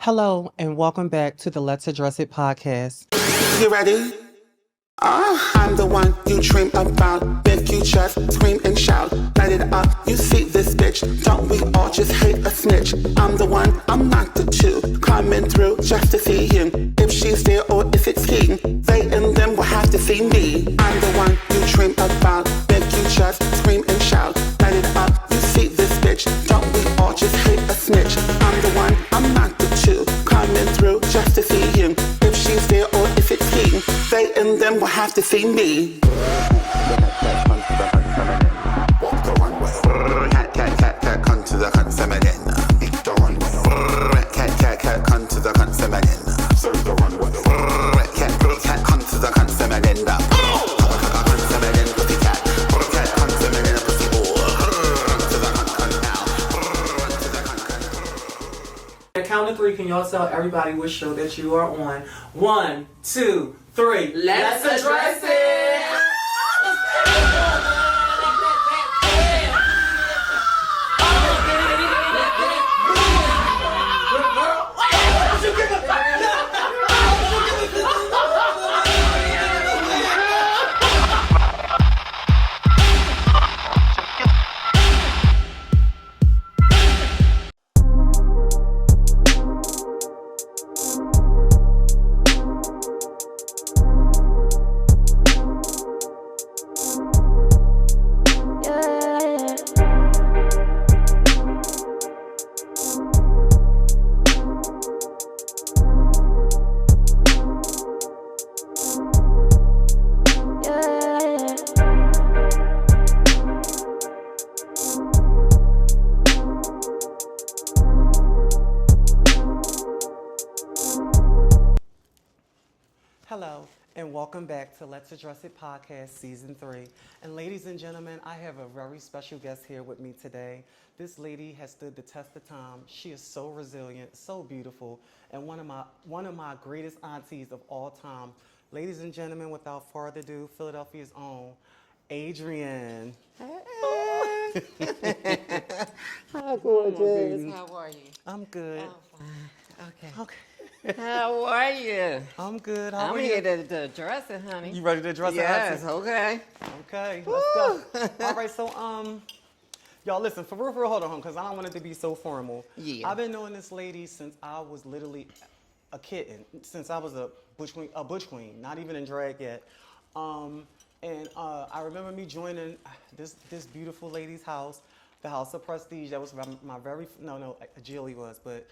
Hello, and welcome back to the Let's Address It podcast. You ready? I'm the one you dream about. Make you just scream and shout. Light it up, you see this bitch. Don't we all just hate a snitch? I'm the one, I'm not the two. Coming through just to see him. If she's there or if it's he. They and them will have to see me. I'm the one you dream about. Make you just scream and shout. Light it up, you see this bitch. Don't we all just hate a snitch? I'm the one, I'm not the two. Coming through just to see him. If she's there or if it's he. They and them will have to see me. Walk the runway. Cat, cat, cat, cat, come to the cunt feminine. Eat the runway. Cat, cat, cat, come to the cunt feminine. Serve the runway. Cat, cat, come to the cunt feminine. Cunt feminine, pussy cat. Cat, cunt feminine, pussy whore. Run to the cunt now. Run to the cunt. At count of three, can y'all tell everybody which show that you are on? 1, 2, 3. Let's address it! Hello, and welcome back to Let's Address It podcast, season 3. And ladies and gentlemen, I have a very special guest here with me today. This lady has stood the test of time. She is so resilient, so beautiful, and one of my greatest aunties of all time. Ladies and gentlemen, without further ado, Philadelphia's own Adrian. Hey. Hi, gorgeous. How are you? I'm good. Oh, fine. Okay. Okay. How are you? I'm good. How I'm are here you? to address it, honey. You ready to address it? Yes, auntie? okay. Okay, let's go. All right, so y'all listen, for real, hold on, because I don't want it to be so formal. Yeah. I've been knowing this lady since I was literally a kitten, since I was a butch queen, not even in drag yet. And I remember me joining this beautiful lady's house, the House of Prestige. That was my very, no, Jilly was, but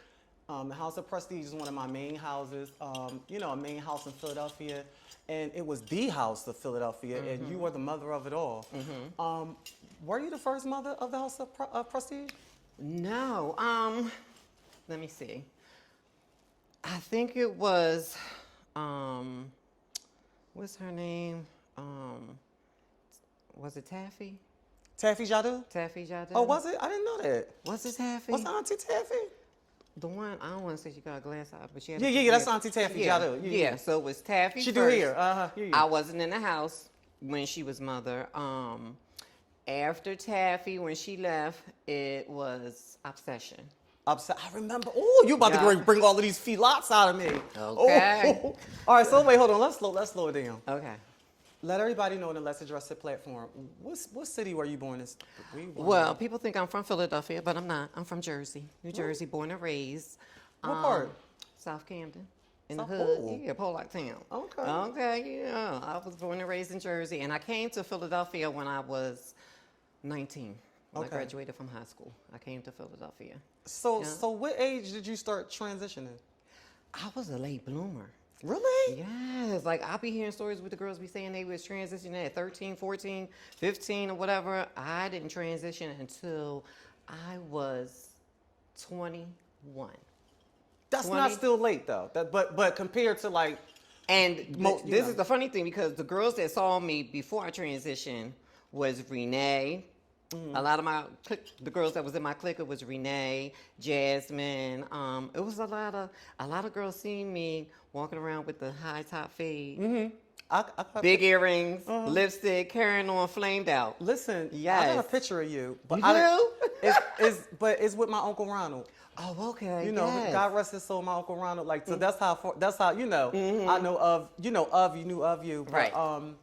the House of Prestige is one of my main houses, a main house in Philadelphia. And it was the house of Philadelphia, and you were the mother of it all. Were you the first mother of the House of Prestige? No. Let me see. I think it was, what's her name? Was it Taffy? Taffy Jadu? Taffy Jadu? Oh, was it? I didn't know that. Was it Taffy? What's Auntie Taffy? The one, I don't want to say she got a glass eye, but she had Yeah, that's Auntie Taffy yeah. Jadu. Yeah, so it was Taffy She first. do here. Yeah. I wasn't in the house when she was mother. After Taffy, when she left, it was Obsession. Upset. I remember. Oh, you about to bring all of these felots out of me. Okay. Oh. All right, so wait, hold on. Let's slow it down. Okay. Let everybody know on the Let's Address It platform. What city were you born in? Well, people think I'm from Philadelphia, but I'm not. I'm from Jersey, New Jersey, born and raised. What part? South Camden, in South- the hood. oh. Yeah, Pollock Town. Okay. Okay, yeah. I was born and raised in Jersey, and I came to Philadelphia when I was 19. When I Okay. graduated from high school, I came to Philadelphia. So Yeah. what age did you start transitioning? I was a late bloomer. Really? Yes, like I be hearing stories with the girls be saying they was transitioning at 13, 14, 15 or whatever. I didn't transition until I was 21. That's 20. not still late though. But compared to like, And Most- this yeah. is the funny thing because the girls that saw me before I transitioned was Renee. A lot of the girls that was in my clique, it was Renee, Jasmine. It was a lot of girls seeing me walking around with the high top fade, I big earrings, lipstick, carrying on, flamed out. Listen, I Yes. got a picture of you, but You I do? didn't- but it's with my Uncle Ronald. Oh, okay. You know, yes. God rest his soul, my Uncle Ronald. Like, so that's how you know, I know of, you know, of you, knew of you. But, Right.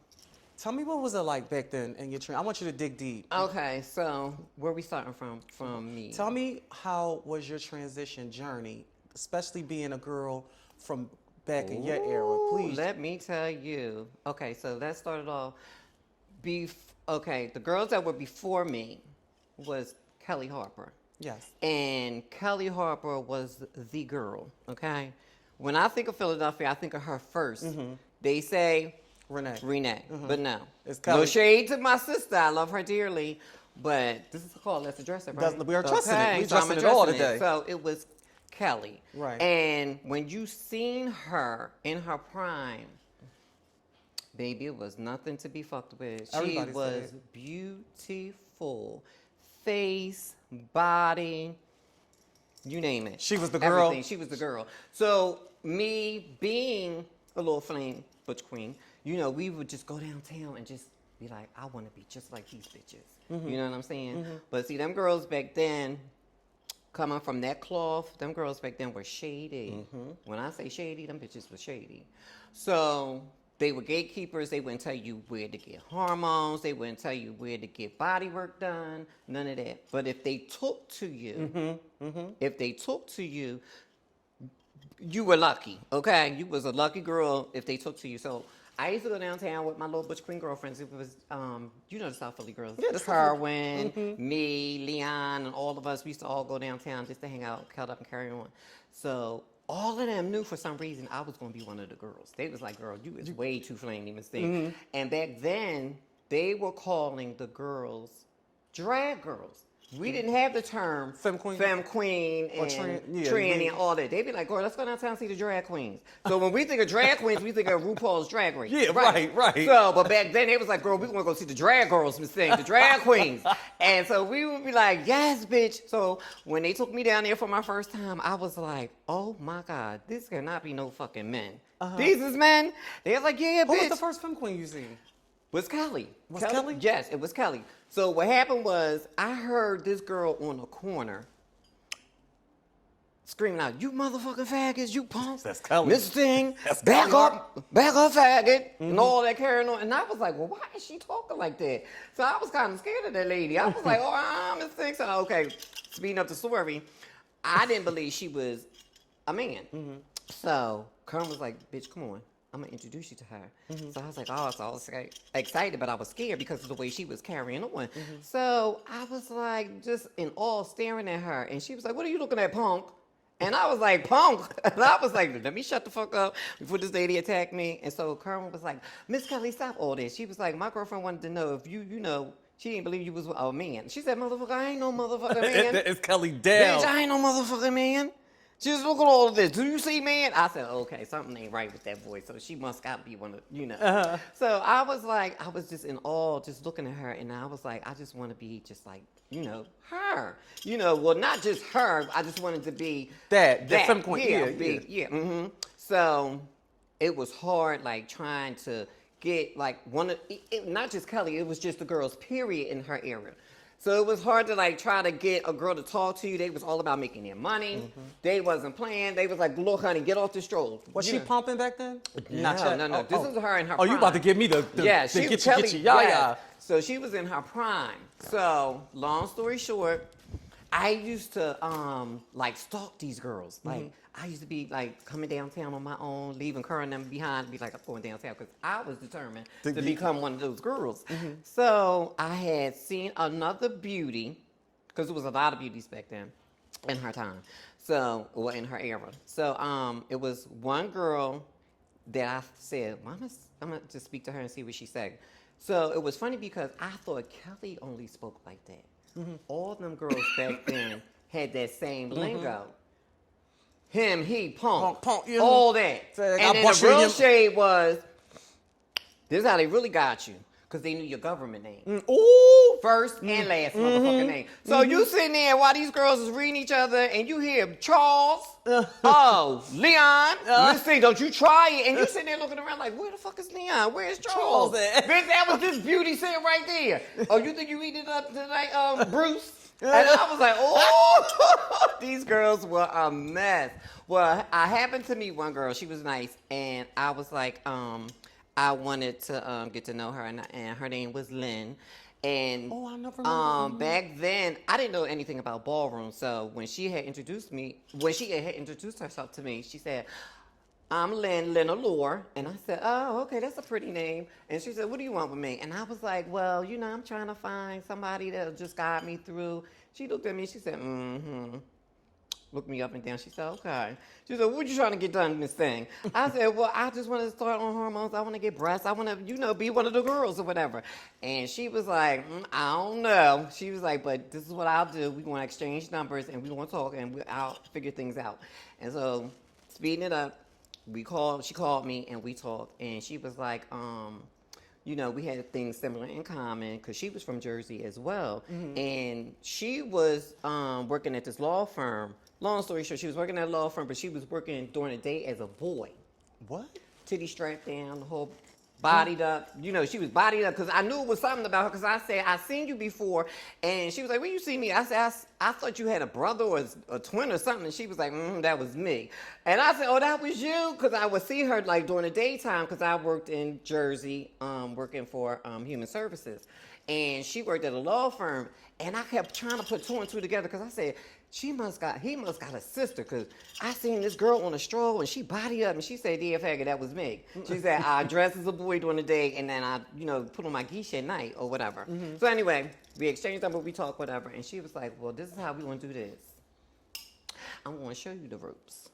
Tell me what was it like back then in your training. I want you to dig deep. Okay, so where we starting from? From me. Tell me how was your transition journey, especially being a girl from back in your era, please. Let me tell you. Okay, so that started off. Okay, the girls that were before me was Kelly Harper. Yes. And Kelly Harper was the girl, okay? When I think of Philadelphia, I think of her 1st. They say Renee, but no. It's Kelly. No shade to my sister. I love her dearly, but this is called Let's Address It, right? We are addressing it. We're so I'm addressing it all addressing today. So it was Kelly. Right. And when you seen her in her prime, baby, it was nothing to be fucked with. Everybody She said was it. beautiful. Face, body, you name it. She was the girl. Everything. She was the girl. So me being a little flame butch queen, you know, we would just go downtown and just be like, I want to be just like these bitches. You know what I'm saying? But see, them girls back then, coming from that cloth, them girls back then were shady. When I say shady, them bitches were shady. So they were gatekeepers. They wouldn't tell you where to get hormones. They wouldn't tell you where to get body work done. None of that. But if they took to you, you were lucky, okay? You was a lucky girl if they took to you. So I used to go downtown with my little butch queen girlfriends. It was, you know the South Philly girls. Yeah, the the South Philly. Kerwin, me, Leon, and all of us. We used to all go downtown just to hang out, cut up, and carry on. So all of them knew for some reason I was going to be one of the girls. They was like, girl, you is way too flame to even think. And back then, they were calling the girls drag girls. We didn't have the term Femme queen. and Or tranny and all that. They'd be like, girl, let's go downtown and see the drag queens. So when we think of drag queens, we think of RuPaul's Drag Race. Yeah, right. So, but back then, they was like, girl, we want to go see the drag girls, Miss Thing, the drag queens. And so we would be like, yes, bitch. So when they took me down there for my first time, I was like, oh my God, this cannot be no fucking men. These is men. They was like, yeah, Who bitch. was the first femme queen you seen? Was Kelly. Was Kelly? Yes, it was Kelly. So what happened was I heard this girl on the corner screaming out, you motherfucking faggots, you punks. That's Kelly. Miss Thing, That's back Kelly. up, faggot, and all that carrying on. And I was like, well, why is she talking like that? So I was kind of scared of that lady. I was like, oh, Miss Thing. So, okay, speeding up the story, I didn't believe she was a man. So Kern was like, bitch, come on. I'm gonna introduce you to her. So I was like, oh, so I was excited, but I was scared because of the way she was carrying on. So I was like, just in awe, staring at her, and she was like, what are you looking at, punk? And I was like, punk. And I was like, let me shut the fuck up before this lady attacked me. And so Kerwin was like, Miss Kelly, stop all this. She was like, my girlfriend wanted to know if you know, she didn't believe you was a man. She said, motherfucker, I ain't no motherfucking man. It's Kelly down. Bitch, I ain't no motherfucking man. She was looking at all of this. Do you see, man? I said, okay, something ain't right with that voice. So she must got to be one of, you know. So I was like, I was just in awe, just looking at her. And I was like, I just want to be just like, you know, her. You know, well, not just her. I just wanted to be That femme queen. Yeah. So it was hard, like, trying to get, like, not just Kelly. It was just the girls, period, in her era. So it was hard to like try to get a girl to talk to you. They was all about making their money. They wasn't playing. They was like, look, honey, get off the stroll. Was she pumping back then? No. This is her in her Oh, prime. you about to give me the she get was you, Kelly, get you, yeah. So she was in her prime. So long story short, I used to like stalk these girls. Like I used to be like coming downtown on my own, leaving Kerr and them behind, be like, I'm going downtown because I was determined to become one of those girls. So I had seen another beauty, because there was a lot of beauties back then in her time. So, well, in her era. So it was one girl that I said, well, I'm gonna just speak to her and see what she said. So it was funny because I thought Kelly only spoke like that. All them girls back then had that same lingo. Him, he, punk, you know. all that. So, like, and then the real shade was, this is how they really got you. Because they knew your government name. Ooh! First and last motherfucking name. So you sitting there while these girls is reading each other and you hear Charles, Leon, let's see, don't you try it. And you sitting there looking around like, where the fuck is Leon? Where's Charles? Charles at? Bitch, that was this beauty sitting right there. Oh, you think you eat it up tonight, Bruce? And I was like, oh, these girls were a mess. Well, I happened to meet one girl. She was nice. And I was like, I wanted to get to know her. And her name was Lynn. And Oh, I never remember. back then, I didn't know anything about ballroom. So when she had introduced herself to me, she said, I'm Lynn Allure. And I said, oh, okay, that's a pretty name. And she said, what do you want with me? And I was like, well, I'm trying to find somebody that'll just guide me through. She looked at me, she said, looked me up and down. She said, okay. She said, what you trying to get done in this thing? I said, well, I just want to start on hormones. I want to get breasts. I want to, be one of the girls or whatever. And she was like, I don't know. She was like, but this is what I'll do. We're going to exchange numbers and we're going to talk and I'll figure things out. And so, speeding it up, she called me and we talked. And she was like, we had things similar in common because she was from Jersey as well. Mm-hmm. And she was working at this law firm. Long story short, she was working at a law firm, but she was working during the day as a boy. What? Titty strapped down, the whole bodied up. She was bodied up because I knew it was something about her because I said, I seen you before. And she was like, when you see me? I said, I thought you had a brother or a twin or something. And she was like, that was me. And I said, oh, that was you? Because I would see her like during the daytime because I worked in Jersey working for Human Services. And she worked at a law firm. And I kept trying to put two and two together because I said, he must got a sister because I seen this girl on a stroll and she body up and she said, yeah, faggot, that was me. She said, I dress as a boy during the day and then I, put on my geisha at night or whatever. Mm-hmm. So anyway, we exchanged number, we talked, whatever. And she was like, well, this is how we going to do this. I'm going to show you the ropes.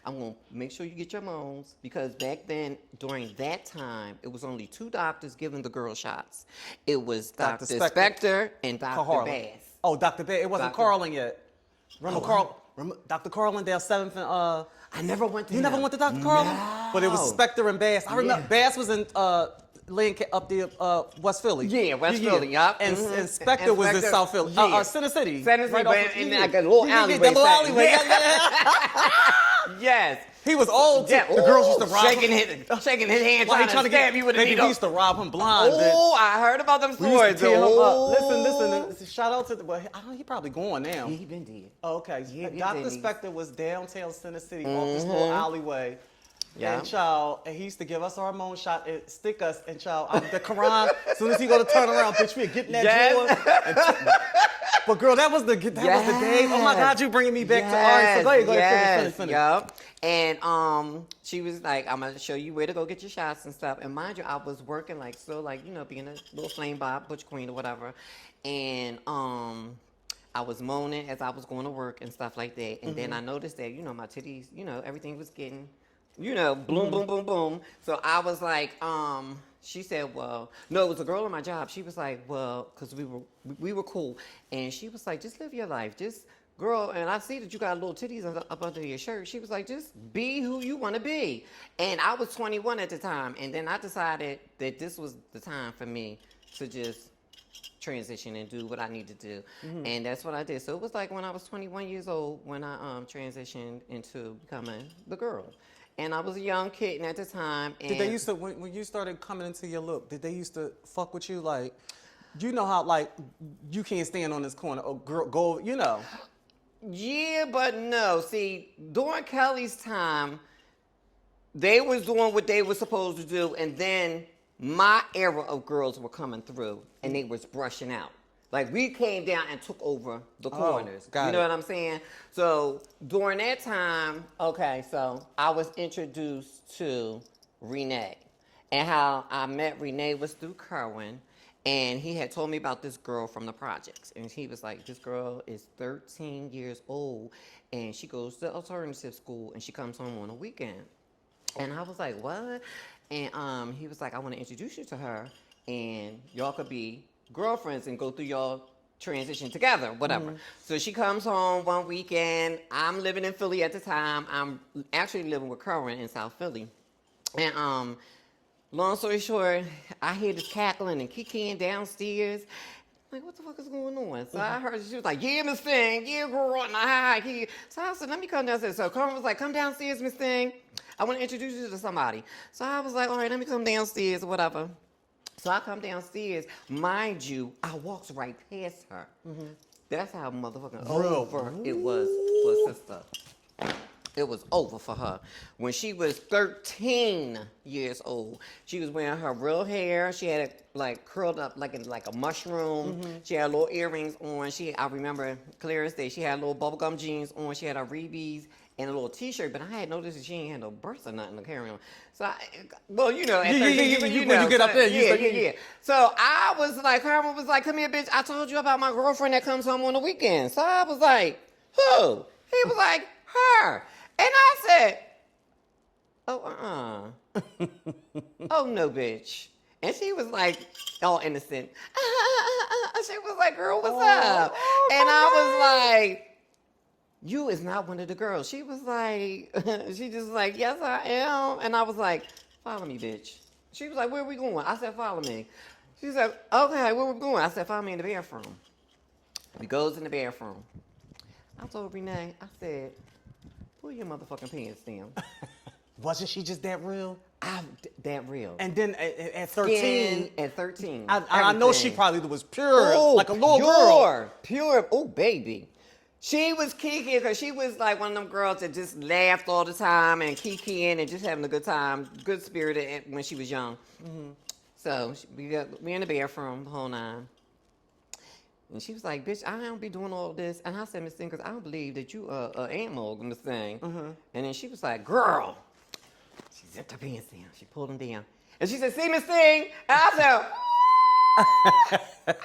I'm going to make sure you get your moans because back then, during that time, it was only 2 doctors giving the girl shots. It was Dr. Spector and Dr. Bass. Oh, Dr. Bass. It wasn't Carlin yet. Remember Dr. Carlin, Dale 7th and I never went to You never went to Dr. Carlin? No. But it was Spector and Bass. I remember Bass was in up there, West Philly. Yeah, West Philly, yup. And Spector was in South Philly. Center City. Center City, and like a little alleyway. That little alleyway. Yes. He was old too. The girls used to rob him. Shaking his hand, trying to stab you with a needle. needle. He used to rob him blind. Oh, I heard about them stories. Listen. Shout out to he probably gone now. Yeah, he been dead. Oh, okay. Yeah, Dr. Spector was downtown Center City off this little alleyway. Yeah. And child, and he used to give us our hormone shot and stick us. And child, the Quran, as soon as he go to turn around, bitch, we get in that drawer. But girl, that was the day. Oh my God, you bringing me back to art. So go ahead, finish. Yep. And she was like, I'm gonna show you where to go get your shots and stuff. And mind you, I was working being a little flame bob, butch queen or whatever. And I was moaning as I was going to work and stuff like that. And then I noticed that, my titties, everything was getting, boom, boom, boom, boom. So I was like, she said, well, no, it was a girl on my job. She was like, well, because we were cool. And she was like, just live your life. Just, girl, and I see that you got little titties up under your shirt. She was like, just be who you want to be. And I was 21 at the time. And then I decided that this was the time for me to just transition and do what I need to do. Mm-hmm. And that's what I did. So it was like when I was 21 years old when I transitioned into becoming the girl. And I was a young kid at the time. And did they used to, when you started coming into your look, did they used to fuck with you? Like, you know how, like, you can't stand on this corner or girl, go, Yeah, but no. See, during Kelly's time, they was doing what they were supposed to do. And then my era of girls were coming through and they was brushing out. Like, we came down and took over the corners. You know what I'm saying? So, during that time, so I was introduced to Renee. And how I met Renee was through Kerwin. And he had told me about this girl from the projects. And he was like, this girl is 13 years old. And she goes to alternative school. And she comes home on a weekend. And I was like, what? And he was like, I want to introduce you to her. And y'all could be girlfriends and go through y'all transition together, whatever. Mm-hmm. So she comes home one weekend. I'm living in Philly at the time. I'm actually living with Kerwin in South Philly. And long story short, I hear this cackling and kicking downstairs. I'm like, what the fuck is going on? So I heard, she was like, yeah, Miss Thing, yeah, girl, and hi. So I said, let me come downstairs. So Kerwin was like, come downstairs, Miss Thing. I want to introduce you to somebody. So I was like, all right, let me come downstairs or whatever. So I come downstairs. Mind you, I walked right past her. Mm-hmm. That's how motherfucking Real. over it was for sister. It was over for her. When she was 13 years old, she was wearing her real hair. She had it like curled up like a mushroom. She had little earrings on. I remember clear as day, she had little bubblegum jeans on. She had her Reeves and a little t-shirt, but I had noticed that she ain't had no birth or nothing to carry on. So, at 13, when you get up there, yeah. So I was like, Harper was like, come here, bitch. I told you about my girlfriend that comes home on the weekend. So I was like, who? He was like, her. And I said, oh, oh, no, bitch. And she was like, all innocent. She was like, girl, what's up? And I was like, you is not one of the girls. She was like, she just like, yes, I am. And I was like, follow me, bitch. She was like, where are we going? I said, follow me. She said, okay, where we going? I said, follow me in the bathroom. We goes in the bathroom. I told Renee, I said, pull your motherfucking pants down. Wasn't she just that real? That real. And then at 13. At 13. I know she probably was pure, like a little girl. Pure. Oh, baby. She was kiki because she was like one of them girls that just laughed all the time and kikiing and just having a good time, good spirited when she was young. So we in the bathroom the whole nine. And she was like, bitch, I don't be doing all this. And I said, Miss Thing, because I don't believe that you an animal, Miss Thing. And then she was like, girl. She zipped her pants down. She pulled them down. And she said, see, Miss Thing? And I said,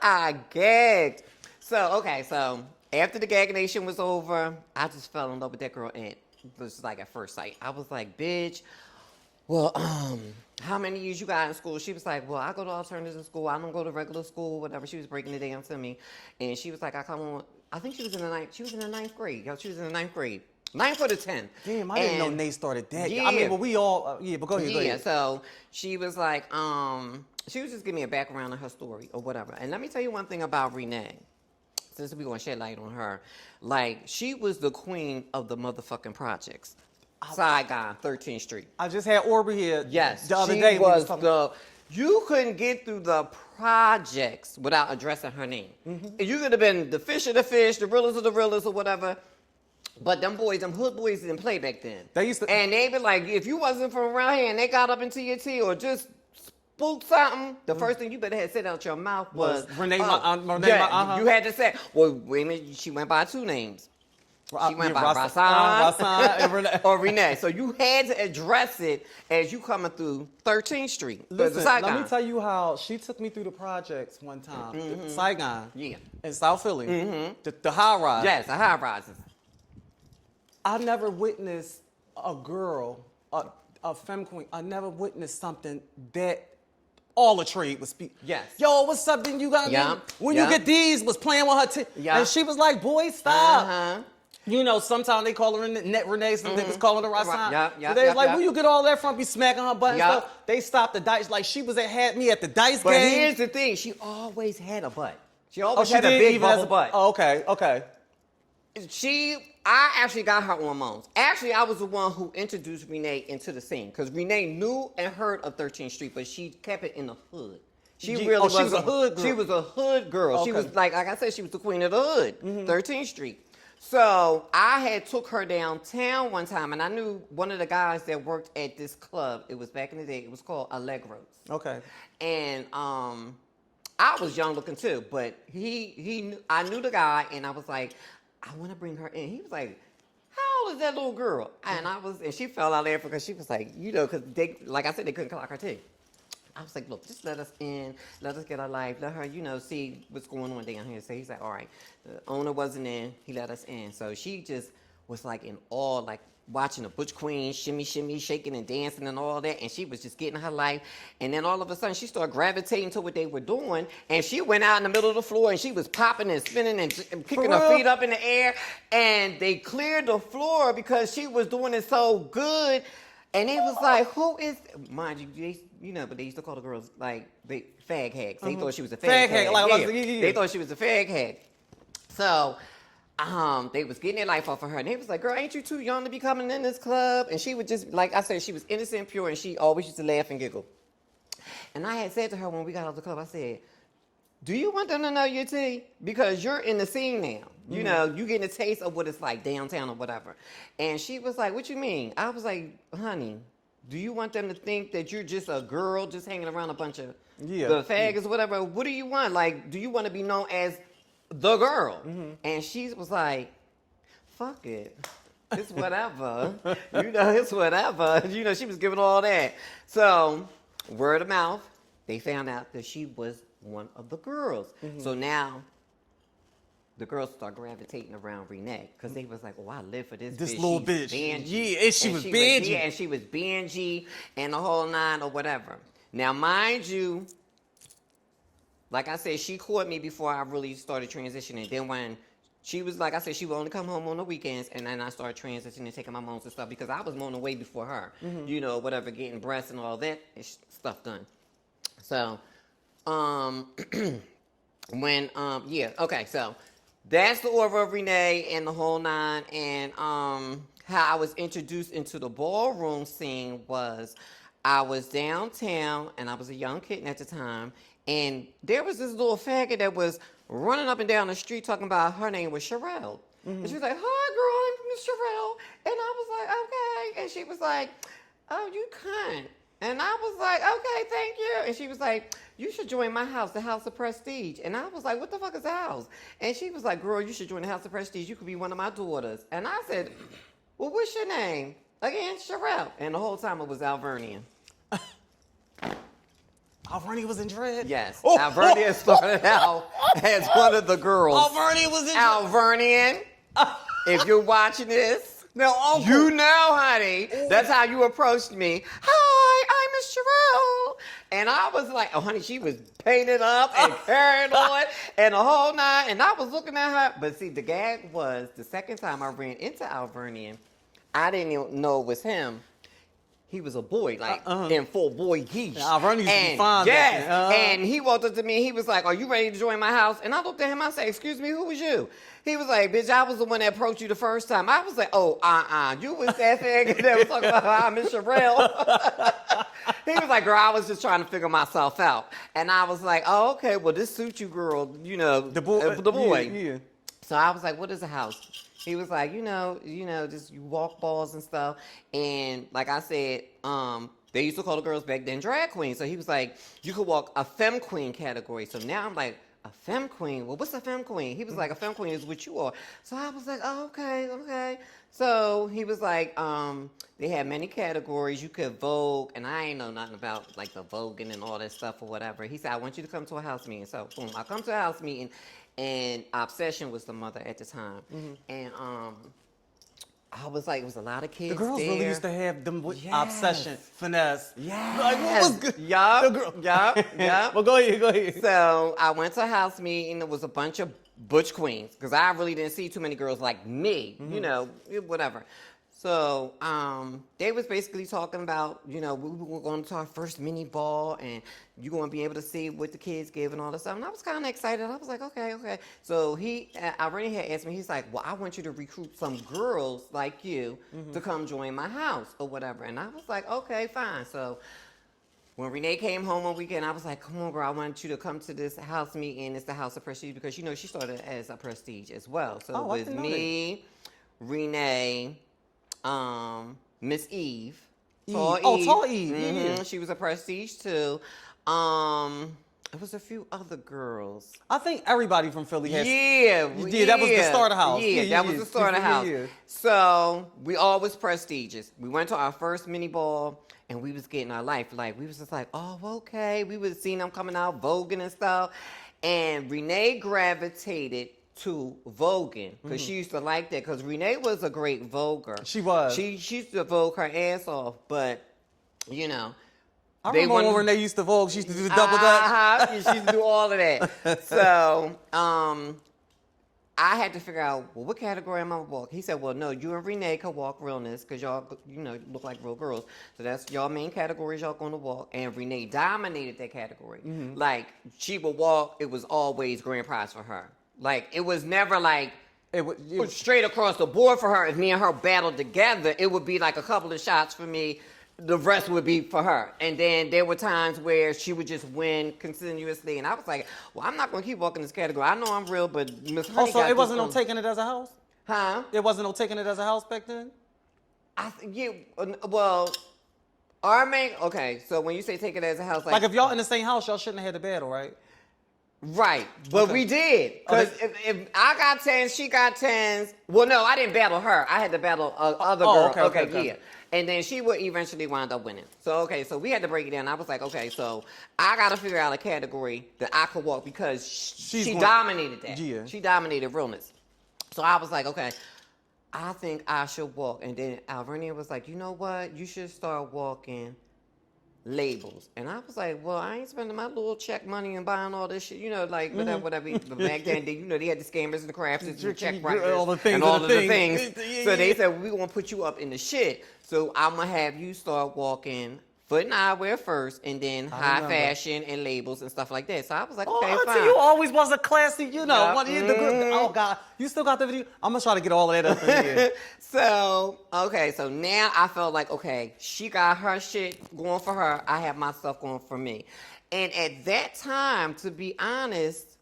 I gagged. So after the gaggation was over, I just fell in love with that girl. And it was like at first sight. I was like, bitch, well, how many years you got in school? She was like, well, I go to alternative school. I don't go to regular school, whatever. She was breaking it down to me. And she was like, I come on. I think she was in the ninth grade. Yo, she was in the ninth grade. 9th or the 10th. Damn, I didn't know Nate started that. Yeah. I mean, but we all, but go ahead. Yeah, so she was like, she was just giving me a background of her story or whatever. And let me tell you one thing about Renee. Since we're going to shed light on her. Like, she was the queen of the motherfucking projects. Saigon, 13th Street. I just had Orby here Yes, the other she day. was you couldn't get through the projects without addressing her name. You could have been the fish of the fish, the realest of the realest or whatever. But them hood boys didn't play back then. They used to, and they be like, if you wasn't from around here and they got up into your tea or just spooked something, the first thing you better had said out your mouth was Renee. You had to say, well, wait a minute, she went by two names. She went by Rasan and Renee. or Renee. So you had to address it as you coming through 13th Street. Listen, let me tell you how she took me through the projects one time. Saigon. Yeah. In South Philly. The high rise. Yes, the high rises. I never witnessed a girl, a femme queen. I never witnessed something that all the trade was speak. Yes. Yo, what's up? Then you got when you get these was playing with her. And she was like, boy, stop. You know, sometimes they call her Net Renee, some niggas calling her Rasan. So they was like, where you get all that from? Be smacking her butt and stuff. They stopped the dice. Like, she was had me at the dice game. But here's the thing. She always had a butt. She always had a big bubble butt. Oh, okay. I actually got her on Moans. Actually, I was the one who introduced Renee into the scene. Because Renee knew and heard of 13th Street, but she kept it in the hood. She was a hood girl. She was a hood girl. Okay. She was like I said, she was the queen of the hood, 13th Street. So I had took her downtown one time, and I knew one of the guys that worked at this club. It was back in the day. It was called Allegros. Okay. And I was young looking too, but I knew the guy, and I was like, I want to bring her in. He was like, how old is that little girl? And and she fell out there because she was like, because they, like I said, they couldn't clock her too. I was like, look, just let us in. Let us get our life. Let her, see what's going on down here. So he's like, all right. The owner wasn't in. He let us in. So she just was like in awe, like watching the Butch Queen shimmy, shaking and dancing and all that. And she was just getting her life. And then all of a sudden, she started gravitating to what they were doing. And she went out in the middle of the floor and she was popping and spinning and kicking her feet up in the air. And they cleared the floor because she was doing it so good. And it was like, who is, mind you, but they used to call the girls like fag hags. They thought she was a fag hag. They thought she was a fag hag. So they was getting their life off of her. And they was like, girl, ain't you too young to be coming in this club? And she would just, like I said, she was innocent and pure, and she always used to laugh and giggle. And I had said to her when we got out of the club, I said, do you want them to know your tea? Because you're in the scene now. You know, you getting a taste of what it's like downtown or whatever. And she was like, what you mean? I was like, honey, do you want them to think that you're just a girl just hanging around a bunch of the faggots, whatever? What do you want? Like, do you want to be known as the girl? And she was like, fuck it. It's whatever. It's whatever. She was giving all that. So, word of mouth, they found out that she was one of the girls. So now, the girls start gravitating around Renee because they was like, "Oh, I live for this little bitch." Bangy. Yeah, and she was bangy. And she was bangy and the whole nine or whatever. Now, mind you, like I said, she caught me before I really started transitioning. Then when she was, like I said, she would only come home on the weekends, and then I started transitioning, taking my moms and stuff because I was on the way before her. Whatever, getting breasts and all that stuff done. So, so that's the aura of Renee and the whole nine. And how I was introduced into the ballroom scene was I was downtown and I was a young kitten at the time. And there was this little faggot that was running up and down the street talking about her name was Sherelle. And she was like, hi, girl, I'm Miss Sherelle. And I was like, okay. And she was like, oh, you cunt. And I was like, okay, thank you. And she was like, you should join my house, the House of Prestige. And I was like, what the fuck is the house? And she was like, girl, you should join the House of Prestige. You could be one of my daughters. And I said, well, what's your name? Again, Sherelle. And the whole time it was Alvernian. Alvernia was in dread? Yes. Alvernian started out as one of the girls. Alvernia was in dread? Alvernian, if you're watching this, now, Uncle. you know, honey, that's how you approached me. Hi, I'm Miss Sherelle. And I was like, oh, honey, she was painted up and carrying on and the whole nine. And I was looking at her. But see, the gag was the second time I ran into Alvernian, I didn't even know it was him. He was a boy, like in full boy geese. Alvernian used to be fine. Yes. And he walked up to me and he was like, are you ready to join my house? And I looked at him, I said, excuse me, who was you? He was like, bitch, I was the one that approached you the first time. I was like, oh, you was that thing that was talking about how I'm Miss Sherelle. He was like, girl, I was just trying to figure myself out. And I was like, oh, okay, well, this suits you, girl, the boy. Yeah. So I was like, what is a house? He was like, just you walk balls and stuff. And like I said, they used to call the girls back then drag queens. So he was like, you could walk a femme queen category. So now I'm like, a femme queen? Well, what's a femme queen? He was like, a femme queen is what you are. So I was like, oh, okay. So he was like, they had many categories. You could Vogue, and I ain't know nothing about like the voguing and all that stuff or whatever. He said, I want you to come to a house meeting. So boom, I come to a house meeting, and Obsession was the mother at the time. And I was like, it was a lot of kids. The girls there. really used to have them with Obsession, finesse. Yeah. Like, what was good? Yup. Well, go ahead. So I went to a house meeting. There was a bunch of butch queens because I really didn't see too many girls like me, whatever. So they was basically talking about, we were going to our first mini ball and you're going to be able to see what the kids give and all this stuff. And I was kind of excited. I was like, okay. So I already had asked me, he's like, well, I want you to recruit some girls like you to come join my house or whatever. And I was like, okay, fine. So when Renee came home one weekend, I was like, come on, girl, I want you to come to this house meeting. It's the House of Prestige because, she started as a Prestige as well. So it was me, Renee, Miss Eve. Tall Eve. Yeah. She was a Prestige too. It was a few other girls. I think everybody from Philly has. Yeah, that was the starter house. Yeah, that was the starter house. Yeah. So we all was prestigious. We went to our first mini ball and we was getting our life. Like we was just like, oh, okay. We was seeing them coming out voguing and stuff. And Renee gravitated to voguing because she used to like that because Renee was a great voguer. She was. She used to vogue her ass off, but I remember when Renee used to vogue, she used to do the double dutch. She used to do all of that. So I had to figure out, well, what category am I going to walk? He said, well, no, you and Renee can walk realness because y'all, look like real girls. So that's y'all main categories y'all going to walk. And Renee dominated that category. Like, she would walk, it was always grand prize for her. Like, it was never like, it was straight across the board for her. If me and her battled together, it would be like a couple of shots for me, the rest would be for her. And then there were times where she would just win continuously. And I was like, well, I'm not going to keep walking this category. I know I'm real, but Miss Honey Also, got it wasn't this no one. taking it as a house? Huh? It wasn't no taking it as a house back then? Well, our main, okay, so when you say take it as a house, Like if y'all in the same house, y'all shouldn't have had the battle, right? right, but Okay. we did. Because if I got 10s, she got 10s. Well, no, I didn't battle her. I had to battle other girl. Okay. Yeah. And then she would eventually wind up winning. So, so we had to break it down. I was like, okay, so I got to figure out a category that I could walk because she dominated that. Yeah. She dominated realness. So I was like, okay, I think I should walk. And then Alvernia was like, you know what? You should start walking labels. And I was like, well, I ain't spending my little check money and buying all this shit, like whatever. But back then, they had the scammers and the crafters and the check writers all the things and all and of the the things. things. So they said, we're going to put you up in the shit. So I'm going to have you start walking foot and eyewear first, and then high fashion and labels and stuff like that. So I was like, okay, fine. You always was a classy, one of the good. Mm-hmm. Oh God, you still got the video? I'm gonna try to get all of that up in here. So now I felt like, okay, she got her shit going for her. I have my stuff going for me. And at that time, to be honest,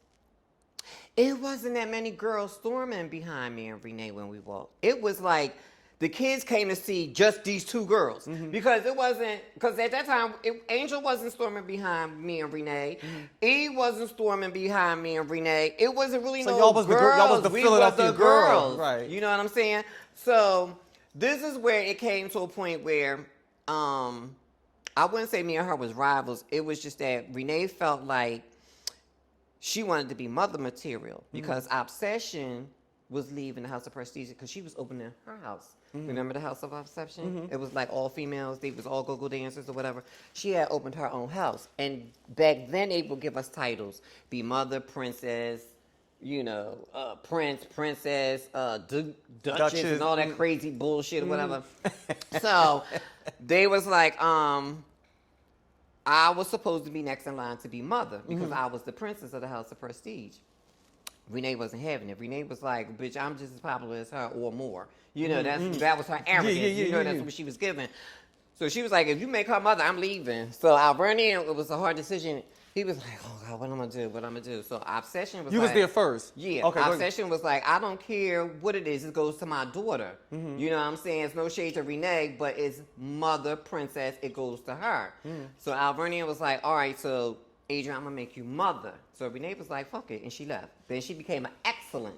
it wasn't that many girls storming behind me and Renee when we walked. It was like the kids came to see just these two girls because at that time, Angel wasn't storming behind me and Renee. Eve wasn't storming behind me and Renee. It wasn't really So no y'all was the girls. y'all was the We Philadelphia was the girls, girls. right? You know what I'm saying? So this is where it came to a point where I wouldn't say me and her was rivals. It was just that Renee felt like she wanted to be mother material because Obsession was leaving the House of Prestige because she was opening her house. Remember the House of Obsession? It was like all females. They was all go-go dancers or whatever. She had opened her own house. And back then, they would give us titles. Be mother, princess, prince, princess, duchess, and all that crazy bullshit or whatever. So they was like, I was supposed to be next in line to be mother because I was the princess of the House of Prestige. Renee wasn't having it. Renee was like, bitch, I'm just as popular as her or more. That was her arrogance. That's what she was giving. So she was like, if you make her mother, I'm leaving. So Alvernia, it was a hard decision. He was like, oh God, what am I gonna do? So Obsession was You was there first. Yeah. Okay. Obsession was like, I don't care what it is. It goes to my daughter. You know what I'm saying? It's no shade to Renee, but it's mother, princess. It goes to her. So Alvernia was like, all right, so Adrian, I'm gonna make you mother. So Renee was like, fuck it, and she left. Then she became an Excellence.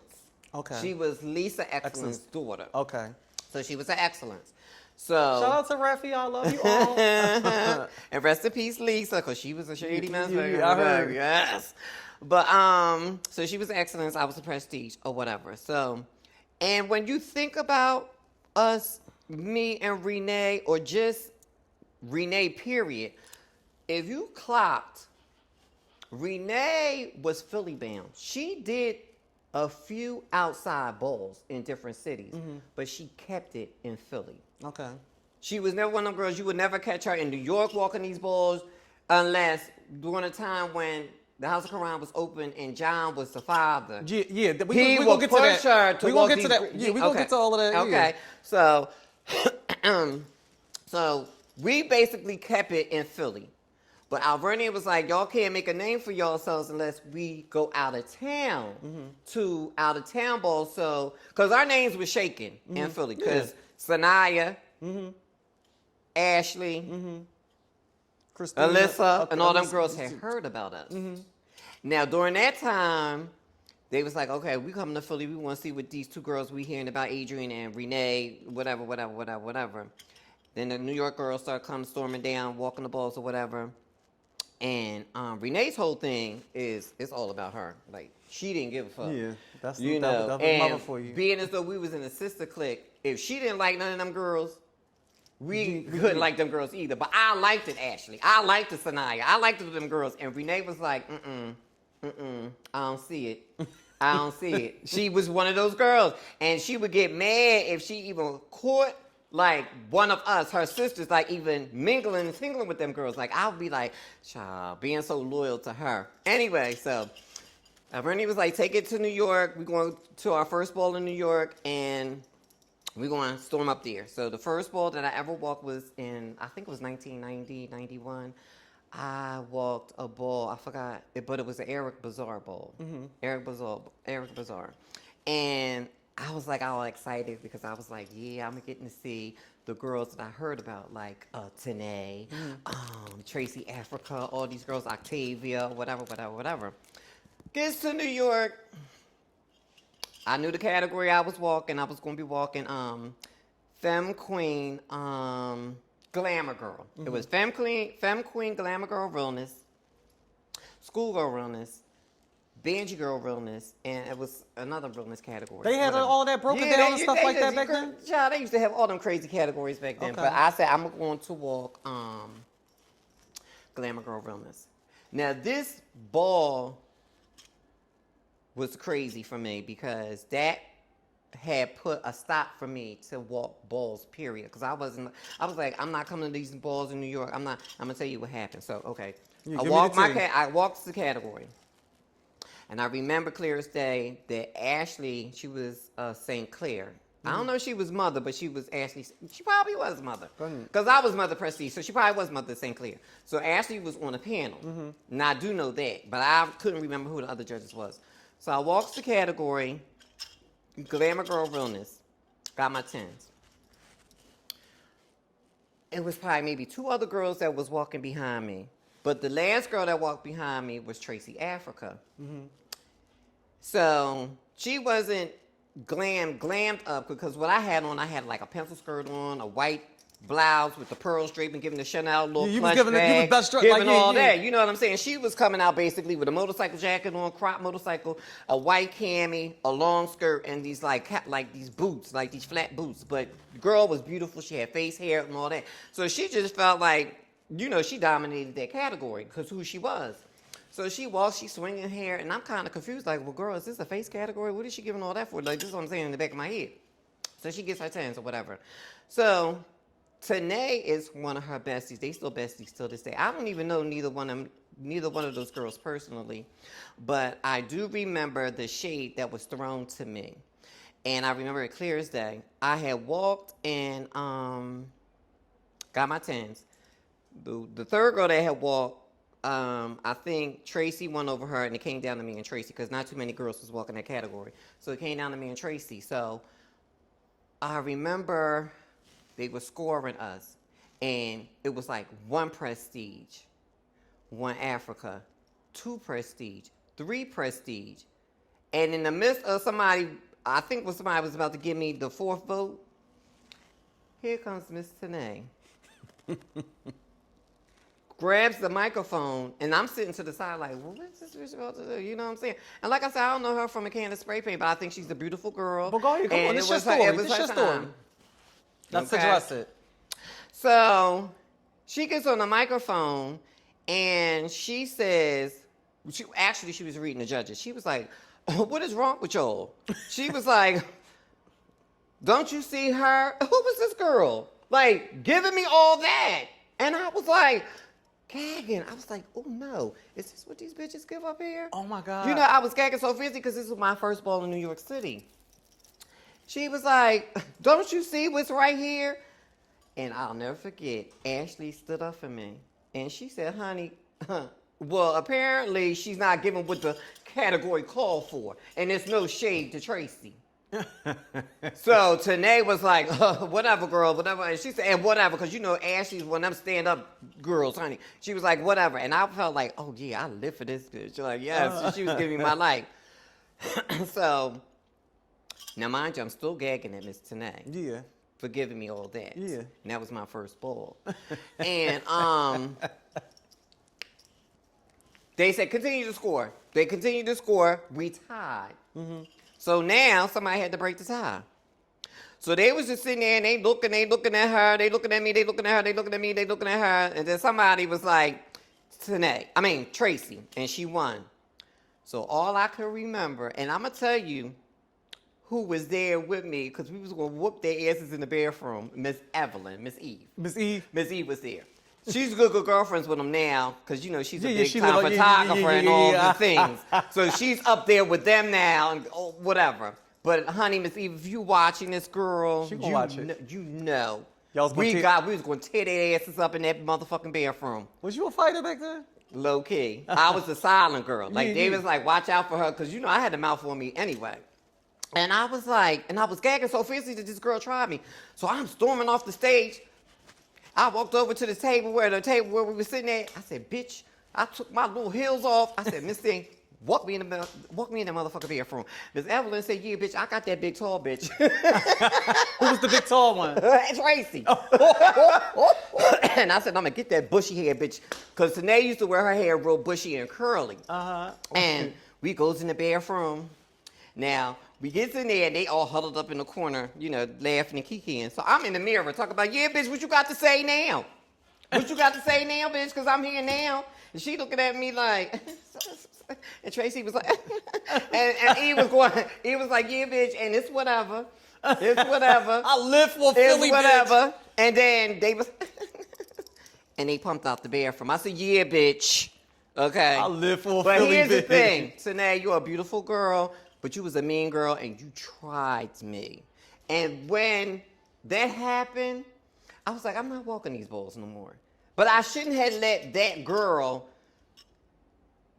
Okay. She was Lisa Excellence's daughter. Okay. So she was an Excellence. So Shout out to Rafi, I love you all. and rest in peace, Lisa, because she was a shady man. I heard. Yes. But so she was Excellence. I was a Prestige or whatever. So, and when you think about us, me and Renee, or just Renee, period, if you clocked, Renee was Philly bound. She did a few outside balls in different cities, but she kept it in Philly. Okay. She was never one of them girls. You would never catch her in New York walking these balls unless during a time when the House of Quran was open and John was the father. Yeah. He will push her to we walk gonna get to these- that. Yeah, we gonna get to all of that. Okay, so so we basically kept it in Philly. But Alvernia was like, y'all can't make a name for yourselves unless we go out of town to out of town balls. So, because our names were shaken in Philly. Because Sanaya, Ashley, Christina, Alyssa, and all them Alyssa, girls had heard about us. Now, during that time, they was like, okay, we coming to Philly. We want to see what these two girls we hearing about, Adrian and Renee, whatever. Then the New York girls start coming storming down, walking the balls or whatever. And Renee's whole thing is it's all about her. Like, she didn't give a fuck. Yeah, that's you that know. was And mother for you. being as though we was in a sister clique, if she didn't like none of them girls, we couldn't like them girls either. But I liked it, Ashley. I liked it, Sanaya. I liked it, them girls. And Renee was like, I don't see it. I don't see it. She was one of those girls. And she would get mad if she even caught like one of us, her sisters, like even mingling and singling with them girls. Like, I would be like, child, being so loyal to her. Anyway, so Renee was like, take it to New York. We're going to our first ball in New York. And We're going to storm up there. So the first ball that I ever walked was in, I think it was 1990, 91. I walked a ball, I forgot, but it was an Eric Bazaar ball. Eric Bazaar. And I was like all excited because I was like, yeah, I'm getting to see the girls that I heard about, like Renee, Tracy Africa, all these girls, Octavia, whatever. Gets to New York. I knew the category I was walking. I was going to be walking Femme Queen, Glamour Girl. It was Femme Queen, Glamour Girl Realness, Schoolgirl Realness, Banji Girl Realness, and it was another realness category. They had all that broken down and stuff like that back then? Yeah, they used to have all them crazy categories back then. Okay. But I said, I'm going to walk Glamour Girl Realness. Now, this ball was crazy for me because that had put a stop for me to walk balls, period. Because I was like, I'm not coming to these balls in New York. I'm gonna tell you what happened. So, okay. I walked the category. And I remember clear as day that Ashley, she was St. Clair. I don't know if she was mother, but she was Ashley. She probably was mother. Because I was Mother Prestige, so she probably was Mother St. Clair. So Ashley was on a panel. And I do know that, but I couldn't remember who the other judges was. So I walked the category, Glamour Girl Realness, got my 10s. It was probably maybe 2 other girls that was walking behind me. But the last girl that walked behind me was Tracy Africa. So she wasn't glammed up because what I had on, I had like a pencil skirt on, a white blouse with the pearls draping, giving the Chanel little plush bag, giving all that. You know what I'm saying? She was coming out basically with a motorcycle jacket on, crop motorcycle, a white cami, a long skirt, and these like these boots, like these flat boots. But the girl was beautiful. She had face hair and all that. So she just felt like, you know, she dominated that category because who she was. So she walks, she's swinging hair, and I'm kind of confused. Like, well, girl, is this a face category? What is she giving all that for? Like, this is what I'm saying in the back of my head. So she gets her 10s or whatever. So Renee is one of her besties. They still besties till this day. I don't even know neither one of those girls personally, but I do remember the shade that was thrown to me, and I remember it clear as day. I had walked and got my 10s. The third girl that had walked, I think Tracy won over her, and it came down to me and Tracy because not too many girls was walking that category. So it came down to me and Tracy. So I remember they were scoring us, and it was like 1 Prestige, 1 Africa, 2 Prestige, 3 Prestige. And in the midst of somebody, I think somebody was about to give me the 4th vote, here comes Miss Renee. Grabs the microphone, and I'm sitting to the side like, well, what's this bitch about to do? You know what I'm saying? And like I said, I don't know her from a can of spray paint, but I think she's a beautiful girl. But go ahead, come on, it's your story. It's your story. Let's address it. So she gets on the microphone, and she says, she was reading the judges. She was like, oh, what is wrong with y'all? She was like, don't you see her? Who was this girl? Like, giving me all that. And I was like, gagging. I was like, oh no, is this what these bitches give up here? Oh my God. You know, I was gagging so busy because this was my first ball in New York City. She was like, don't you see what's right here? And I'll never forget, Ashley stood up for me. And she said, honey, well, apparently she's not giving what the category called for. And there's no shade to Tracy. So Renee was like, whatever, girl, whatever. And she said, and whatever, because you know Ashley's one of them stand-up girls, honey. She was like, whatever. And I felt like, oh, yeah, I live for this bitch. Like, yes, so she was giving me my life. So, now mind you, I'm still gagging at Miss Renee. Yeah. For giving me all that. Yeah. And that was my first ball. And they said, continue to score. They continued to score. We tied. Mm-hmm. So now somebody had to break the tie. So they was just sitting there and they looking at her, they looking at me, they looking at her, they looking at me, they looking at her. And then somebody was like, Tracy, and she won. So all I could remember, and I'm going to tell you who was there with me, because we was going to whoop their asses in the bathroom, Miss Evelyn, Miss Eve. Miss Eve? Miss Eve was there. She's good girlfriends with them now, because, you know, she's a big-time photographer and all the things. So she's up there with them now and whatever. But honey, Miss Eve, if you watching this girl, She gonna watch it. You know. Y'all was we gonna was gonna tear their asses up in that motherfucking bathroom. Was you a fighter back then? Low key. I was the silent girl. Like Yeah, they yeah. was like, watch out for her, because you know I had the mouth on me anyway. And I was like, and I was gagging so fiercely that this girl tried me. So I'm storming off the stage. I walked over to the table where we were sitting at. I said, bitch, I took my little heels off. I said, Miss Thing, walk me in the motherfucking bathroom. Miss Evelyn said, yeah, bitch, I got that big tall bitch. Who was the big tall one? Tracy. And I said, I'm gonna get that bushy hair bitch. Because Renee used to wear her hair real bushy and curly. And we goes in the bathroom. Now, we gets in there and they all huddled up in the corner, you know, laughing and kikiing. So I'm in the mirror talking about, yeah, bitch, what you got to say now? What you got to say now, bitch? Because I'm here now. And she looking at me like, and Tracy was like, and he was like, yeah, bitch, and it's whatever. It's whatever. I live for It's Philly, whatever. bitch. And then they was, and they pumped out the bathroom. I said, yeah, bitch. Okay. I live for But Philly, here's the bitch. thing. Renee, you're a beautiful girl, but you was a mean girl and you tried me. And when that happened, I was like, I'm not walking these balls no more. But I shouldn't have let that girl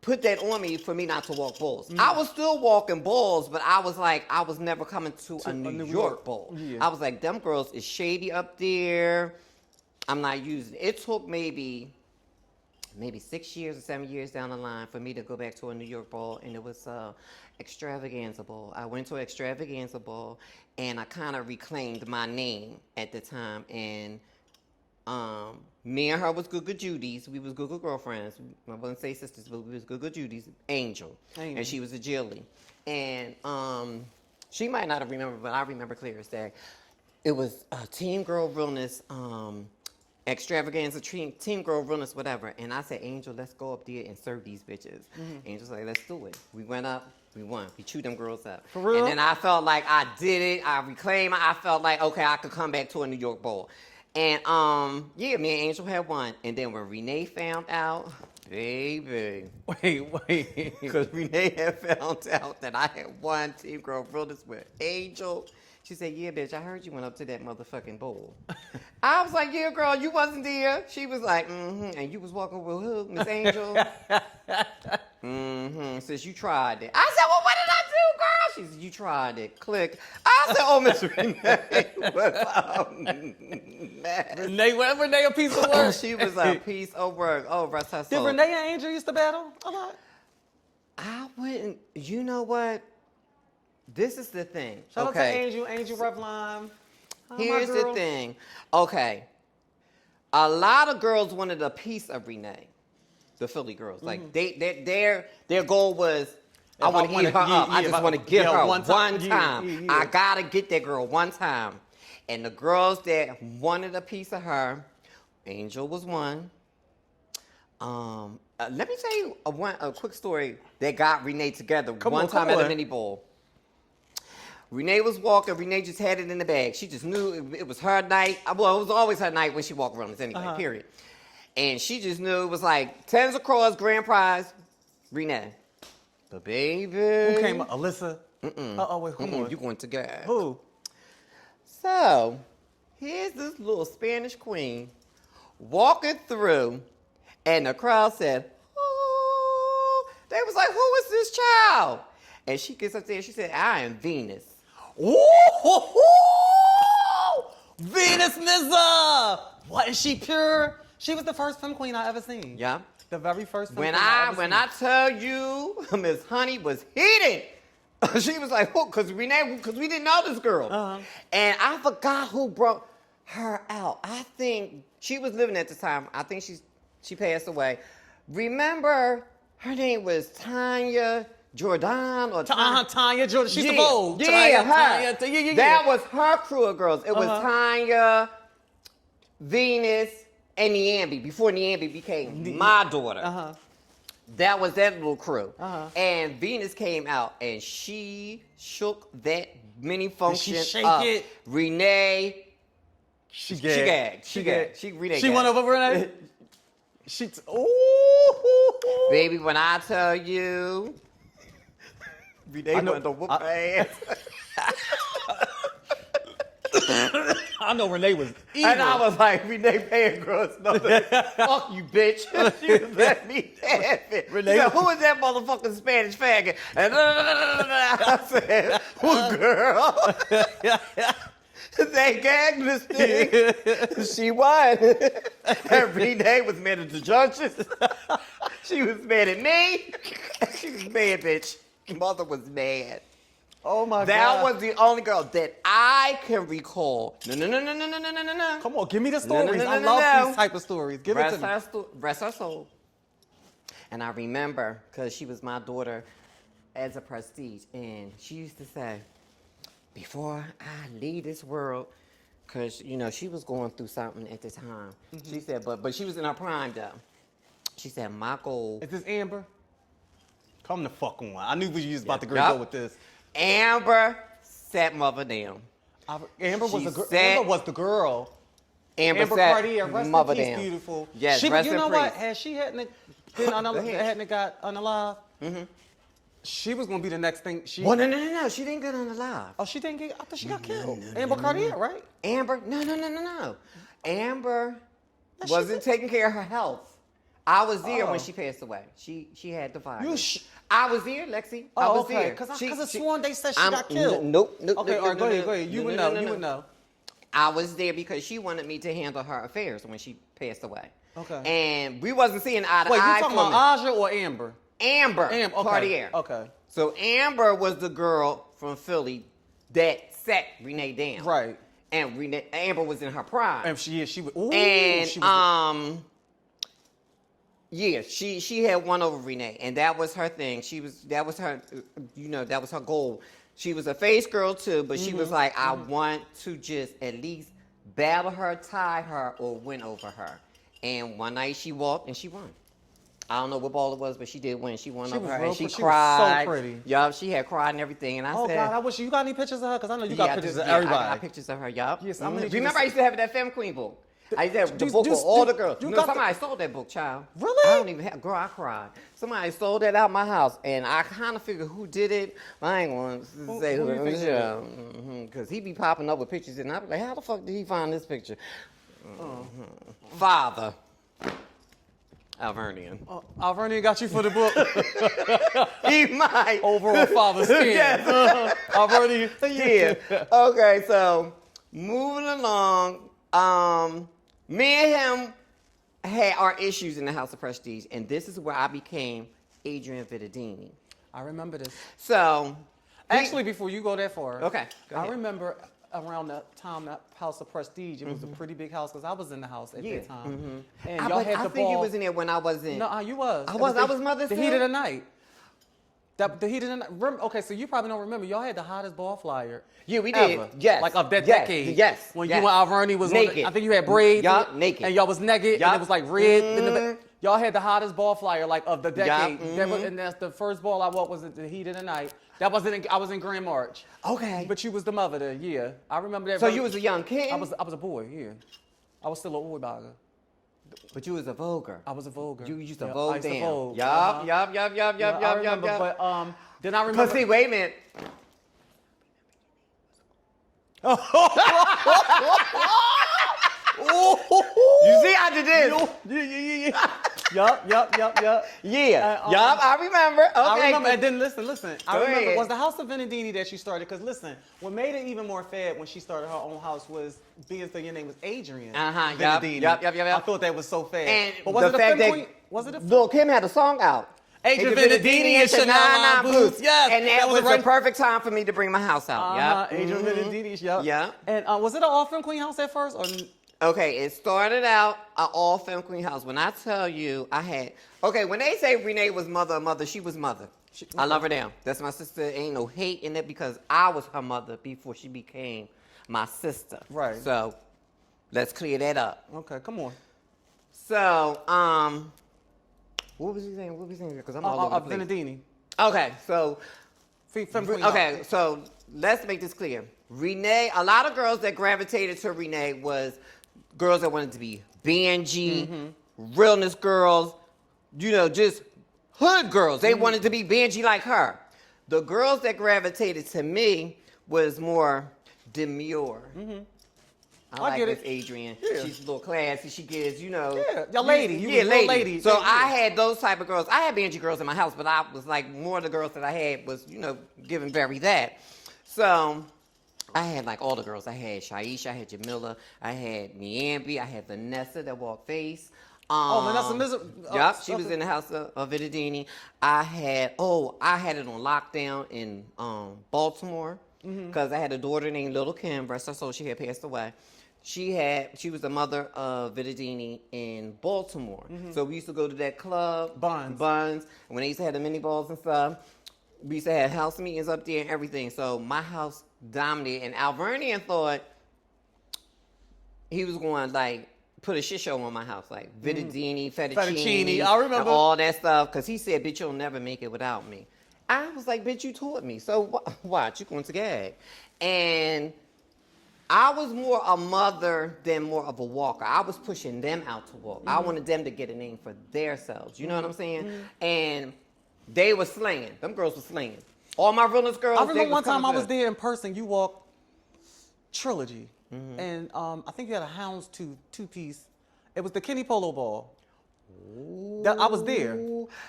put that on me for me not to walk balls. I was still walking balls, but I was like, I was never coming to a New York ball. Yeah. I was like, them girls is shady up there. I'm not using it. It took maybe 6 years or 7 years down the line for me to go back to a New York ball, and it was extravaganza ball. I went to extravaganza ball, and I kind of reclaimed my name at the time, and me and her was good Judy's. We was good girlfriends. I wouldn't say sisters, but we was good Judy's. Angel. And she was a Jilly. And she might not have remembered, but I remember clear as day. It was Team Girl Realness, extravaganza, Team Girl Realness, whatever. And I said, Angel, let's go up there and serve these bitches. Angel's like, let's do it. We went up. We won. We chewed them girls up. For real? And then I felt like I did it. I reclaimed it. I felt like, okay, I could come back to a New York bowl. And yeah, me and Angel had won. And then when Renee found out, baby. Wait. Because Renee had found out that I had won Team Girl Realness with Angel. She said, yeah, bitch, I heard you went up to that motherfucking bowl. I was like, yeah, girl, you wasn't there. She was like, and you was walking with who, Miss Angel? Since you tried it. I said, well, what did I do, girl? She said, you tried it. Click. I said, oh, Miss Renee was Renee a piece of work? she was a piece of work. Oh, rest her soul. Did Renee and Angel used to battle a lot? I wouldn't. You know what? This is the thing. Shout out to Angel Revlon. Oh, Here's my the girl. thing. Okay. A lot of girls wanted a piece of Renee. The Philly girls. Like their goal was, I want to eat her up. I just want to get her one time. Yeah. I gotta get that girl one time. And the girls that wanted a piece of her, Angel was one. Let me tell you a quick story that got Renee together one time at a mini bowl. Renee was walking. Renee just had it in the bag. She just knew it was her night. Well, it was always her night when she walked around us anyway, period. And she just knew it was like tens across, grand prize, Renee. But baby. Who came up? Alyssa? Wait, who? You going to get. Who? So, here's this little Spanish queen walking through, and the crowd said, oh. They was like, who is this child? And she gets up there and she said, I am Venus. Ooh, Venus Mizza! What, is she pure? She was the first femme queen I ever seen. Yeah. The very first femme When queen I ever when seen. I tell you, Miss Honey was heated. She was like, who? Because we didn't know this girl. And I forgot who brought her out. I think she was living at the time. I think she passed away. Remember, her name was Tanya Jordan or Tanya Jordan. She's the Vogue. Yeah, her. Tanya. That was her crew of girls. It was Tanya, Venus, and Niambi. Before Niambi became my daughter. That was that little crew. And Venus came out and she shook that mini function Did she shake up. it? Renee, She gagged. Renee She went gagged. over Renee? Ooh. Baby, when I tell you, Renee wanted to whoop her ass. I know Renee was evil. And I was like, Renee paying girls nothing. Fuck you, bitch. She was letting me have it. Renee, said, who is that motherfucking Spanish faggot? And I said, who girl? They gagged this thing. She won. And Renee was mad at the judges. She was mad at me. She was mad, bitch. Mother was mad. Oh my God. That was the only girl that I can recall. No. Come on, give me the stories. No. I love these type of stories. Give it to me. Rest her soul. And I remember, because she was my daughter as a prestige, and she used to say, before I leave this world, because, you know, she was going through something at the time. She said, but she was in her prime, though. She said, my goal... Is this Amber? Come the fuck on. I knew we was about to go with this. Amber sat mother down. Amber was the girl. Amber Cartier, rest in peace, down. beautiful. Yes, you rest in know peace. what? Had she hadn't got unalive, she was gonna be the next thing. Well, no. She didn't get unalive. Oh, she didn't get. I thought she got killed. Amber Cartier, right? Amber, no. Amber wasn't taking care of her health. I was there when she passed away. She had the virus. I was there, Lexi. I was there. Because I sworn they said she got killed. Nope. Okay, all right, go ahead. You would know. I was there because she wanted me to handle her affairs when she passed away. Okay. And we wasn't seeing eye to eye. Wait, you talking about Aja or Amber? Amber. Okay. Cartier. Okay. So Amber was the girl from Philly that sat Renee down. Right. And Amber was in her prime. And she was. Ooh, And she was yeah, she had won over Renee, and that was her thing. That was her goal. She was a face girl too, but she was like, I want to just at least battle her, tie her, or win over her. And one night she walked and she won. I don't know what ball it was, but she did win. She won over her, and she cried. Was so pretty. Yup, she had cried and everything. And I said, God, I wish you got any pictures of her, because I know you got pictures of everybody. I got pictures of her. Yup. Yes, Remember, I used to have that Femme Queen book. I used to have the book of all the girls. Somebody sold that book, child. Really? I don't even have. Girl, I cried. Somebody sold that out my house, and I kind of figured who did it. I ain't going to say who it was. Because he be popping up with pictures, and I be like, how the fuck did he find this picture? Father. Alvernian. Alvernian got you for the book. He might. Overall father skin. Yes. Alvernian. Yeah. Okay, so moving along. Me and him had our issues in the House of Prestige, and this is where I became Adrian Vidadini. I remember this. So, actually, before you go that far, okay, go ahead. I remember around that time, that House of Prestige, it was a pretty big house, because I was in the house at that time. And y'all had the I think you was in there when I wasn't. No, you was. I was Mother's The Day? heat of the night. The heat of the night. Okay, so you probably don't remember. Y'all had the hottest ball flyer. Yeah, we did. Ever. Yes. Like of that decade. Yes. When you and Alverni was naked. I think you had braids. Yup, naked. And y'all was naked. And it was like red. Y'all had the hottest ball flyer like of the decade. And that's the first ball I walked was at the heat of the night. I was in Grand March. Okay. But you was the mother there, yeah. I remember that. So you was a young kid? I was a boy, yeah. I was still a boy bagger. But you was a vulgar. I was a vulgar. You used to vogue down. Vogue. Yup. But then I remember. Cause see, wait a minute. You see, I did this. Yup. Yeah. I remember. Okay. I remember, and then listen. I Go remember, ahead. was the House of Vidadini that she started, because listen, what made it even more fad when she started her own house was, being that your name was Adrian Vidadini. Yup. I thought that was so fad. And but was the it a fact femme that queen? Was it a Lil' Kim had a song out. Adrian Vidadini and Chanel Boots. Yes. And that was right. the perfect time for me to bring my house out. Adrian Vidadini, yup. Yeah. And was it an all femme queen house at first? Or? Okay, it started out an all femme queen house. When I tell you, when they say Renee was mother, she was mother. I love her down. That's my sister. Ain't no hate in it, because I was her mother before she became my sister. Right. So, let's clear that up. Okay, come on. So, what was he saying? Because I'm all over the place. Vidadini. Okay, so. Femme queen Okay, house. so let's make this clear. Renee, a lot of girls that gravitated to Renee was girls that wanted to be bangy, realness girls, just hood girls. They wanted to be bangy like her. The girls that gravitated to me was more demure. I like get Miss it. Adrian. Yeah. She's a little classy. She gives, you know. Yeah, y'all lady. You yeah, was real lady. lady. So Yeah, I yeah. had those type of girls. I had Benji girls in my house, but I was like, more of the girls that I had was, you know, giving very that. So I had like all the girls. I had Shaisha, I had Jamila, I had Niambi, I had Vanessa that walked face. Vanessa Yup, she was in the house of Vidadini. I had it on lockdown in Baltimore because I had a daughter named Little Kim. Rest her soul, she had passed away. She was the mother of Vidadini in Baltimore. So we used to go to that club, Buns. When they used to have the mini balls and stuff, we used to have house meetings up there and everything. So my house dominated. And Alvernian thought he was going to like put a shit show on my house, like Vidadini, fettuccine, I remember. and all that stuff. Because he said, bitch, you'll never make it without me. I was like, bitch, you taught me. So watch, you're going to gag. And I was more a mother than more of a walker. I was pushing them out to walk. I wanted them to get a name for themselves. You know what I'm saying? And they were slinging. Them girls were slinging. All my realest girls. I remember one time I was there in person. You walked Trilogy, and I think you had a Houndstooth two-piece. It was the Kenny Polo ball. I was there,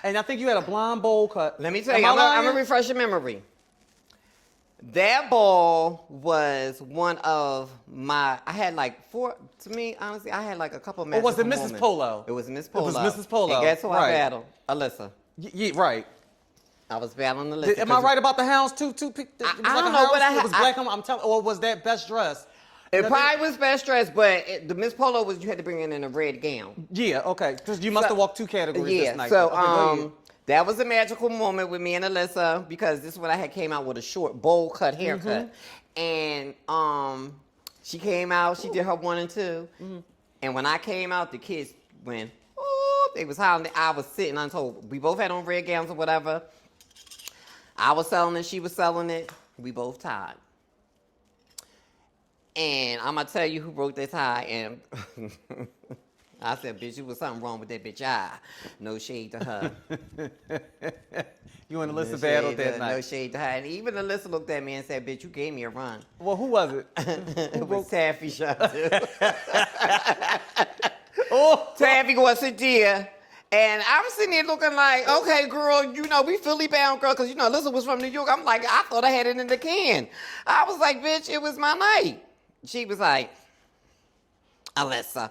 and I think you had a blonde bowl cut. Let me tell you, I'm gonna refresh your memory. That ball was one of my. I had like four. To me, honestly, I had like a couple of magical was it Mrs. moments. Polo? It was Miss Polo. It was Mrs. Polo. And guess who Right. I battled? Alyssa. Yeah, right. I was battling Alyssa. Am I right about the Houndstooth two-piece? I don't know what I It was had. black. I'm telling. Or was that best dress? It probably was best dressed, but the Miss Polo was you had to bring it in a red gown. Yeah. Okay. Because you must have walked two categories this night. So Okay, go ahead. that was a magical moment with me and Alyssa because this is when I had came out with a short bowl cut haircut, and she came out. She did her 1 and 2, and when I came out, the kids went. Oh, they was hollering. I was sitting untold. We both had on red gowns or whatever. I was selling it. She was selling it. We both tied. And I'm going to tell you who broke this tie. And I said, bitch, it was something wrong with that bitch eye. No shade to her. You and Alyssa battled that night. No shade to her. And even Alyssa looked at me and said, bitch, you gave me a run. Well, who was it? It was Taffy Shot. Oh, Taffy going to sit there. And I'm sitting there looking like, okay, girl, you know, we Philly bound, girl, because, you know, Alyssa was from New York. I'm like, I thought I had it in the can. I was like, bitch, it was my night. She was like, Alyssa.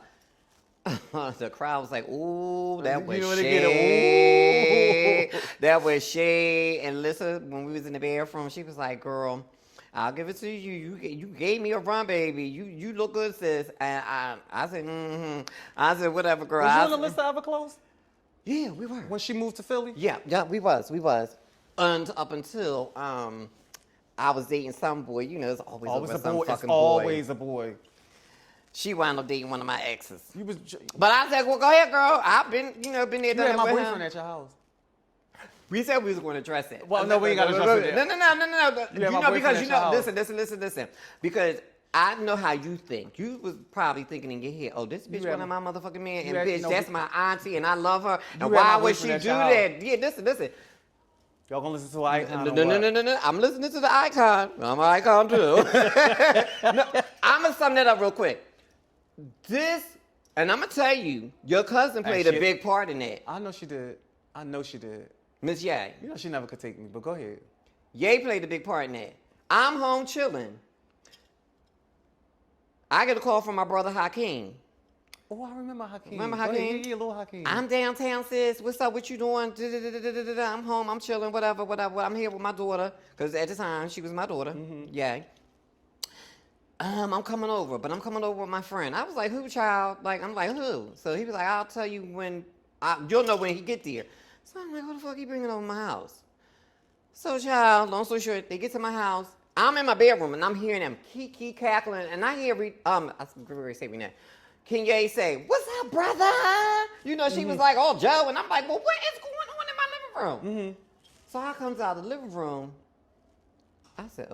The crowd was like, ooh, that was shade. That was shade. And Alyssa, when we was in the bathroom, she was like, girl, I'll give it to you. You gave me a run, baby. You look good, sis. And I said, I said, whatever, girl. was you and Alyssa ever close? Yeah, we were. When she moved to Philly? Yeah, we was. And up until I was dating some boy, you know, it's always over some It's fucking boy. always a boy. She wound up dating one of my exes. You was. But I said, well, go ahead, girl. I've been there, You done had that my with boyfriend him. at your house. We said we was going to dress it. Well, no, we ain't got to dress it. No. You had my know, boyfriend because at you your know, house. listen. Because I know how you think. You was probably thinking in your head, oh, this bitch one of my motherfucking men, and bitch, that's my auntie, and I love her. And why would she do that? Yeah, listen. Y'all gonna listen to an icon? No. I'm listening to the icon. I'm an icon too. No, I'm gonna sum that up real quick. And I'm gonna tell you, your cousin played a big part in that. I know she did. Miss Ye. You know she never could take me, but go ahead. Ye played a big part in that. I'm home chilling. I get a call from my brother Hakeem. Oh, I remember Hakeem. Remember Go ahead. Hakeem? Yeah, little Hakeem. I'm downtown, sis. What's up? What you doing? I'm home. I'm chilling. Whatever. I'm here with my daughter. Because at the time, she was my daughter. Yeah. I'm coming over. But I'm coming over with my friend. I was like, who, child? I'm like, who? So he was like, I'll tell you when. You'll know when he get there. So I'm like, what the fuck he bringing over my house? So, child, long story short, they get to my house. I'm in my bedroom, and I'm hearing them kiki cackling. And I hear, I was say Renee. Kanye say, what's up, brother? You know, she was like, oh, Joe. And I'm like, well, what is going on in my living room? So I comes out of the living room. I said,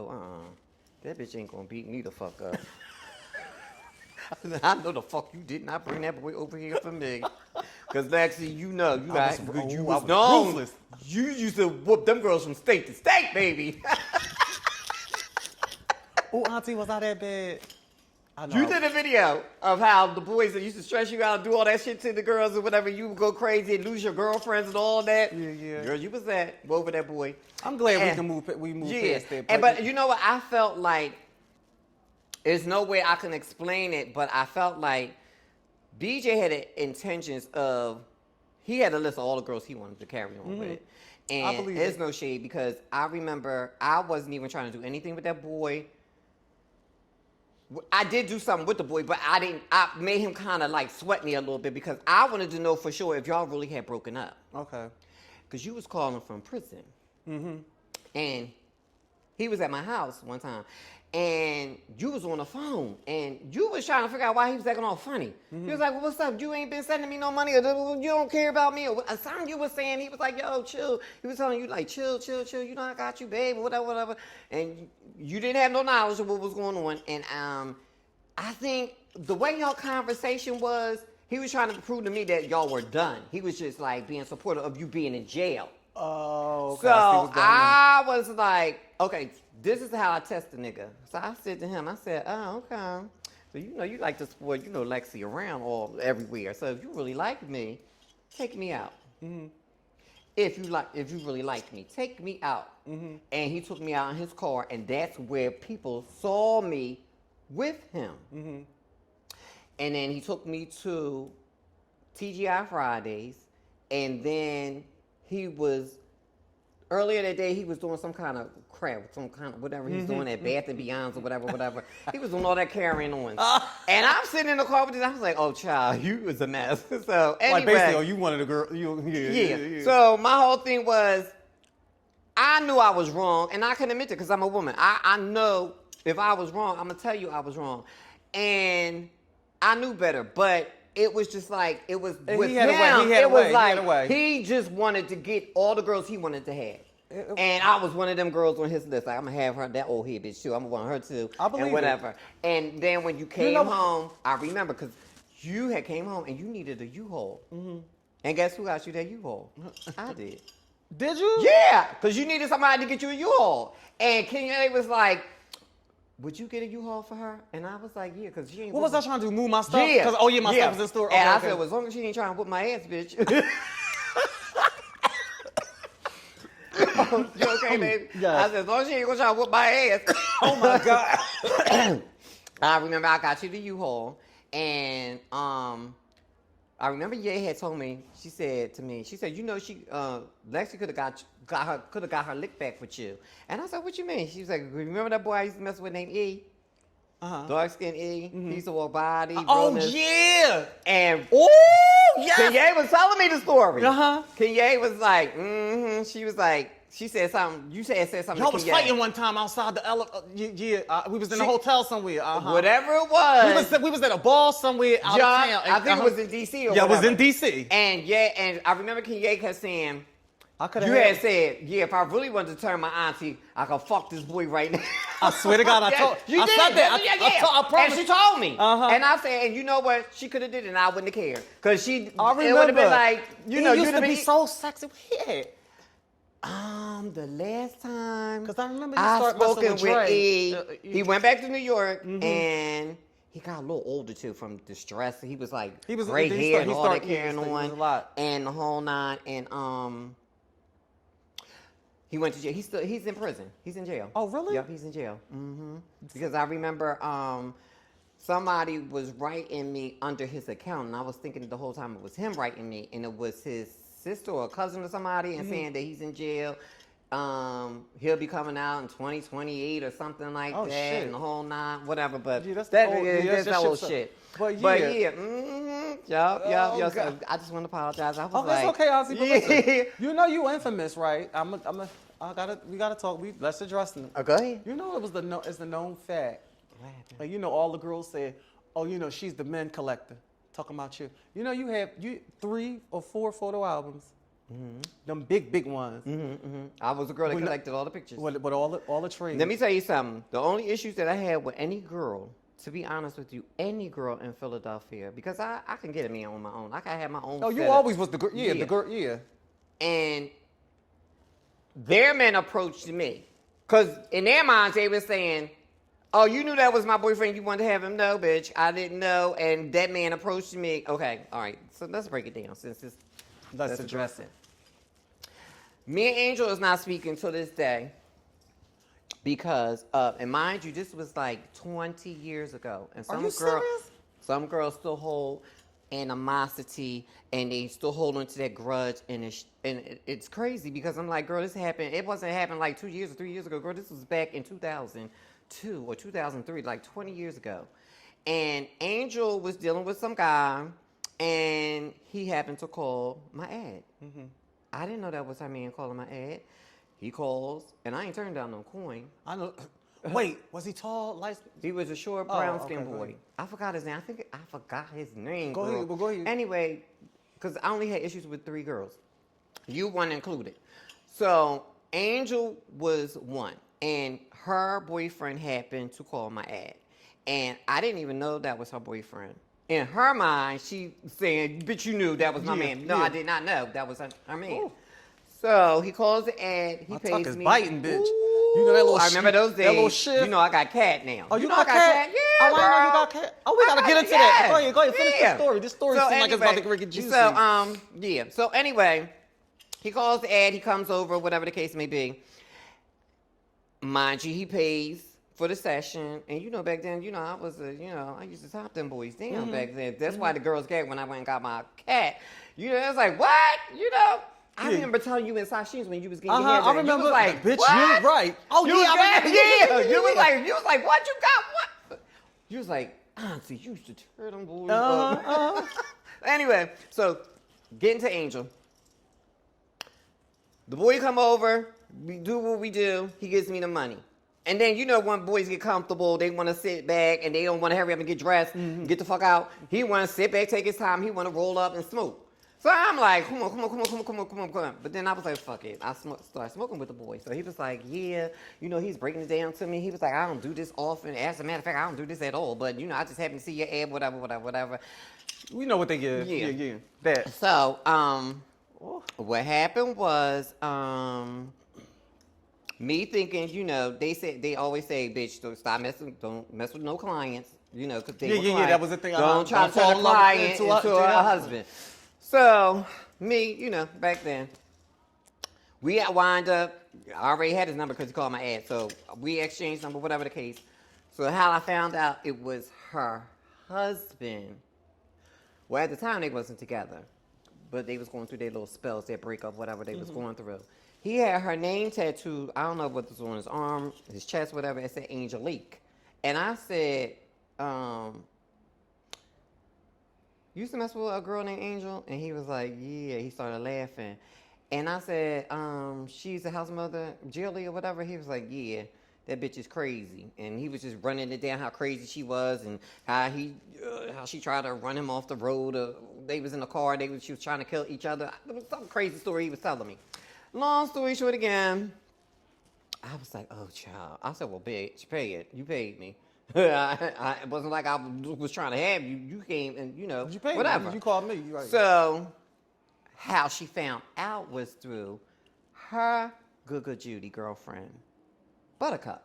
that bitch ain't going to beat me the fuck up. I know the fuck you did not bring that boy over here for me. Because Lexi, you know, you I got, was- you I was was known. ruthless. You used to whoop them girls from state to state, baby. Oh, Auntie, was I that bad? I know. You did a video of how the boys that used to stress you out and do all that shit to the girls or whatever, you would go crazy and lose your girlfriends and all that. Yeah. Girl, you was that. Over that boy. I'm glad And- we moved Yeah. past that. But you know what? I felt like, there's no way I can explain it, but I felt like BJ had the intentions of, he had a list of all the girls he wanted to carry on with. And believe there's it. no shade because I remember I wasn't even trying to do anything with that boy. I did do something with the boy, but I made him kind of like sweat me a little bit because I wanted to know for sure if y'all really had broken up. Okay. Because you was calling from prison. And he was at my house one time. And you was on the phone. And you was trying to figure out why he was acting all funny. He was like, well, what's up? You ain't been sending me no money. Or you don't care about me. Or something you was saying. He was like, yo, chill. He was telling you like, chill. You know, I got you, babe. Whatever. And you didn't have no knowledge of what was going on. And I think the way y'all conversation was, he was trying to prove to me that y'all were done. He was just like being supportive of you being in jail. Oh, okay. So I see what's going on. I was like, okay, this is how I test the nigga. So I said to him, I said, oh, okay. So you know you like to sport, you know, Lexi around everywhere. So if you really like me, take me out. If you really like me, take me out. And he took me out in his car, and that's where people saw me with him. And then he took me to TGI Fridays, and then he was, earlier that day, he was doing some kind of crap, some kind of whatever he's doing at Bath and Beyond's or whatever. He was doing all that carrying on. And I'm sitting in the car with this, I was like, oh, child, you was a mess. So anyway. Like basically, oh, you wanted a girl. Yeah. So my whole thing was, I knew I was wrong, and I can admit it because I'm a woman. I know if I was wrong, I'm going to tell you I was wrong. And I knew better, but it was just like, it was And with he had a him, way, he had it a was way, he had a like, way. he just wanted to get all the girls he wanted to have. And I was one of them girls on his list. Like, I'm going to have her, that old head bitch too. I'm going to want her too. I believe and it. whatever. And then when you came know- home, I remember, because you had came home and you needed a U-Haul. And guess who got you that U-Haul? I did. Did you? Yeah, because you needed somebody to get you a U-Haul. And Kenya was like, would you get a U-Haul for her? And I was like, yeah, because she ain't. What was I trying to do? Move my stuff? Yeah. 'Cause, oh, yeah, my stuff was in store. And Okay, I okay. said, well, as long as she ain't trying to whip my ass, bitch. You okay, baby? Yes. I said, as long as she ain't gonna try to whip my ass. Oh, my God. I remember I got you the U-Haul. And I remember Ye had told me, she said to me, you know, Lexi could have got her lick back with you. And I said, what you mean? She was like, remember that boy I used to mess with named E? Dark skin E. He used to walk by. Oh, yeah. And yes. Kanye was telling me the story. Uh-huh. Kanye was like, she was like, she said something. You said something. Y'all to was Kanye. fighting one time outside the we was in a hotel somewhere. Whatever it was. We was at a ball somewhere out John, of town. I think it was in D.C. or Yeah, it was whatever. in D.C. And I remember Kanye kept saying, I you had said, yeah, if I really wanted to turn my auntie, I could fuck this boy right now. I swear to God, I Yeah, told you I did. said that. Yeah. I promise. And she told me. And I said, and you know what? She could have did it and I wouldn't have cared. Because I it would have remember. been like, you know, He used you'd to have be been. so sexy. Yeah. The last time 'Cause I remember you I start messing spoken with with Dre. E, he went back to New York and he got a little older too from the stress. He was like gray hair and all that carrying on, a lot. and the whole nine. And he went to jail. He's in prison. He's in jail. Oh, really? Yep, he's in jail. Because I remember somebody was writing me under his account, and I was thinking the whole time it was him writing me, and it was his sister or cousin or somebody, and saying that he's in jail. He'll be coming out in 2028 or something like Oh, that, shit. and the whole nine, whatever. But Yeah, that's that's the old- yeah, that's that's that old shit. shit. But But yeah. yup. Oh, So God. I just want to apologize. I was Oh, like, it's okay, Ozzy. But yeah. listen, you know you infamous, right? We gotta talk. Let's address it. Oh, go ahead. You know it's the known fact. Like, you know, all the girls say, oh, you know, she's the men collector. Talking about you. You know, you have 3 or 4 photo albums. Them big ones. I was a girl that But no- collected all the pictures. But all the trades. Let me tell you something. The only issues that I had with any girl to be honest with you, any girl in Philadelphia, because I can get a man on my own. I can have my own. Oh, you setup. always was the girl. Yeah, the girl. Yeah. And their men approached me. Because in their minds, they were saying, oh, you knew that was my boyfriend. You wanted to have him? No, bitch. I didn't know. And that man approached me. Okay, all right. So let's break it down since it's, let's address it. Me and Angel is not speaking to this day because, and mind you, this was like 20 years ago. And Are you serious? Some girls still hold animosity and they still hold on to that grudge. And it's crazy because I'm like, girl, this happened. It wasn't happening like 2 years or 3 years ago. Girl, this was back in 2002 or 2003, like 20 years ago. And Angel was dealing with some guy and he happened to call my ad. Mm-hmm. I didn't know that was her man calling my ad. He calls, and I ain't turned down no coin. I know. Wait, was he tall, light? He was a short, brown-skinned boy. I forgot his name. I forgot his name. Go ahead, go ahead. Anyway, because I only had issues with 3 girls. You weren't included. So Angel was one, and her boyfriend happened to call my ad. And I didn't even know that was her boyfriend. In her mind, she saying, bitch, you knew that was my man. No, I did not know that was her man. Ooh. So he calls the ad. He pays is me. Biting, bitch. Ooh, you know that little I remember those days. That little shit. You know I got cat now. Oh, you got cat? Yeah, oh, I know girl. you got cat. Oh, we gotta get into that. Go ahead, finish the story. This story seems like it's about to get juicy. So, yeah. So anyway, he calls the ad. He comes over, whatever the case may be. Mind you, he pays for the session, and you know back then, you know I used to top them boys down back then. That's why the girls gagged when I went and got my cat. You know, it's like what? You know, I remember telling you in Sashins when you was getting your hair done. I remember. You was like, bitch, what? you're right. Oh you You was like, what you got? What? You was like, auntie, you used to tear them boys up. Anyway, so getting to Angel. The boy come over. We do what we do. He gives me the money. And then, you know, when boys get comfortable, they want to sit back and they don't want to hurry up and get dressed, get the fuck out. He want to sit back, take his time. He want to roll up and smoke. So I'm like, come on. But then I was like, fuck it. I started smoking with the boy. So he was like, yeah, you know, he's breaking it down to me. He was like, I don't do this often. As a matter of fact, I don't do this at all. But, you know, I just happen to see your ad, whatever. We know what they give. Yeah. That. So, what happened was, me thinking, you know, they always say, bitch, don't mess with no clients, you know, because they were clients. That was the thing. Don't try to turn a client into a husband. So, me, you know, back then, we wind up, I already had his number because he called my ad, so we exchanged number, whatever the case. So how I found out it was her husband. Well, at the time, they wasn't together, but they was going through their little spells, their breakup, whatever they was going through. He had her name tattooed, I don't know what was on his arm, his chest, whatever, it said Angelique. And I said, you used to mess with a girl named Angel? And he was like, yeah, he started laughing. And I said, she's a house mother, Jilly or whatever. He was like, yeah, that bitch is crazy. And he was just running it down how crazy she was and how she tried to run him off the road. They was in the car, she was trying to kill each other. It was some crazy story he was telling me. Long story short again, I was like, oh, child. I said, well, bitch, pay it. You paid me. It wasn't like I was trying to have you. You came and, you know, you paid whatever. Me. You called me. You right. So how she found out was through her Good Judy girlfriend, Buttercup.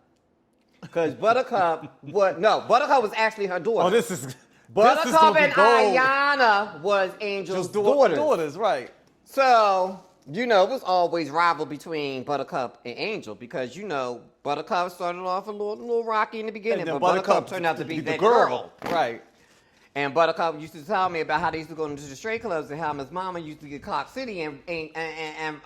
Because Buttercup was actually her daughter. Oh, this is Buttercup and Ayana was Angel's daughters, right. So, you know, it was always rival between Buttercup and Angel because, you know, Buttercup started off a little rocky in the beginning, but Buttercup turned out to be that girl. Right. And Buttercup used to tell me about how they used to go into the straight clubs and how Miss Mama used to get Clock City and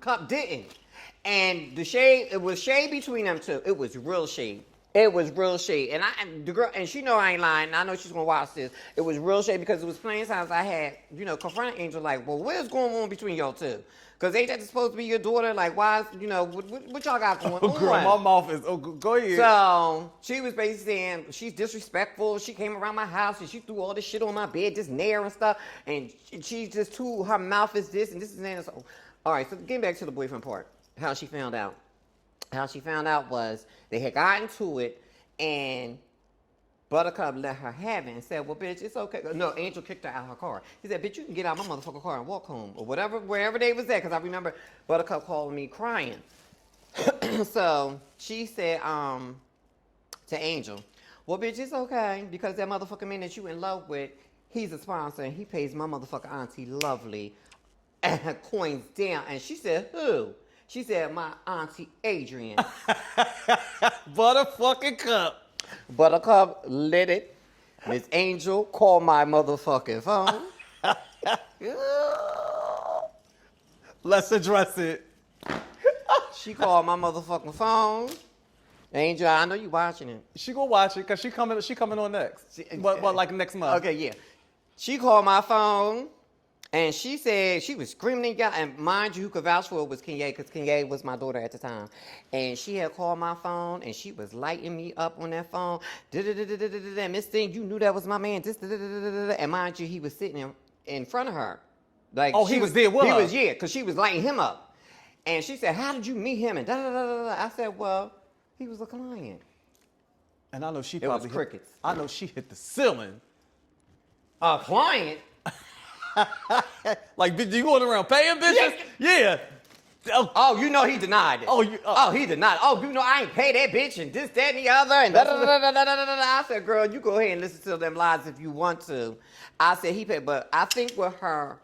Cup didn't. And it was shade between them two. It was real shade. It was real shade. And the girl, and she know I ain't lying, and I know she's gonna watch this. It was real shade because it was plenty of times I had, you know, confronted Angel like, well, what's going on between y'all two? Because ain't that supposed to be your daughter? Like, why is, you know, what y'all got going on? Girl, my mouth is, go ahead. So, she was basically saying, she's disrespectful. She came around my house and she threw all this shit on my bed, just nair and stuff. And she just her mouth is this and this and that. And so, all right, so getting back to the boyfriend part, how she found out. How she found out was they had gotten to it and Buttercup let her have it and said, well, bitch, it's okay. No, Angel kicked her out of her car. He said, bitch, you can get out of my motherfucking car and walk home or whatever, wherever they was at. Because I remember Buttercup calling me crying. So she said to Angel, well, bitch, it's okay because that motherfucking man that you in love with, he's a sponsor and he pays my motherfucking auntie Lovely coins down. And she said, who? She said, my auntie Adrian. Butterfucking cup. Buttercup lit it. Miss Angel called my motherfucking phone. Let's address it. She called my motherfucking phone. Angel, I know you watching it. She gonna watch it because she coming on next. What, like next month? Okay, yeah. She called my phone, and she said she was screaming and and mind you, who could vouch for it was Kenya, because Kenya was my daughter at the time. And she had called my phone, and she was lighting me up on that phone. Miss Thing, you knew that was my man. And mind you, he was sitting in front of her. Like, oh, he was there with her? He was, yeah, because she was lighting him up. And she said, how did you meet him? And I said, well, he was a client. And I know she It was probably crickets. I know she hit the ceiling. A client? Like, bitch, you going around paying bitches? Yeah. Oh, you know he denied it. He denied it. Oh, you know I ain't pay that bitch and this, that, and the other. And I said, girl, you go ahead and listen to them lies if you want to. I said he paid, but I think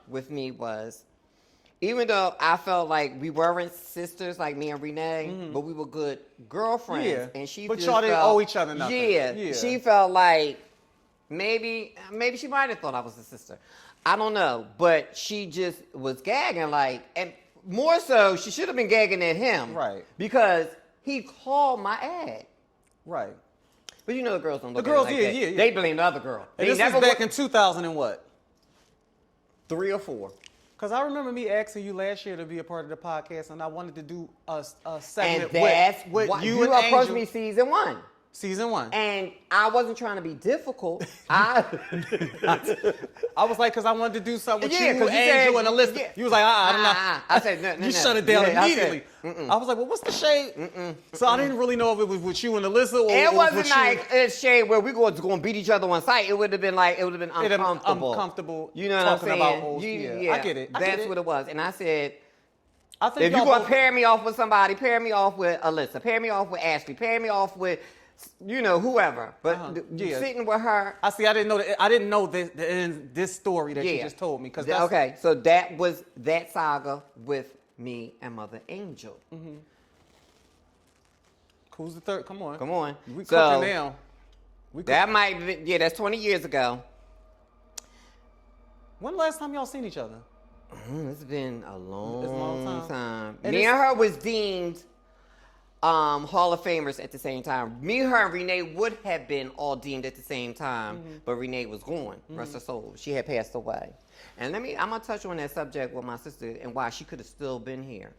with me was, even though I felt like we weren't sisters like me and Renee, but we were good girlfriends. Yeah. And she but just y'all didn't felt, owe each other nothing. Yeah. She felt like maybe she might have thought I was a sister. I don't know. But she just was gagging like, and more so, she should have been gagging at him. Right. Because he called my ad. Right. But you know the girls don't look The girls, at it like that. yeah. They blame the other girl. And They this never was back in 2000 and what? 3 or 4. Because I remember me asking you last year to be a part of the podcast, and I wanted to do a And segment that's with why you and approached Angel. me season 1. Season 1. And I wasn't trying to be difficult. I was like, because I wanted to do something with Yeah, you, 'cause you Angel, said- and Alyssa. yeah. You was like, I'm not. I said, no. You shut it down Yeah, I immediately. said, I was like, well, what's the shade? So I didn't really know if it was with you and Alyssa or It was wasn't with like a shade where we going to beat each other on sight. It would have been uncomfortable. Uncomfortable. You know what I'm talking saying? about hoes. Yeah, I get it. That's what it was. And I said, I think if you're y'all going to both- pair me off with somebody, pair me off with Alyssa, pair me off with Ashley, pair me off with, whoever. But Yeah. sitting with her. I see. I didn't know this story that you just told me. Because Okay, so that was that saga with me and Mother Angel. Who's the third? Come on. Come on. We So, cooking now. That might be, that's 20 years ago. When the last time y'all seen each other? It's been a long, long time. And Me and her was deemed Hall of Famers at the same time. Me, her, and Renee would have been all deemed at the same time, but Renee was gone. Rest her soul. She had passed away. And I'm gonna touch on that subject with my sister and why she could have still been here.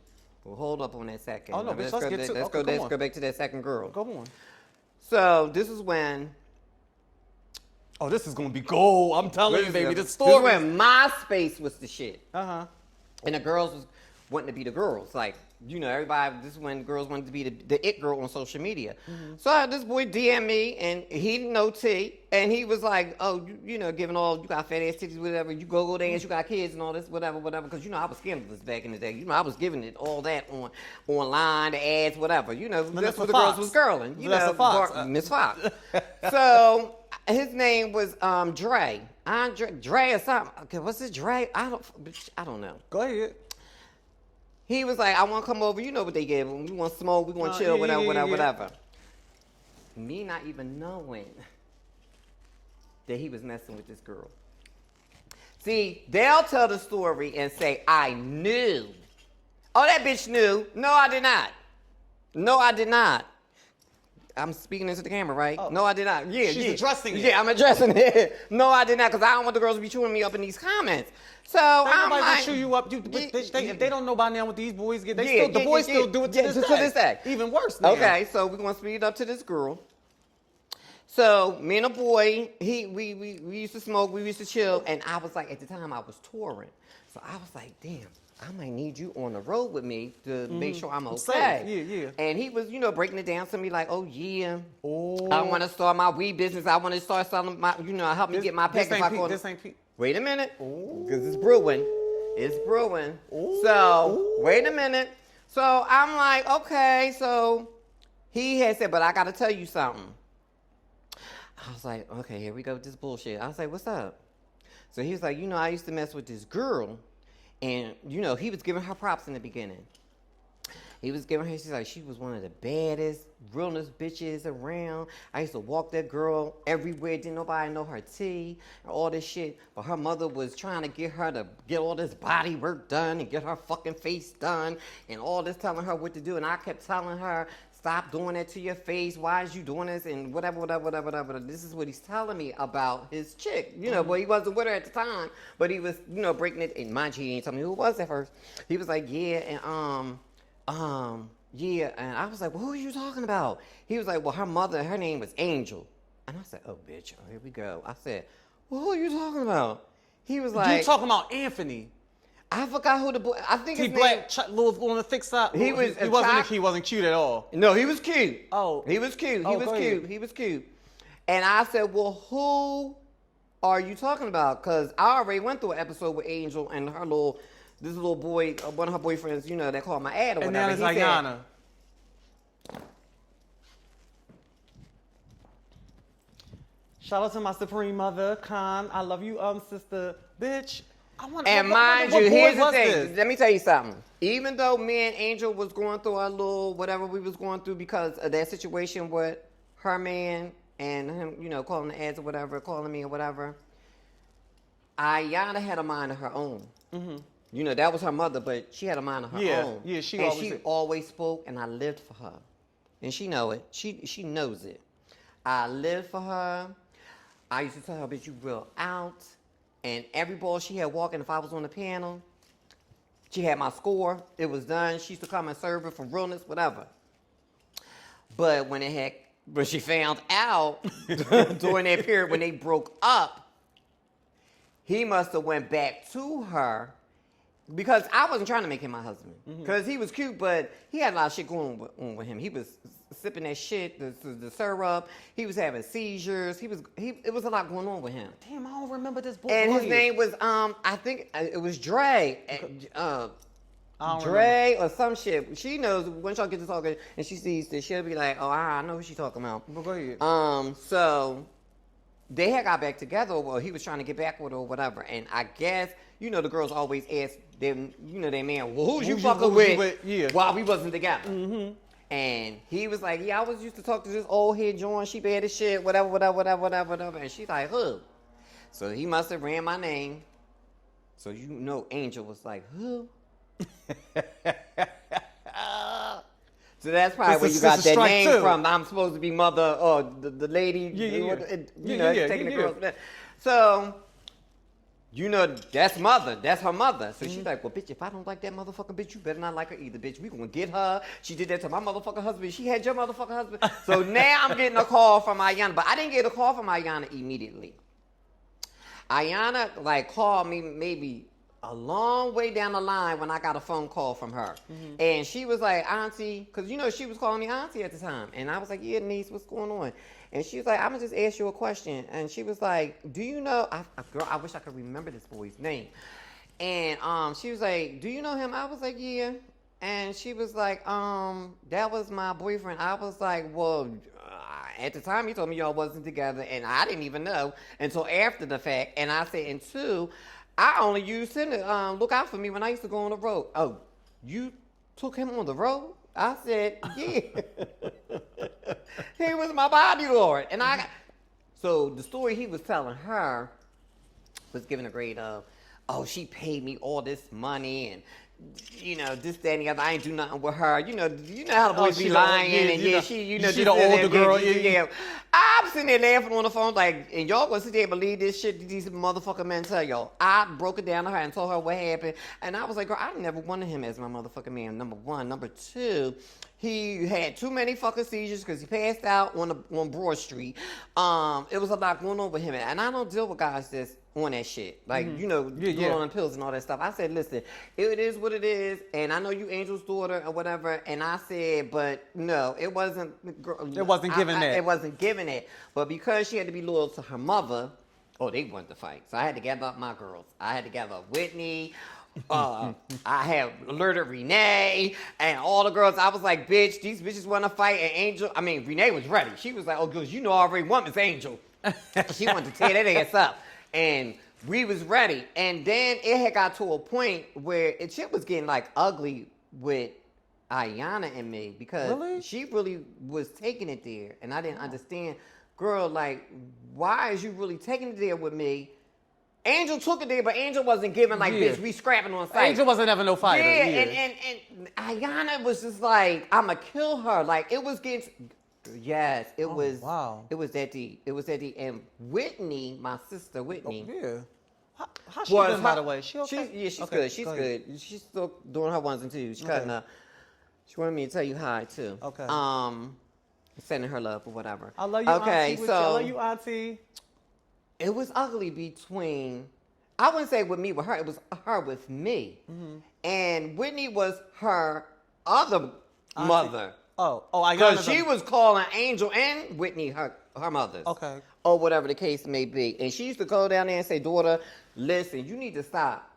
We'll hold up on that second. Oh no, bitch, let's get to. Let's go back to that second girl. Go on. So this is when. Oh, this is gonna be gold. I'm telling you, baby. This This story. is when MySpace was the shit. Uh-huh. And the girls was wanting to be the girls. Like, everybody, this is when girls wanted to be the it girl on social media. So I had this boy DM me, and he didn't know T, and he was like, oh, giving all, you got fat ass titties, whatever, you go dance, you got kids and all this, whatever, because, I was scandalous back in the day. I was giving it all that online, the ads, whatever. That's what the girls was girling. Vanessa Fox. Miss Fox. So his name was Dre. Dre or something. Okay, what's his Dre? I don't know. Go ahead. He was like, I want to come over. You know what they give him. We want to smoke. We want to chill, yeah, whatever. Me not even knowing that he was messing with this girl. See, they'll tell the story and say, I knew. Oh, that bitch knew. No, I did not. No, I did not. I'm speaking into the camera, right? Oh. No, I did not. Yeah, She's addressing it. Yeah, I'm addressing it. No, I did not, because I don't want the girls to be chewing me up in these comments. So I'm Nobody like, gonna chew you up. If they don't know by now what these boys get, Yeah, the boys still do it to this day. Even worse now. Okay, so we're gonna speed up to this girl. So me and a boy, we used to smoke, we used to chill, and I was like, at the time I was touring. So I was like, damn, I might need you on the road with me to make sure I'm okay. Safe. Yeah. And he was, breaking it down to me like, oh, yeah. I want to start my weed business. I want to start selling my, help me get my pack. This ain't Pete. Wait a minute. Because it's brewing. It's brewing. So, wait a minute. So, I'm like, okay. So, he had said, but I got to tell you something. I was like, okay, here we go with this bullshit. I was like, what's up? So, he was like, I used to mess with this girl. And, he was giving her props in the beginning. He was giving her, she's like, she was one of the baddest, realest bitches around. I used to walk that girl everywhere, didn't nobody know her tea, and all this shit. But her mother was trying to get her to get all this body work done and get her fucking face done and all this, telling her what to do. And I kept telling her, stop doing that to your face. Why is you doing this? And whatever. This is what he's telling me about his chick. Well, he wasn't with her at the time, but he was, breaking it. And mind you, he ain't telling me who it was at first. He was like, yeah, and yeah. And I was like, well, who are you talking about? He was like, well, her mother, her name was Angel. And I said, oh, bitch, here we go. I said, well, who are you talking about? He was like, you talking about Anthony? I forgot who the boy. I think he his black, name. little on the thick side. He wasn't cute at all. No, he was cute. Oh, he was cute. Go ahead. He was cute. And I said, well, who are you talking about? Because I already went through an episode with Angel and her this little boy, one of her boyfriends, that called my ad or and whatever. And now it's Ayana. Shout out to my supreme mother, Khan. I love you, sister, bitch. And mind you, here's the thing. Let me tell you something. Even though me and Angel was going through our little whatever we was going through because of that situation with her man and him, calling the ads or whatever, calling me or whatever, Ayana had a mind of her own. Mm-hmm. That was her mother, but she had a mind of her own. Yeah, she always spoke, and I lived for her. And she know it. She knows it. I lived for her. I used to tell her, bitch, you real out. And every ball she had walking, if I was on the piano, she had my score. It was done. She used to come and serve it for realness, whatever. But when she found out during that period when they broke up, he must have went back to her because I wasn't trying to make him my husband. Because he was cute, but he had a lot of shit going on with him. He was sipping that shit, the syrup. He was having seizures. It was a lot going on with him. Damn, I don't remember this boy. And his name was, I think it was Dre. Dre or some shit. She knows when y'all get to talking and she sees this, she'll be like, oh, I know who she's talking about. Well, go ahead. So they had got back together, or he was trying to get back with her or whatever. And I guess, the girls always ask them, their man, well, who's you fucking with while we wasn't together? Mm-hmm. And he was like, yeah, I was used to talk to this old head joint, she bad as shit, whatever. And she's like, who? So he must have ran my name. So Angel was like, who? So that's probably where you got that name from. I'm supposed to be mother or the lady, taking the girls. So, that's mother. That's her mother. So she's like, well, bitch, if I don't like that motherfucking bitch, you better not like her either, bitch. We gonna get her. She did that to my motherfucking husband. She had your motherfucking husband. So now I'm getting a call from Ayana. But I didn't get a call from Ayana immediately. Ayana, called me maybe a long way down the line when I got a phone call from her. Mm-hmm. And she was like, auntie, because, she was calling me auntie at the time. And I was like, yeah, niece, what's going on? And she was like, I'm going to just ask you a question. And she was like, do you know, girl, I wish I could remember this boy's name. And she was like, do you know him? I was like, yeah. And she was like, that was my boyfriend. I was like, well, at the time you told me y'all wasn't together, and I didn't even know until after the fact. And I said, and two, I only used him to look out for me when I used to go on the road. Oh, you took him on the road? I said, yeah. He was my bodyguard. And so the story he was telling her was giving a grade of, oh, she paid me all this money and, this, that, and the other. I ain't do nothing with her. You know how the boys be lying. She the older girl. Yeah. I'm sitting there laughing on the phone and y'all gonna sit there and believe this shit that these motherfucking men tell y'all. I broke it down to her and told her what happened. And I was like, girl, I never wanted him as my motherfucking man, number one. Number two, He had too many fucking seizures because he passed out on Broad Street. It was a lot going on with him. And I don't deal with guys that's on that shit. Like, going on the pills and all that stuff. I said, listen, it is what it is. And I know you Angel's daughter or whatever. And I said, but no, it wasn't. It wasn't given that. It wasn't given it. But because she had to be loyal to her mother, they wanted to fight. So I had to gather up my girls. I had to gather up Whitney. I had alerted Renee and all the girls. I was like, bitch, these bitches want to fight. And Renee was ready. She was like, oh, girls, I already want Miss Angel. She wanted to tear that ass up. And we was ready. And then it had got to a point where shit was getting like ugly with Ayana and me because she really was taking it there. And I didn't understand, girl, like, why is you really taking it there with me? Angel took it there, but Angel wasn't giving like, bitch, we scrapping on sight. Angel wasn't ever no fighter. Yeah, and Ayana was just like, I'ma kill her. Like, it was getting, it was. Wow. It was that deep. It was that deep. And Whitney, my sister Whitney. How's she been, by the way? She okay? She's good. She's good. She's still doing her ones and twos. She's cutting up. She wanted me to tell you hi too. Okay. Sending her love or whatever. I love you, okay, auntie. So I love you, auntie. It was ugly between, I wouldn't say with me, with her. It was her with me. Mm-hmm. And Whitney was her other mother. I because she was calling Angel and Whitney her mothers. Okay. Or whatever the case may be. And she used to go down there and say, daughter, listen, you need to stop,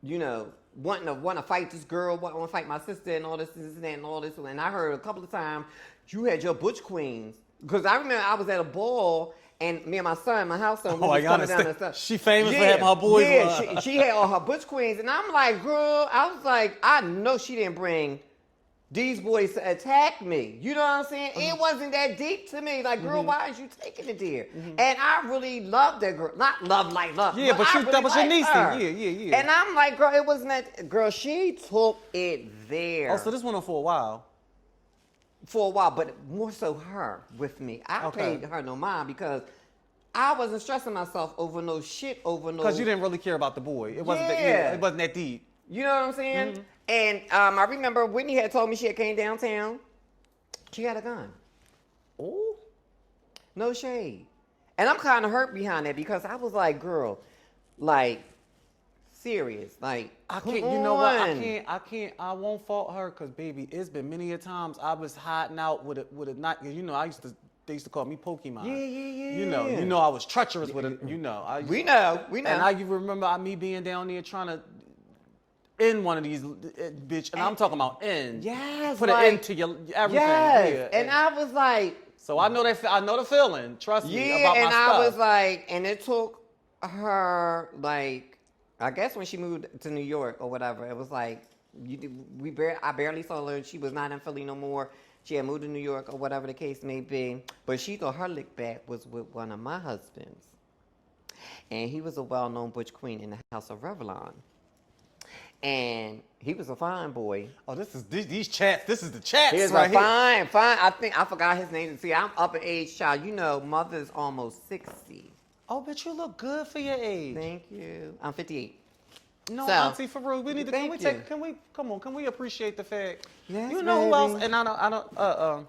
wanting to fight this girl, want to fight my sister and all this and that and all this. And I heard a couple of times, you had your butch queens. Because I remember I was at a ball and me and my son, my house son, we was coming down and stuff. She famous for having her boys. Yeah, she had all her butch queens. And I'm like, girl, I know she didn't bring these boys to attack me. You know what I'm saying? It wasn't that deep to me. Like, girl, why is you taking it there? And I really loved that girl. Not love like love. Yeah, but really that was your niece. her. Yeah. And I'm like, girl, it wasn't that. Girl, she took it there. Oh, so this went on for a while. For a while, but more so her with me. I paid her no mind because I wasn't stressing myself over no shit, Because you didn't really care about the boy. It wasn't it wasn't that deep. You know what I'm saying? And I remember Whitney had told me she had came downtown. She had a gun. Oh. No shade. And I'm kind of hurt behind that because I was like, girl, like, serious. Like, I can't, you know what? I won't fault her because, baby, it's been many a times I was hiding out with a knife. They used to call me Pokemon. Yeah. You know I was treacherous with it. We know. And I remember me being down there trying to end one of these, bitch, and I'm talking about end. Yes. Put an end to your everything. Yes. Yeah. And I was like. So I know the feeling. Trust me about my stuff. Yeah, and I was like, and it took her, like, I guess when she moved to New York or whatever, it was like, I barely saw her. She was not in Philly no more. She had moved to New York or whatever the case may be. But she thought her lick back was with one of my husbands. And he was a well-known butch queen in the House of Revlon. And he was a fine boy. Oh, these chats. This is the chats. He was right fine. I think I forgot his name. See, I'm up in age, child. Mother's almost 60. Oh, but you look good for your age. Thank you. I'm 58. No, Auntie, for real, we need to. Can we appreciate the fact? Yes, you know who else? And I don't.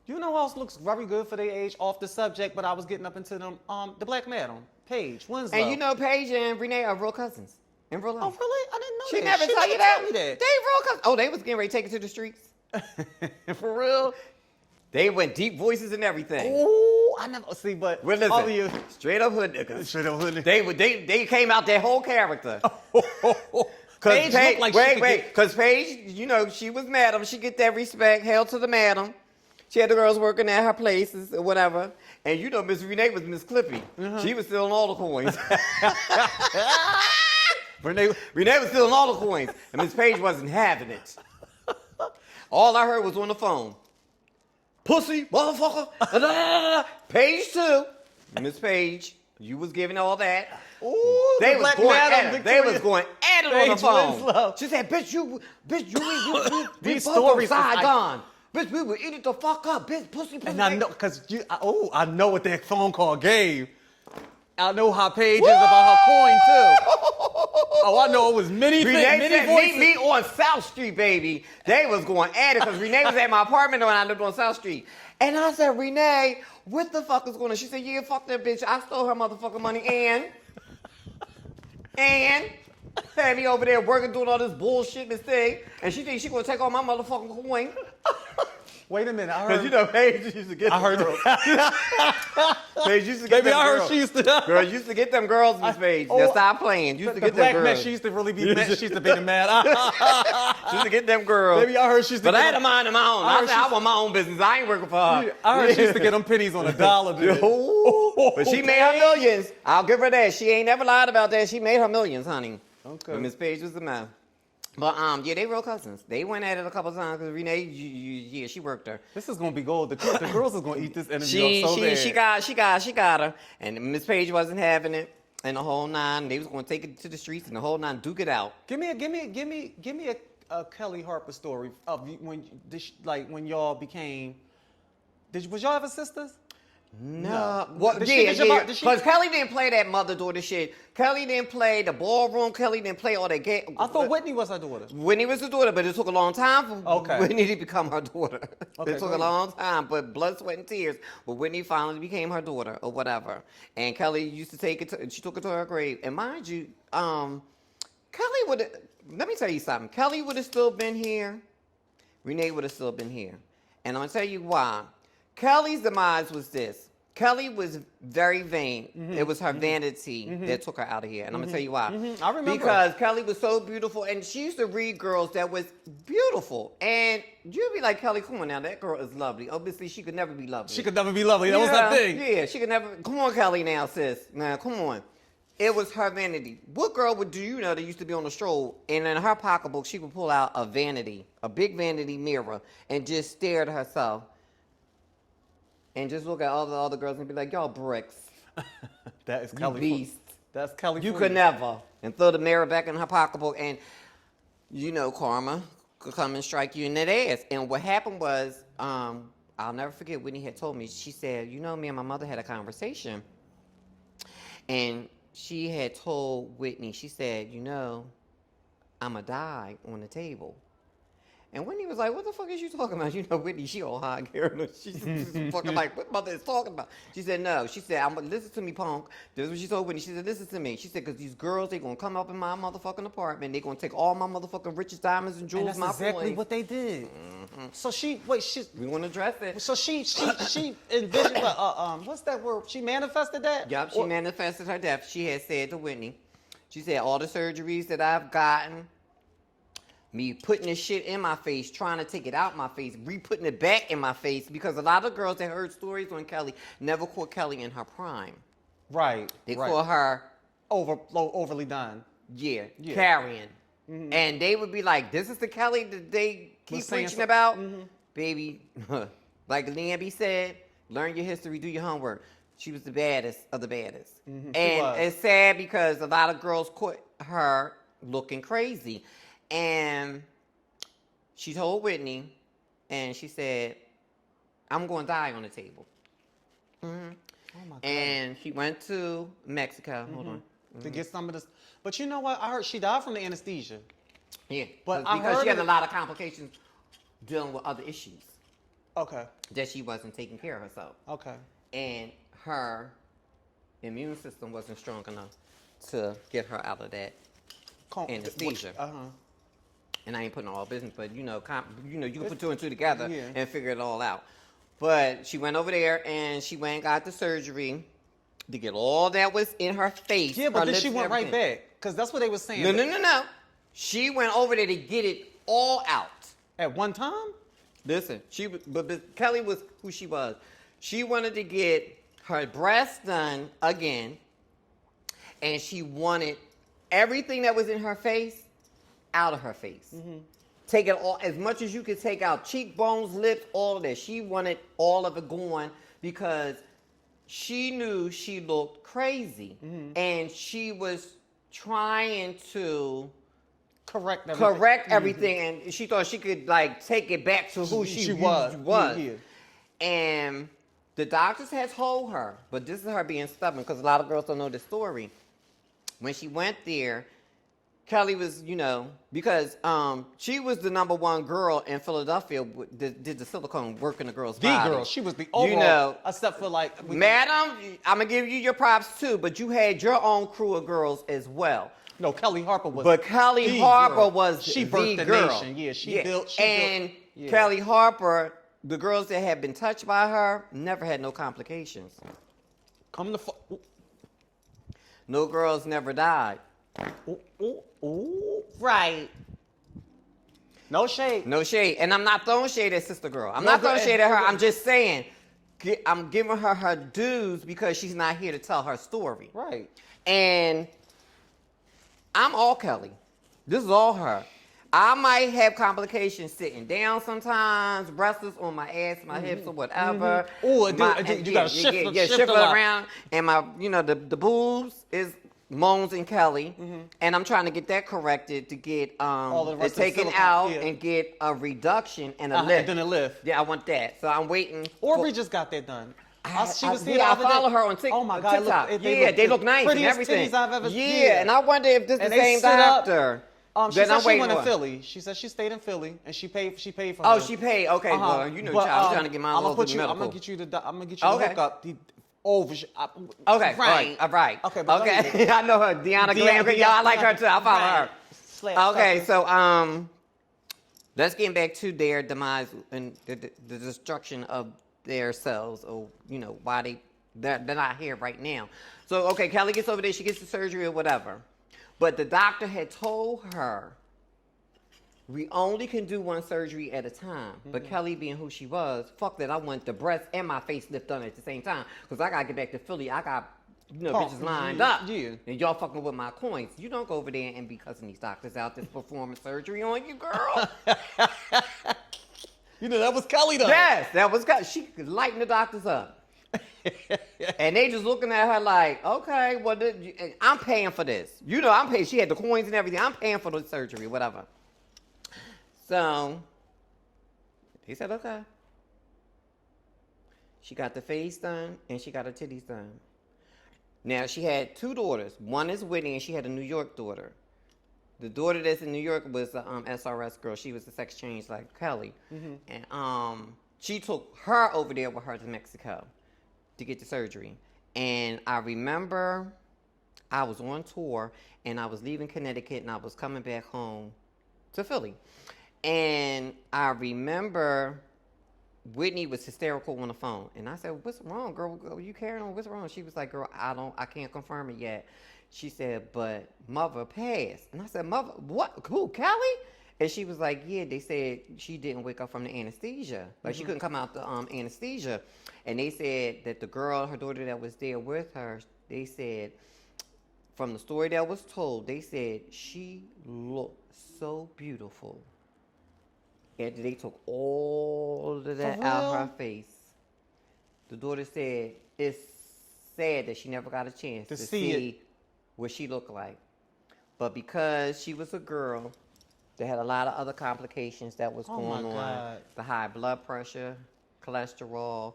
You know who else looks very good for their age? Off the subject, but I was getting up into them. The Black Madam, Paige Winslow. And Paige and Renee are real cousins. In real life. Oh, really? I didn't know she that. Never tell you that. Me that. They real cousins. Oh, they was getting ready to take it to the streets. For real? They went deep voices and everything. Ooh, I never see, but well, listen, all of you straight up hood niggas. Straight up hood niggas. They came out their whole character. Paige looked like because Paige, she was madam. She get that respect, held to the madam. She had the girls working at her places or whatever. And Miss Renee was Miss Clippy. She was stealing all the coins. Renee was stealing all the coins, and Miss Paige wasn't having it. All I heard was on the phone, pussy, motherfucker, Paige too. Miss Paige, you was giving all that. Ooh, they was going at it. They was going at it on the phone. She said, bitch, you these stories gone. Bitch, we would eat it the fuck up, bitch, pussy. And I know, I know what that phone call gave. I know how Paige is about her coin, too. Oh, I know it was many Renee many said, voices. meet me on South Street, baby. They was going at it because Renee was at my apartment when I lived on South Street. And I said, Renee, what the fuck is going on? She said, yeah, fuck that bitch. I stole her motherfucking money and had me over there working, doing all this bullshit, this thing. And she thinks she gonna take all my motherfucking coin. Wait a minute. I Because heard. you know, Paige used to get them girls. Paige used to get Baby, them I heard girls. she used to. Girl, used to get them girls, Miss Paige. oh, Now stop playing. Used to the get them black girls. man, she used to really be mad. She used to be the man. Used to get them girls. Baby, I heard she used to But I get had to them- mind my own. I I heard said, I she's- want my own business. I ain't working for her. I heard she used to get them pennies on $1. dude. But she made her millions. I'll give her that. She ain't never lied about that. She made her millions, honey. Okay. But Miss Paige was the man. But yeah, they real cousins. They went at it a couple times because Renee, yeah, she worked her. This is gonna be gold. The girls is gonna eat this interview up so bad. She got her. And Miss Paige wasn't having it. And the whole nine, they was gonna take it to the streets and the whole nine duke it out. Give me a Kelly Harper story of when y'all became. Was y'all ever sisters? No. Well, Did she- yeah, did your yeah. mom- did she- Because Kelly didn't play that mother-daughter shit. Kelly didn't play the ballroom. Kelly didn't play all that game. I thought Whitney was her daughter. Whitney was the daughter, but it took a long time for Okay. Whitney to become her daughter. Okay, It took go a ahead. long time, but blood, sweat, and tears. But Whitney finally became her daughter or whatever. And Kelly used to take it to, she took it to her grave. And mind you, Kelly would have, let me tell you something. Kelly would have still been here. Renee would have still been here. And I'm going to tell you why. Kelly's demise was this. Kelly was very vain. It was her vanity that took her out of here. And I'm going to tell you why. I remember. Because Kelly was so beautiful, and she used to read girls that was beautiful. And you'd be like, Kelly, come on now, that girl is lovely. Obviously, she could never be lovely. She could never be lovely. That was her thing. Yeah, she could never. Come on, Kelly, now, sis. Now, come on. It was her vanity. What girl would do you know that used to be on the stroll, and in her pocketbook, she would pull out a vanity, a big vanity mirror, and just stare at herself. And just look at all the other girls and be like, y'all bricks. That is You Kelly. beasts. That's Kelly. You for could never. And throw the mirror back in her pocketbook, and you know karma could come and strike you in that ass. And what happened was, I'll never forget, Whitney had told me, she said, you know, me and my mother had a conversation. And she had told Whitney, she said, you know, I'ma die on the table. And Whitney was like, what the fuck is you talking about? You know, Whitney, she all high girl. She's fucking like, what mother is talking about? She said, no. She said, listen to me, punk. This is what she told Whitney. She said, listen to me. She said, because these girls, they going to come up in my motherfucking apartment. They going to take all my motherfucking richest diamonds and jewels, And my that's exactly coins. what they did. So she We want to address it. So she envisioned what's that word? She manifested that. Yup, she manifested her death. She had said to Whitney, she said, all the surgeries that I've gotten, me putting this shit in my face, trying to take it out my face, re-putting it back in my face, because a lot of girls that heard stories on Kelly never caught Kelly in her prime. Right. They right. caught her, overly done. yeah, Yeah. carrying. And they would be like, this is the Kelly that they keep Was saying preaching so- about? Baby, like Leanne said, learn your history, do your homework. She was the baddest of the baddest. And was. it's sad because a lot of girls caught her looking crazy. And she told Whitney, and she said, I'm going to die on the table. Oh my God. And she went to Mexico. Hold on. To get some of this. But you know what? I heard she died from the anesthesia. Yeah, But I because heard she had it- a lot of complications dealing with other issues Okay. that she wasn't taking care of herself. Okay. And her immune system wasn't strong enough to get her out of that anesthesia. And I ain't putting all business, but you know, you can put two and two together Yeah. and figure it all out. But she went over there and she went and got the surgery to get all that was in her face. Yeah, but her then lips she and went right everything. back because that's what they were saying. No. She went over there to get it all out. At one time. Listen, but Kelly was who she was. She wanted to get her breasts done again, and she wanted everything that was in her face out of her face. Take it all, as much as you could take out cheekbones, lips, all of that. She wanted all of it gone because she knew she looked crazy, and she was trying to Correct everything. everything, and she thought she could like take it back to who she was. Yeah. And the doctors had told her, but this is her being stubborn because a lot of girls don't know the story. When she went there, Kelly was, because she was the #1 girl in Philadelphia that did the silicone work in the girl's body. The girl. She was the overall, except for like... Madam, I'm going to give you your props too, but you had your own crew of girls as well. No, Kelly Harper was But Kelly Harper was she the birthed the girl. nation. Yeah, she built... Kelly Harper, the girls that had been touched by her, never had no complications. No girls never died. Right. No shade. No shade. And I'm not throwing shade at Sister Girl. I'm not throwing shade at her. I'm just saying, I'm giving her her dues because she's not here to tell her story. Right. And I'm all Kelly. This is all her. I might have complications sitting down sometimes, restless on my ass, my hips, or whatever. Oh, you got to shift it around. And my, the boobs is Moans and Kelly, and I'm trying to get that corrected to get it taken out and get a reduction and a lift. And then a lift. Yeah, I want that. So I'm waiting. Aubrey just got that done. I follow her on TikTok. Oh my God, they look nice and everything. Titties I've ever and I wonder if this is the same doctor. She said she went in Philly. She said she stayed in Philly and she paid for her. Oh, she paid. Okay, well, child, I'm trying to get my little medical. I'm gonna get you the hookup. Okay. All right. Okay. I know her, Deanna Glam. Y'all, I like her too. I follow her. Okay, so let's get back to their demise and the destruction of their cells, or why they're not here right now. So okay, Kelly gets over there. She gets the surgery or whatever, but the doctor had told her, we only can do one surgery at a time. But Kelly, being who she was, fuck that. I want the breast and my facelift done at the same time. Because I got to get back to Philly. I got, bitches lined up. Yeah. And y'all fucking with my coins. You don't go over there and be cussing these doctors out that's performing surgery on you, girl. That was Kelly, though. Yes, that was Kelly. She could lighten the doctors up. And they just looking at her like, okay, well, I'm paying for this. I'm paying. She had the coins and everything. I'm paying for the surgery, whatever. So, he said, okay. She got the face done, and she got her titties done. Now, she had 2 daughters. One is Whitney, and she had a New York daughter. The daughter that's in New York was the SRS girl. She was the sex change like Kelly. And she took her over there with her to Mexico to get the surgery. And I remember I was on tour, and I was leaving Connecticut, and I was coming back home to Philly. And I remember Whitney was hysterical on the phone. And I said, what's wrong, girl? Are you carrying on? What's wrong? She was like, girl, I can't confirm it yet. She said, but mother passed. And I said, mother, what? Who, Kelly? And she was like, yeah, they said she didn't wake up from the anesthesia. Like, she couldn't come out the anesthesia. And they said that the girl, her daughter that was there with her, they said, from the story that was told, they said she looked so beautiful. And they took all of that out of her face. The daughter said it's sad that she never got a chance to see what she looked like. But because she was a girl, they had a lot of other complications that was going on. The high blood pressure, cholesterol,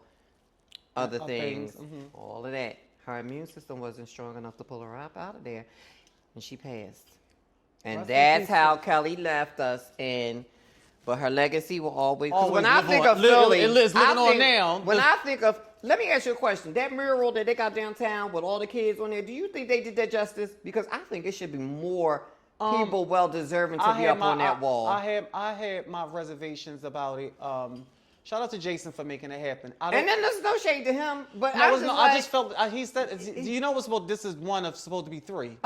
other things, all of that. Her immune system wasn't strong enough to pull her up out of there, and she passed. And that's how Kelly left us. But her legacy will always. When I think of Philly, let me ask you a question. That mural that they got downtown with all the kids on there, do you think they did that justice? Because I think it should be more people well deserving to be up on that wall. I had my reservations about it. Shout out to Jason for making it happen. And then there's no shade to him, but I just felt he said. Do you know what's supposed? This is one of supposed to be 3.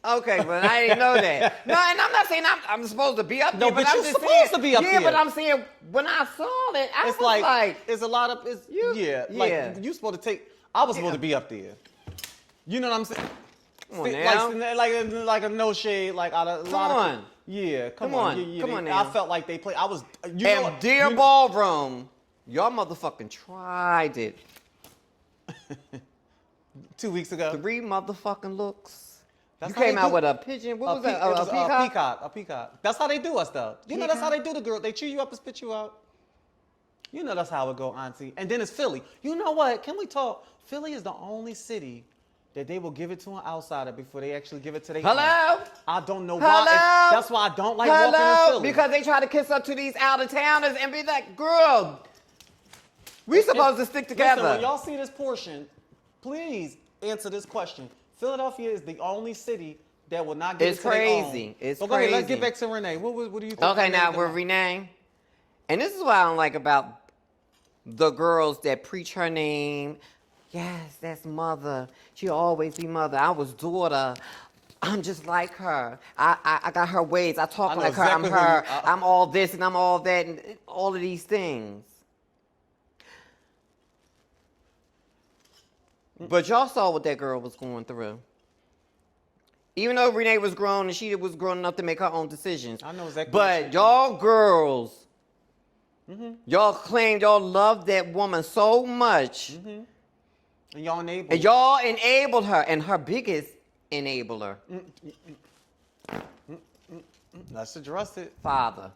Okay, but I didn't know that. No, and I'm not saying I'm supposed to be up there. No, but I'm you're just supposed to be up there. Yeah, but I'm saying when I saw that, I was like, it's a lot of like you supposed to take. I was supposed to be up there. You know what I'm saying? Come on now. Like a no shade, like out of a lot of. Yeah, come on. Come on now. I felt like they played. I was. Dear Ballroom, y'all motherfucking tried it. 2 weeks ago. 3 motherfucking looks. That's you came out with a pigeon. What was that? A peacock. That's how they do us, though. That's how they do the girl. They chew you up and spit you out. That's how it go, auntie. And then it's Philly. You know what? Can we talk? Philly is the only city that they will give it to an outsider before they actually give it to their Hello? own. I don't know Hello? why. That's why I don't like walking in Philly. Because they try to kiss up to these out-of-towners and be like, girl, we supposed to stick together. Listen, when y'all see this portion, please answer this question. Philadelphia is the only city that will not give it to their own. It's so crazy. Go ahead, let's get back to Renee. What do you think? Okay, now with Renee, and this is what I don't like about the girls that preach her name. Yes, that's mother. She'll always be mother. I was daughter. I'm just like her. I got her ways. I talk like exactly her. I'm her. I'm all this and I'm all that and all of these things. But y'all saw what that girl was going through. Even though Renee was grown and she was grown enough to make her own decisions. I know exactly. But y'all girls, y'all claimed y'all loved that woman so much. And y'all enabled. And y'all enabled her, and her biggest enabler, Let's address it. father.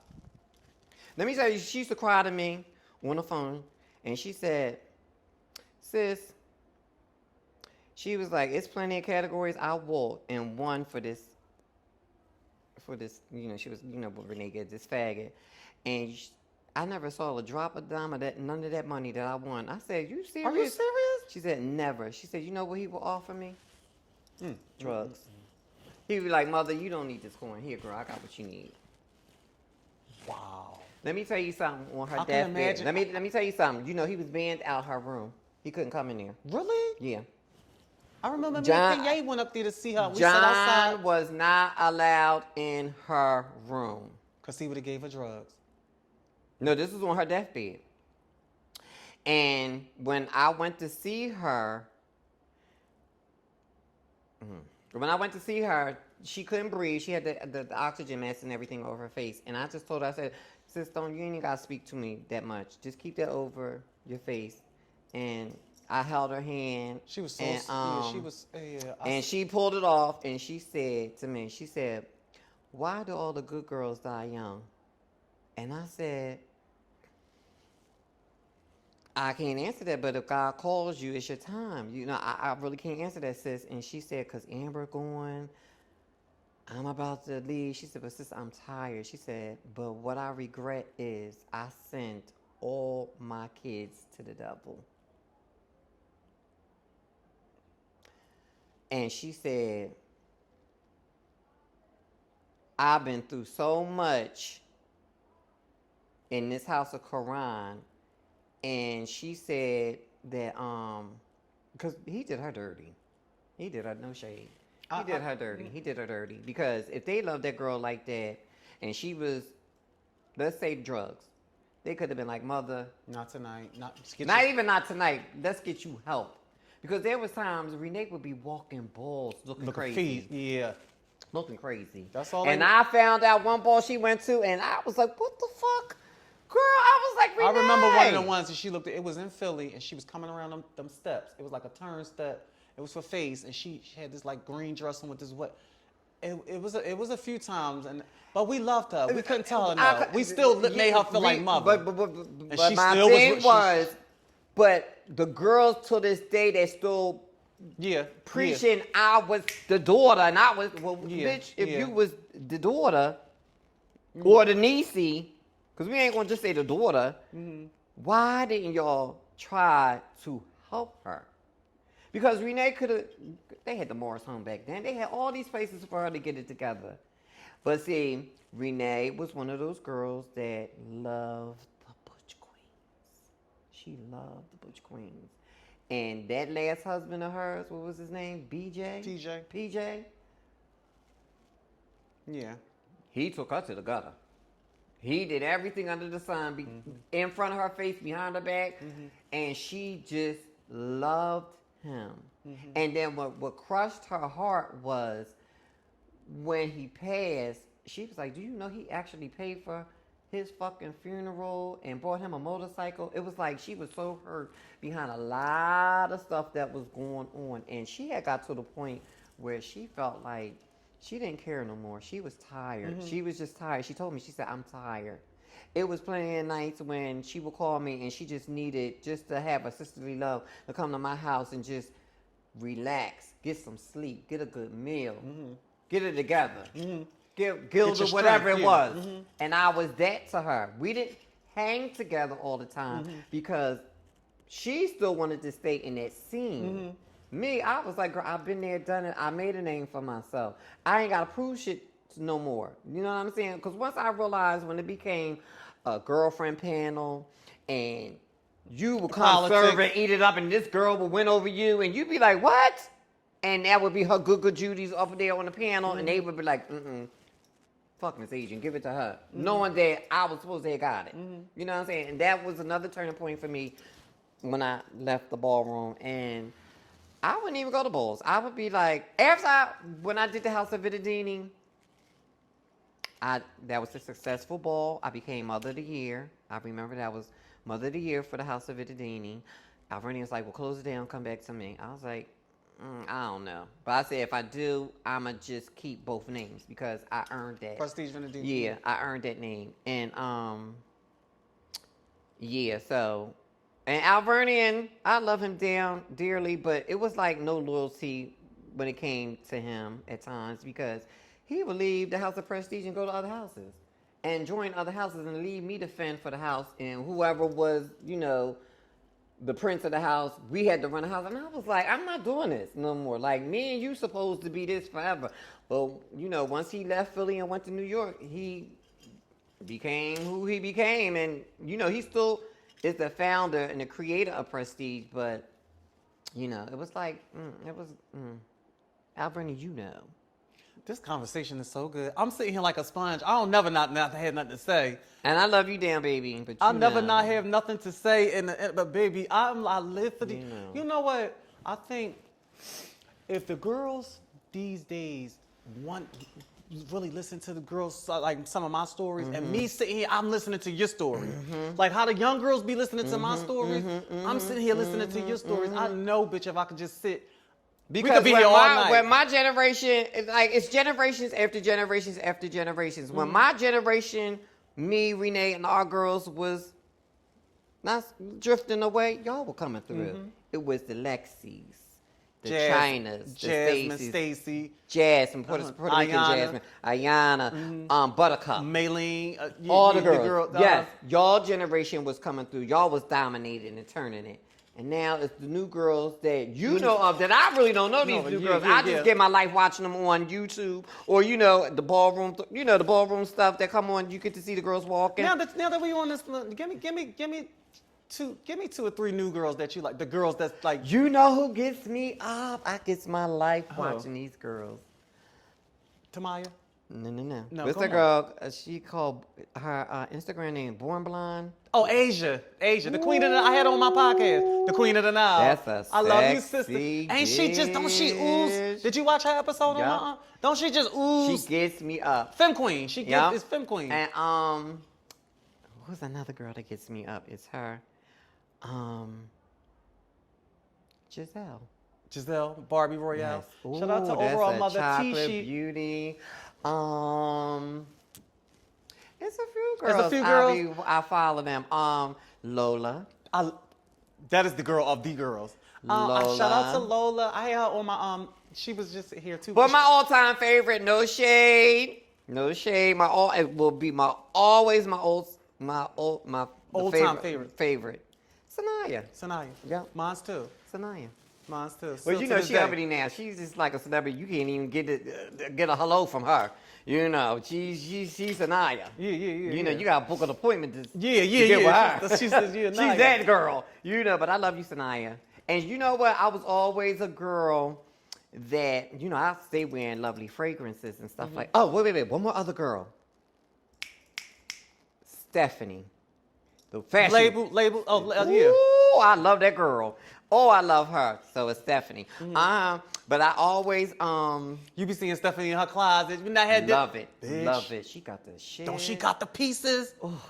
Let me tell you, she used to cry to me on the phone, and she said, sis, she was like, it's plenty of categories I walk and won for this, she was, what Renee gets, this faggot. And I never saw a drop of dime of that, none of that money that I won. I said, you serious? Are you serious? She said, never. She said, you know what he will offer me? Drugs. He'd be like, mother, you don't need this coin. Here, girl, I got what you need. Wow. Let me tell you something on her I can deathbed. imagine. Let me tell you something. You know, he was banned out her room. He couldn't come in there. Really? Yeah. I remember John- me and Kanye went up there to see her. We sat outside. John was not allowed in her room. Because he would have gave her drugs. No, this was on her deathbed. And when I went to see her, she couldn't breathe. She had the oxygen mask and everything over her face. And I just told her, I said, sis, you ain't even got to speak to me that much. Just keep that over your face. And I held her hand. She was so, and, she was, and she pulled it off and she said to me, she said, why do all the good girls die young? And I said, I can't answer that, but if God calls you, it's your time. I really can't answer that, sis. And she said, because Amber going, I'm about to leave. She said, but sis, I'm tired. She said, but what I regret is I sent all my kids to the devil. And she said, I've been through so much in this house of Quran. And she said that, because he did her dirty. He did her, no shade. He did her dirty. He did her dirty. Because if they loved that girl like that, and she was, let's say drugs, they could have been like, mother. Not tonight. Not tonight. Let's get you help. Because there was times Renee would be walking balls looking crazy. Yeah. Looking crazy. That's all. And I found out one ball she went to, and I was like, what the fuck? Girl, I was like, Renee. I remember one of the ones that she looked at. It was in Philly, and she was coming around them steps. It was like a turn step. It was for face, and she had this like green dress on with this what. It was a few times, but we loved her. We couldn't tell her no. We still made her feel like mother. But my thing was, but the girls to this day they still preaching I was the daughter, and I was bitch. If you was the daughter or the niecey. Because we ain't going to just say the daughter. Why didn't y'all try to help her? Because Renee could have, they had the Morris home back then. They had all these places for her to get it together. But see, Renee was one of those girls that loved the Butch Queens. She loved the Butch Queens. And that last husband of hers, what was his name? BJ? PJ? Yeah. He took her to the gutter. He did everything under the sun, in front of her face, behind her back, and she just loved him. And then what crushed her heart was when he passed, she was like, do you know he actually paid for his fucking funeral and bought him a motorcycle? It was like she was so hurt behind a lot of stuff that was going on. And she had got to the point where she felt like she didn't care no more. She was tired. She was just tired. She told me, she said, I'm tired. It was plenty of nights when she would call me and she just needed just to have a sisterly love to come to my house and just relax, get some sleep, get a good meal, get it together, get Gilda whatever it was. And I was that to her. We didn't hang together all the time because she still wanted to stay in that scene. Me, I was like, girl, I've been there, done it. I made a name for myself. I ain't got to prove shit no more. You know what I'm saying? Because once I realized when it became a girlfriend panel and you would come serve and eat it up and this girl would win over you and you'd be like, what? And that would be her good Judy's over there on the panel and they would be like, fuck Miss Adrian, give it to her. Knowing that I was supposed to have got it. You know what I'm saying? And that was another turning point for me when I left the ballroom. And I wouldn't even go to balls. I would be like, when I did the House of Vidadini, that was a successful ball. I became Mother of the Year. I remember that was Mother of the Year for the House of Vidadini. Alvernia was like, well, close it down, come back to me. I was like, I don't know. But I said, if I do, I'm going to just keep both names because I earned that. Prestige Vidadini. Yeah, I earned that name. And, yeah, so... And Alvernian, I love him down dearly, but it was like no loyalty when it came to him at times because he would leave the House of Prestige and go to other houses and join other houses and leave me to fend for the house. And whoever was, you know, the prince of the house, we had to run the house. And I was like, I'm not doing this no more. Like, me and you supposed to be this forever. Well, you know, once he left Philly and went to New York, he became who he became. And, you know, he still... is the founder and the creator of Prestige, but, you know, it was like, Alberni, you know. This conversation is so good. I'm sitting here like a sponge. I don't never not have nothing to say. And I love you, damn baby, but I'll never not have nothing to say. But baby, I live for the. You know what? I think if the girls these days really listen to the girls, like some of my stories, and me sitting here, I'm listening to your story. Like how the young girls be listening to my stories, I'm sitting here listening to your stories. I know, bitch, if I could just sit. Because when my generation, it's generations after generations after generations. When my generation, me, Renee, and our girls was not drifting away, y'all were coming through. It was the Lexis, the Chinas, the Jasmine, Stacy, Jasmine, Puerto Rican Jasmine, Ayana, Buttercup, Maylene, all the girls. Yes, y'all generation was coming through. Y'all was dominating and turning it. And now it's the new girls that you know of that I really don't know these new girls. I just get my life watching them on YouTube or, you know, the ballroom, the ballroom stuff that come on. You get to see the girls walking. Now that we on this, give me two or three new girls that you like. The girls that's like. You know who gets me up? I gets my life watching these girls. Tamaya? No. What's the girl? She called her Instagram name Born Blonde. Oh, Asia, the queen of the. I had her on my podcast, the queen of the Nile. That's a I love you, sister. Ain't she just? Don't she ooze? Did you watch her episode on? Don't she just ooze? She gets me up. Femme queen. She gets is femme queen. And who's another girl that gets me up? It's her, Giselle, Barbie Royale. Yes. Shout out to overall mother Chocolate Beauty. It's a few girls. There's a few girls. I follow them. Lola. That is the girl of the girls. Lola. Shout out to Lola. I had her on my She was just here too. But my all-time favorite, no shade. It will be my old-time favorite. Sanaya. Yeah. Mine's too. Sanaya. Mine's too. Well, you know, she already now. She's just like a celebrity. You can't even get a hello from her. You know, she's Sanaya. Yeah. You know, you got to book an appointment to get with her. She's that girl. You know, but I love you, Sanaya. And you know what? I was always a girl that, you know, I stay wearing lovely fragrances and stuff like. Oh, wait. One more other girl. Stephanie. The fashion. Label. Oh, yeah. Ooh, I love that girl. Oh, I love her. So it's Stephanie. But I always You be seeing Stephanie in her closet. You not had love it. Bitch. Love it. She got the shit. Don't she got the pieces? Oh.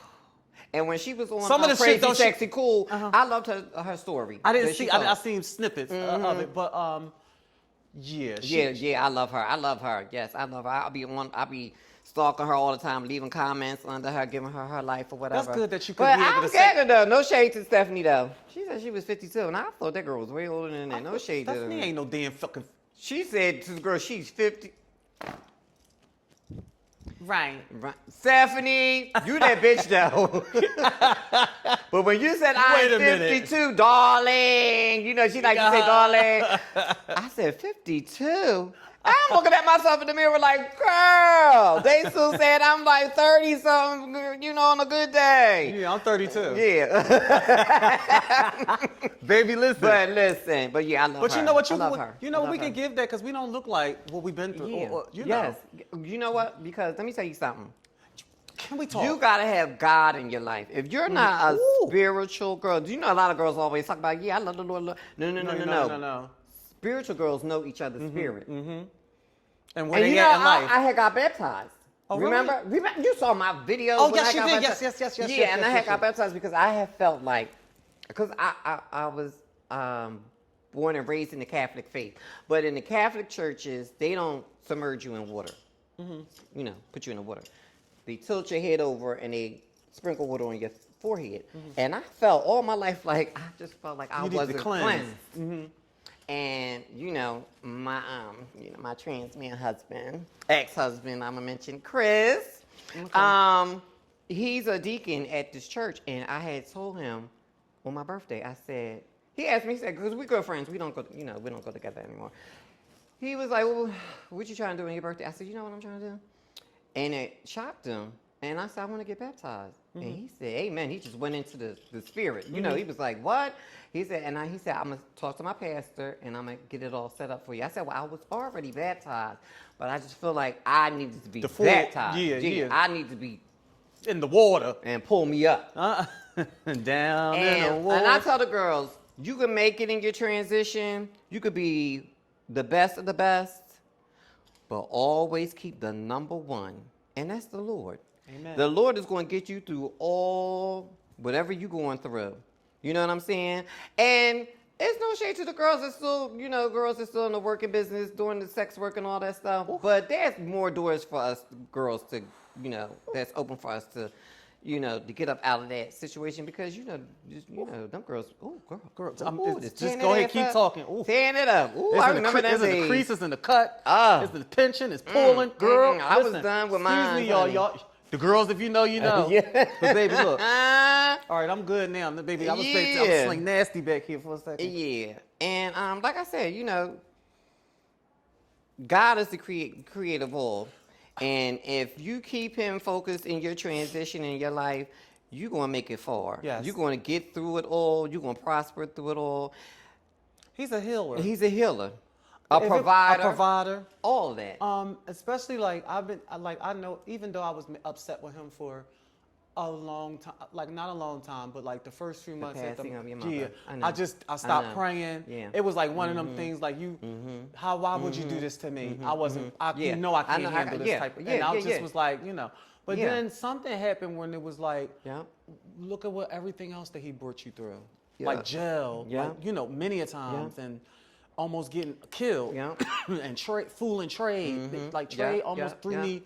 And when she was on Some of the Crazy shit, Sexy Cool, I loved her story. I didn't see. I seen snippets of it, but Yeah. Yeah, I love her. I love her. Yes, I love her. I'll be stalking her all the time, leaving comments under her, giving her life or whatever. That's good that you could But be able I'm to say. getting though. No shade to Stephanie though. She said she was 52, and I thought that girl was way older than that. No shade to her. Stephanie ain't no damn fucking. She said to the girl she's 50. Right. Right. Stephanie, you that bitch though. But when you said I'm Wait a minute. 52, darling, you know she like to say darling. I said 52. I'm looking at myself in the mirror like, girl, they still said I'm like 30 something, you know, on a good day. Yeah, I'm 32. Yeah. Baby, listen. But yeah, I love her. But you know what? I love her. You know I love we her. can give that because we don't look like what we've been through. Yeah. You know. Yes. You know what? Because let me tell you something. Can we talk? You gotta have God in your life. If you're not a Ooh. spiritual girl, do you know a lot of girls always talk about, yeah, I love the Lord. No. Spiritual girls know each other's spirit. And where And they you know, at in life. I had got baptized. Oh, really? Remember? You saw my video. Oh, when yes, I you got did. baptized? Yes. Yeah, yes, and yes, I had yes, got yes. baptized because I have felt like, because I was born and raised in the Catholic faith. But in the Catholic churches, they don't submerge you in water. You know, put you in the water. They tilt your head over and they sprinkle water on your forehead. And I felt all my life like, I just felt like I You need to wasn't cleanse. cleansed. And my trans man husband, ex-husband, I'm gonna mention Chris. He's a deacon at this church, and I had told him on my birthday. I said, he asked me, he said, because we're good friends, we don't go together anymore. He was like, well, what you trying to do on your birthday? I said, you know what I'm trying to do? And it shocked him. And I said, I want to get baptized. And he said, amen. He just went into the spirit. You know, he was like, what? He said, I'm going to talk to my pastor and I'm going to get it all set up for you. I said, well, I was already baptized, but I just feel like I needed to be baptized. Yeah. I need to be In the water. and pull me up. Down in the water. And I tell the girls, you can make it in your transition. You could be the best of the best, but always keep the number one, and that's the Lord. Amen. The Lord is going to get you through whatever you're going through. You know what I'm saying? And it's no shade to the girls that still, girls that still in the working business, doing the sex work and all that stuff. But there's more doors for us girls to, that's open for us to, to get up out of that situation because, them girls, Just go ahead, keep talking. Ooh. Tearing it up. Ooh, I remember that There's days. the creases in the cut. Oh. It's the pinching. It's pulling. Girl, I was listen, done with mine, Excuse me, y'all. The girls, if you know, you know. Yeah. But baby, look. All right, I'm good now. Baby, I was sling nasty back here for a second. Yeah. And like I said, God is the creator of all. And if you keep him focused in your transition in your life, you're going to make it far. Yes. You're going to get through it all. You're going to prosper through it all. He's a healer. He's a healer. A provider. A provider. All of that. Especially I know, even though I was upset with him for a long time, like not a long time, but like the first few months at passing of your mother. I stopped praying. Yeah. It was like one of them things like why would you do this to me? I wasn't, I can't handle this type of, and I just was like, but then something happened when it was like, look at what everything else that he brought you through. Like jail, like, many a times and almost getting killed and fooling trade. Like Trey almost threw me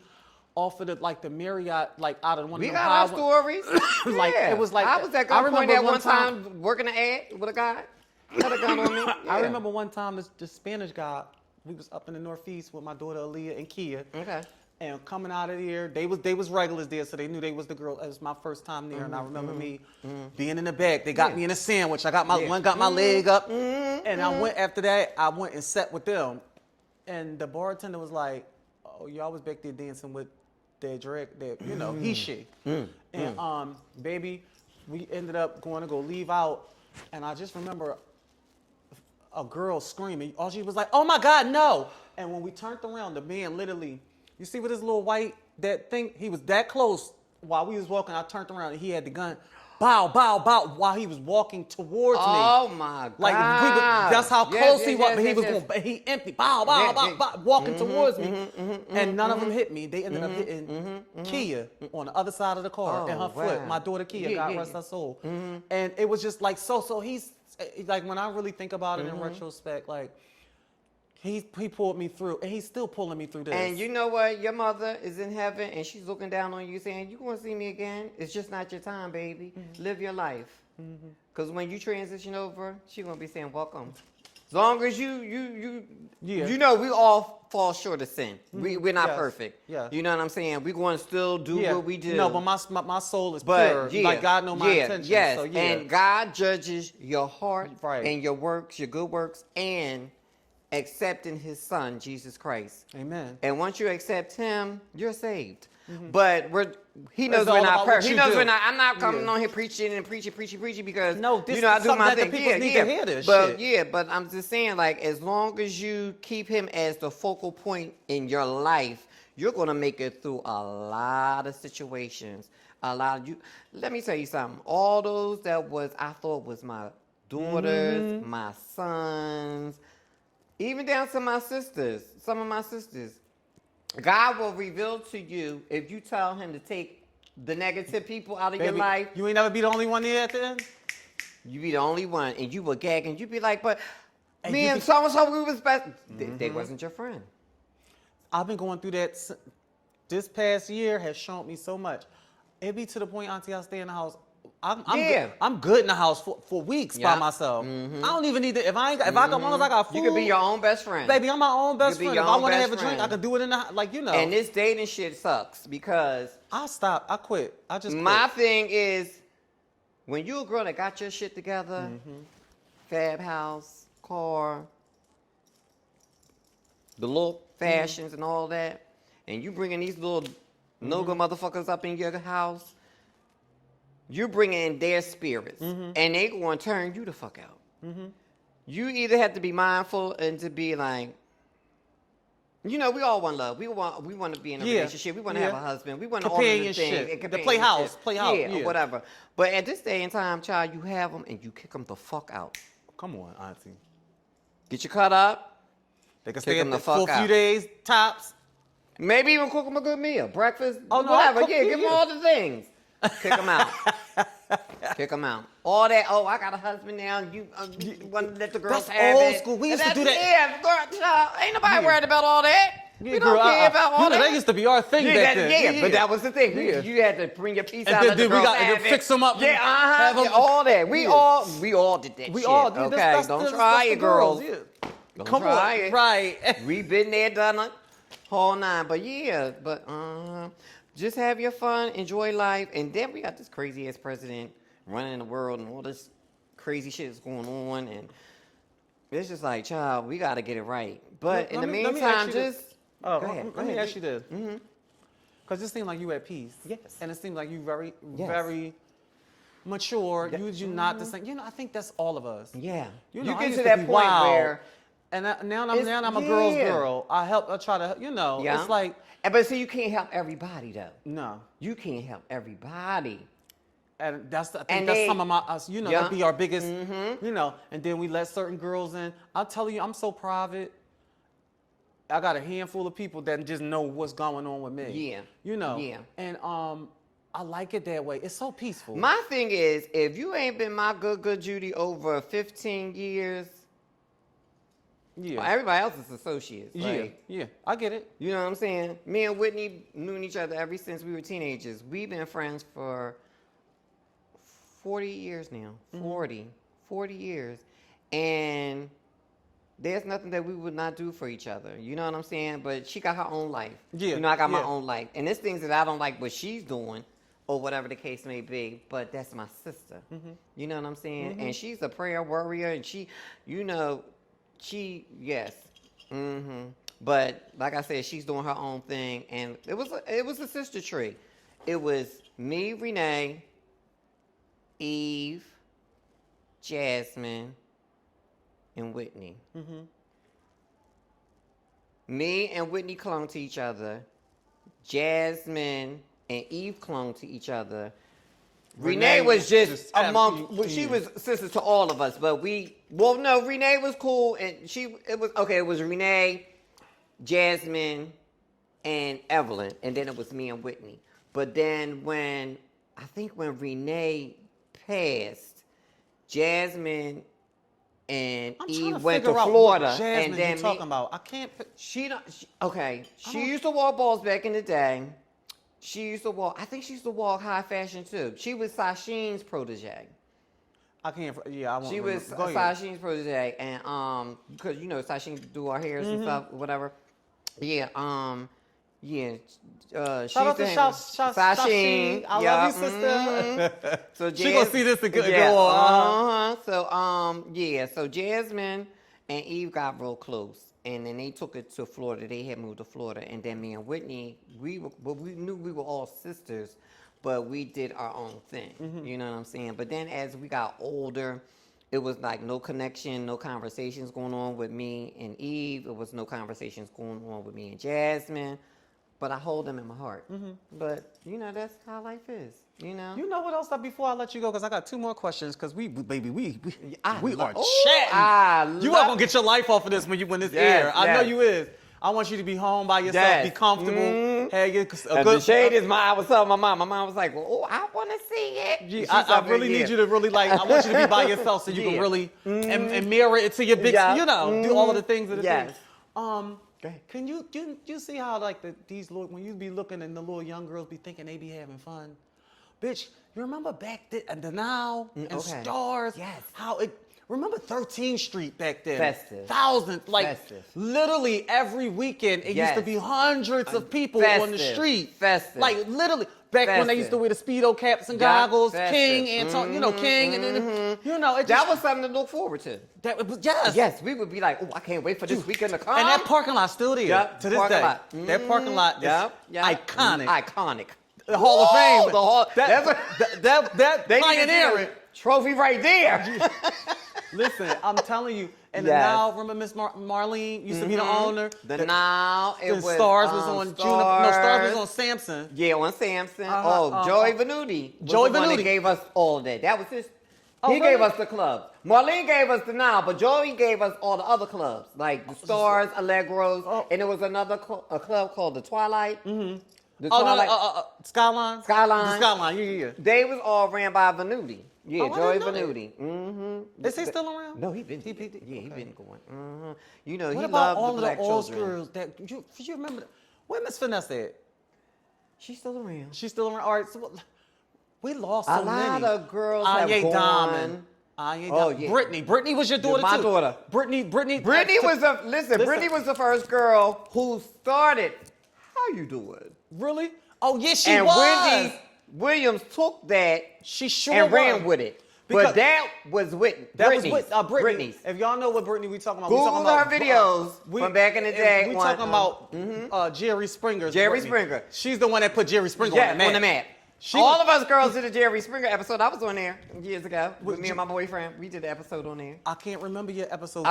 off of the Marriott, like out of one we of them. We got our stories. Like it was like I was at gunpoint at one time working an ad with a guy. Had a gun on me. Yeah. I remember one time this Spanish guy. We was up in the Northeast with my daughter Aaliyah and Kia. Okay. And coming out of there, they was regulars there, so they knew they was the girl. It was my first time there, and I remember me being in the back. They got me in a sandwich. I got my one got my leg up, and I went after that. I went and sat with them, and the bartender was like, "Oh, y'all was back there dancing with that drag, that he she." And baby, we ended up going to go leave out, and I just remember a girl screaming. All she was like, "Oh my God, no!" And when we turned around, the man literally. You see with his little white, that thing, he was that close while we was walking. I turned around and he had the gun, bow, while he was walking towards me. Oh my God. Like, that's how close he was, but he was going, he empty, bow, walking towards me. And none of them hit me. They ended up hitting Kia on the other side of the car and her foot. My daughter Kia, God rest her soul. And it was just like, so he's, like when I really think about it in retrospect, like, He pulled me through, and he's still pulling me through this. And you know what? Your mother is in heaven, and she's looking down on you saying, you going to see me again? It's just not your time, baby. Live your life. Because when you transition over, she's going to be saying, welcome. As long as you know, we all fall short of sin. We're not perfect. Yeah. You know what I'm saying? We're going to still do what we do. No, but my soul is pure. Like God knows my intentions. Yes. So, yeah. And God judges your heart Right. and your works, your good works, and accepting his son, Jesus Christ. Amen. And once you accept him, you're saved. But he knows It's we're all not about what perfect. He you knows do. we're not. I'm not coming on here preaching because No, this you know I is do something my that the thing. people need to hear this but shit. but I'm just saying, like, as long as you keep him as the focal point in your life, you're gonna make it through a lot of situations. A lot of you. Let me tell you something. All those that I thought was my daughters, my sons, even down to my sisters. Some of my sisters. God will reveal to you if you tell him to take the negative people out of your life. You ain't never be the only one there at the end? You be the only one, and you will gag, and you be like, but And me you and be- so-and-so, we was best. They wasn't your friend. I've been going through that. This past year has shown me so much. It be to the point, Auntie, I stay in the house. I'm good in the house for weeks by myself. I don't even need to. If I got, as long as I got food, You could be your own best friend. baby. I'm my own best be friend. your If I own want to best have a drink, I friend. can do it in the like you know. And this dating shit sucks because I stopped. I quit. I just quit. my thing is, when you a girl that got your shit together, fab house, car, the little fashions and all that, and you bringing these little no-good motherfuckers up in your house, you're bringing in their spirits, and they going to turn you the fuck out. You either have to be mindful and to be like, you know, we all want love. We want to be in a relationship. We want to have a husband. We want all of the things. The play house. Yeah, or whatever. But at this day and time, child, you have them and you kick them the fuck out. Come on, Auntie. Get you cut up. They can Kick stay 'em at the the for fuck a few out. days tops. Maybe even cook them a good meal, breakfast, Oh, no, I whatever. cook- Give them all the things. Kick them out. Kick them out. All that. Oh, I got a husband now. You want to let the girls That's have old it. school. We And used to do that's- that. Yeah, girl, child, ain't nobody worried about all that. Yeah, We don't girl, care about all that. That used to be our thing back then. But that was the thing. Yeah. You had to bring your piece And out. then Let the we girls got to have it. fix 'em up and Yeah, have 'em- all that. We Yeah. all did that. We shit, all do. Okay, That's don't that's try the it, girls. Yeah. Don't Come try on, it. right? We been there, done it, whole nine. But just have your fun, enjoy life, and then we got this crazy ass president running the world, and all this crazy shit is going on, and it's just like, child, we got to get it right. But in the Let me ask meantime, you this. just Oh, go ahead. let me ask you this. Because it seems like you at peace. Yes. And it seems like you very, Yes. very mature. You not the same. You know, I think that's all of us. Yeah, You know, I get used to to that be point wild. where. And now It's- I'm a girl's yeah. girl. I try to, Yeah. it's like, But see, you can't help everybody though. no. You can't help everybody. And I think And that's they- some of my, Yeah. that'd be our biggest, and then we let certain girls in. I'm telling you, I'm so private. I got a handful of people that just know what's going on with me. Yeah. Yeah. And I like it that way. It's so peaceful. My thing is, if you ain't been my good Judy over 15 years, yeah. well, everybody else is associates. Like, Yeah. I get it. you know what I'm saying? Me and Whitney knew each other ever since we were teenagers. We've been friends for 40 years now. 40 years. And there's nothing that we would not do for each other. You know what I'm saying? But she got her own life. Yeah, You know, I got my yeah. own life. And there's things that I don't like what she's doing or whatever the case may be. But that's my sister. You know what I'm saying? And she's a prayer warrior. And she, yes. But like I said, she's doing her own thing. And it was a sister tree. It was me, Renee, Eve, Jasmine, and Whitney. Me and Whitney clung to each other. Jasmine and Eve clung to each other. Renee was just among. She was sisters to all of us, but Renee was cool, and it was Renee, Jasmine, and Evelyn, and then it was me and Whitney. But then when Renee passed, Jasmine and I'm trying Eve to went to figure out Florida, what Jasmine and then you talking about. I can't. She don't. She used to walk balls back in the day. She used to walk. I think she used to walk high fashion too. She was Sasheen's protege. I can't. Yeah, I won't. She was Go ahead. Sasheen's protege, and because you know Sasheen do our hairs and stuff, whatever. Yeah. Yeah. Shout out to Sasheen. I love you, sister. So She gonna see this and go on. So yeah. So Jasmine and Eve got real close, and then they took it to Florida. They had moved to Florida, and then me and Whitney, we knew we were all sisters, but we did our own thing. You know what I'm saying? But then as we got older, it was like no connection, no conversations going on with me and Eve. It was no conversations going on with me and Jasmine. But I hold them in my heart. But, you know, that's how life is, you know? You know what else? Before I let you go, because I got 2 more questions. Because we are chatting. You are gonna get your life off of this when this air. I know you is. I want you to be home by yourself, be comfortable. Have a good. The shade is I was telling my mom. My mom was like, "Well, I want to see it." Yeah, I really need you to really I want you to be by yourself so you can really and mirror it to your big. You know, do all of the things that it things. Can you see how like these little, when you be looking and the little young girls be thinking they be having fun, bitch? You remember back then the Now and Stars? Yes. How it. Remember 13th Street back then? Festive. Thousands, like Festive. literally every weekend it used to be hundreds of people on the street. Festive. Like literally back when they used to wear the Speedo caps and goggles, King, Anton, you know, King, and then you know it. That was something to look forward to. That was Yes, we would be like, "Oh, I can't wait for this weekend to come." And that parking lot's still there to this day. That parking lot is iconic. Iconic. The Hall of Fame. The Hall. That pioneering trophy right there. Listen, I'm telling you. And the Now, remember Miss Marlene used to be the owner. The Now, it was Stars was on Juniper. No, Stars was on Samson. Yeah, on Samson. Joey Venuti. Joey Venuti. Venuti Gave us all of that. That was his. He gave us the clubs. Marlene gave us the Now, but Joey gave us all the other clubs, like the Stars, Allegros, and there was another a club called the Twilight. The Twilight. Skyline. The Skyline. Yeah. They was all ran by Venuti. Yeah, Joey didn't know Venuti. Is he still around? No, he been been going. You know, What he about loved all the of black the old children. girls that you remember? Where Miss Finesse at? She's still around. She's still around. All right, so we lost so A lot many. of girls have gone. Brittany was your daughter My too. daughter. Brittany Was the Brittany was the first girl who started. How you doing? Really? Oh yeah, she And was. Wendy Williams took that She sure and ran was. with it. Because But that was with that Brittany's. was with Brittany. Brittany's. If y'all know what Brittany we talking about, Google we talking about her videos from back in the day. We talking about Jerry Springer's Jerry Brittany. Springer. She's the one that put Jerry Springer on the map. All of us girls did a Jerry Springer episode. I was on there years ago with me and my boyfriend. We did the episode on there. I can't remember your episode.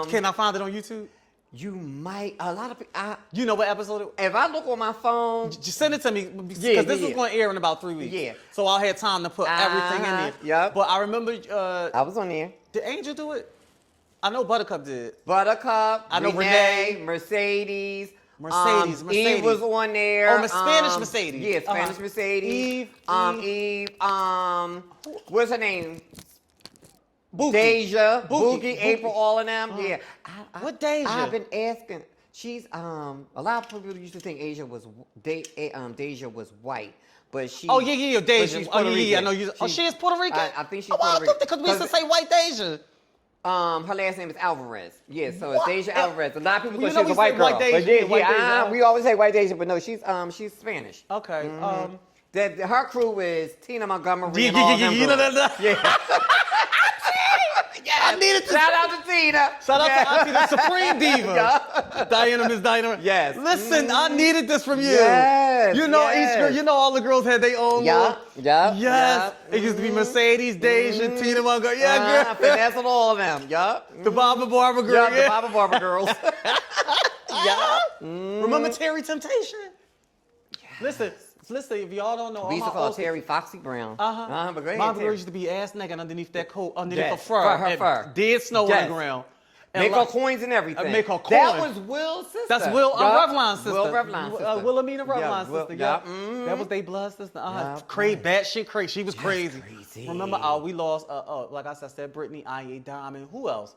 Can I find it on YouTube? You might. A lot of people. You know what episode it was? If I look on my phone, just send it to me because this is going to air in about 3 weeks. Yeah. So I'll have time to put everything in there. Yep. But I remember. I was on there. Did Angel do it? I know Buttercup did. Buttercup. I know Renee. Mercedes. Mercedes. Eve was on there. Oh, Spanish Mercedes. Yeah, Spanish Mercedes. Eve. What's her name? Bookie. Deja, Bookie. Boogie, April, all of them. Yeah. What Deja? I've been asking. She's a lot of people used to think Deja was white, but she. Oh yeah, Deja. She's Oh Puerto yeah, I Rican. know you. She is Puerto Rican. I think she's Puerto Rican. Because we used to say white Deja. Her last name is Alvarez. Yeah, so it's Deja Alvarez. A lot of people thought she was a say white girl. white Deja, But yeah, we always say white Deja, but no, she's Spanish. Okay. Her crew is Tina Montgomery Yeah, and all them you know girls. that. Yeah. I needed to Shout out to Tina. Shout out to Auntie, the Supreme Diva. Diana, Miss Diana. Yes. Listen, I needed this from you. Yes, You know, yes. each girl, you know, all the girls had their own. Yeah. Yes. It used to be Mercedes, Deja, Tina Montgomery. Yeah, girl. Finesse on all of them. Yup. The Baba Barber girl. The Baba Barber girls. Yeah. Remember Terry Temptation? Listen, if y'all don't know, We used to call Terry Foxy Brown. But go ahead, My Terry. girl used to be ass naked underneath that coat, underneath Yes, her fur. her and fur. Dead snow on Yes. the ground. Make her coins and everything. Make her coins. That was Will's sister. That's Will Revlon's sister. Will Revlon's sister. Wilhelmina Revlon's Will, sister. yeah. Yeah. That was their blood sister. Yeah. Crazy, bad shit crazy. She was Just crazy. crazy. Remember, we lost, like I said, Brittany, I.A. Diamond. Who else?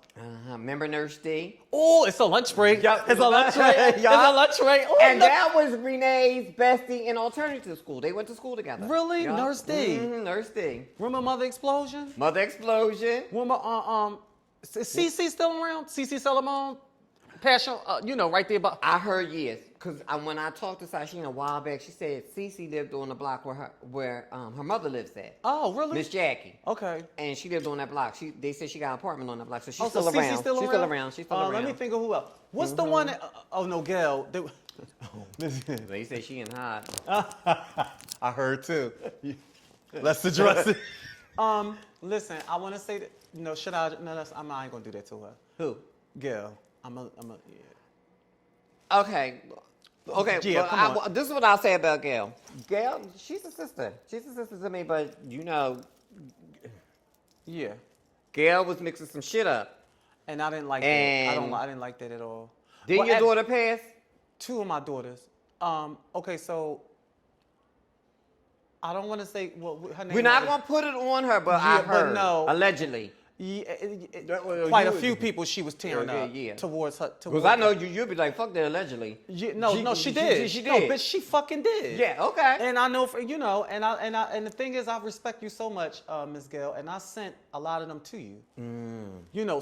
Remember Nurse D? Oh, it's a lunch break. Yeah. It's a lunch break. It's a lunch break. Oh, And that was Renee's bestie in alternative school. They went to school together. Really? Yeah. Nurse D. Nurse D. Remember Mother Explosion? Mother Explosion. Remember, is CC still around? CC Solomon? Passion, right there. But I heard yes, because when I talked to Sashina a while back, she said Cece lived on the block where her mother lives at. Oh, really? Miss Jackie. Okay. And she lived on that block. They said she got an apartment on that block, so she's So still around. Cece's still She's around? still around. She's still around. Let me think of who else. What's the one that, oh no, Gail. They say she in hot. I heard too. Let's address it. Listen, I want to say that, should I, no, I ain't gonna do that to her. Who? Gail. Yeah. Okay. Okay, Yeah, well, this is what I'll say about Gail. Gail, she's a sister. She's a sister to me, but Yeah. Gail was mixing some shit up. And I didn't like that. And- I didn't like that at all. Didn't your daughter pass? Two of my daughters. Okay, so I don't want to say her name. We're not going to put it on her, but I Yeah, but heard. no. Allegedly. Yeah, Well, quite a you- few people she was tearing up Yeah. towards her. Because I know you'll be like, fuck that, allegedly. Yeah, she did. She No, did. bitch, she fucking did. Yeah, okay. And I know, and the thing is, I respect you so much, Ms. Gail, and I sent a lot of them to you.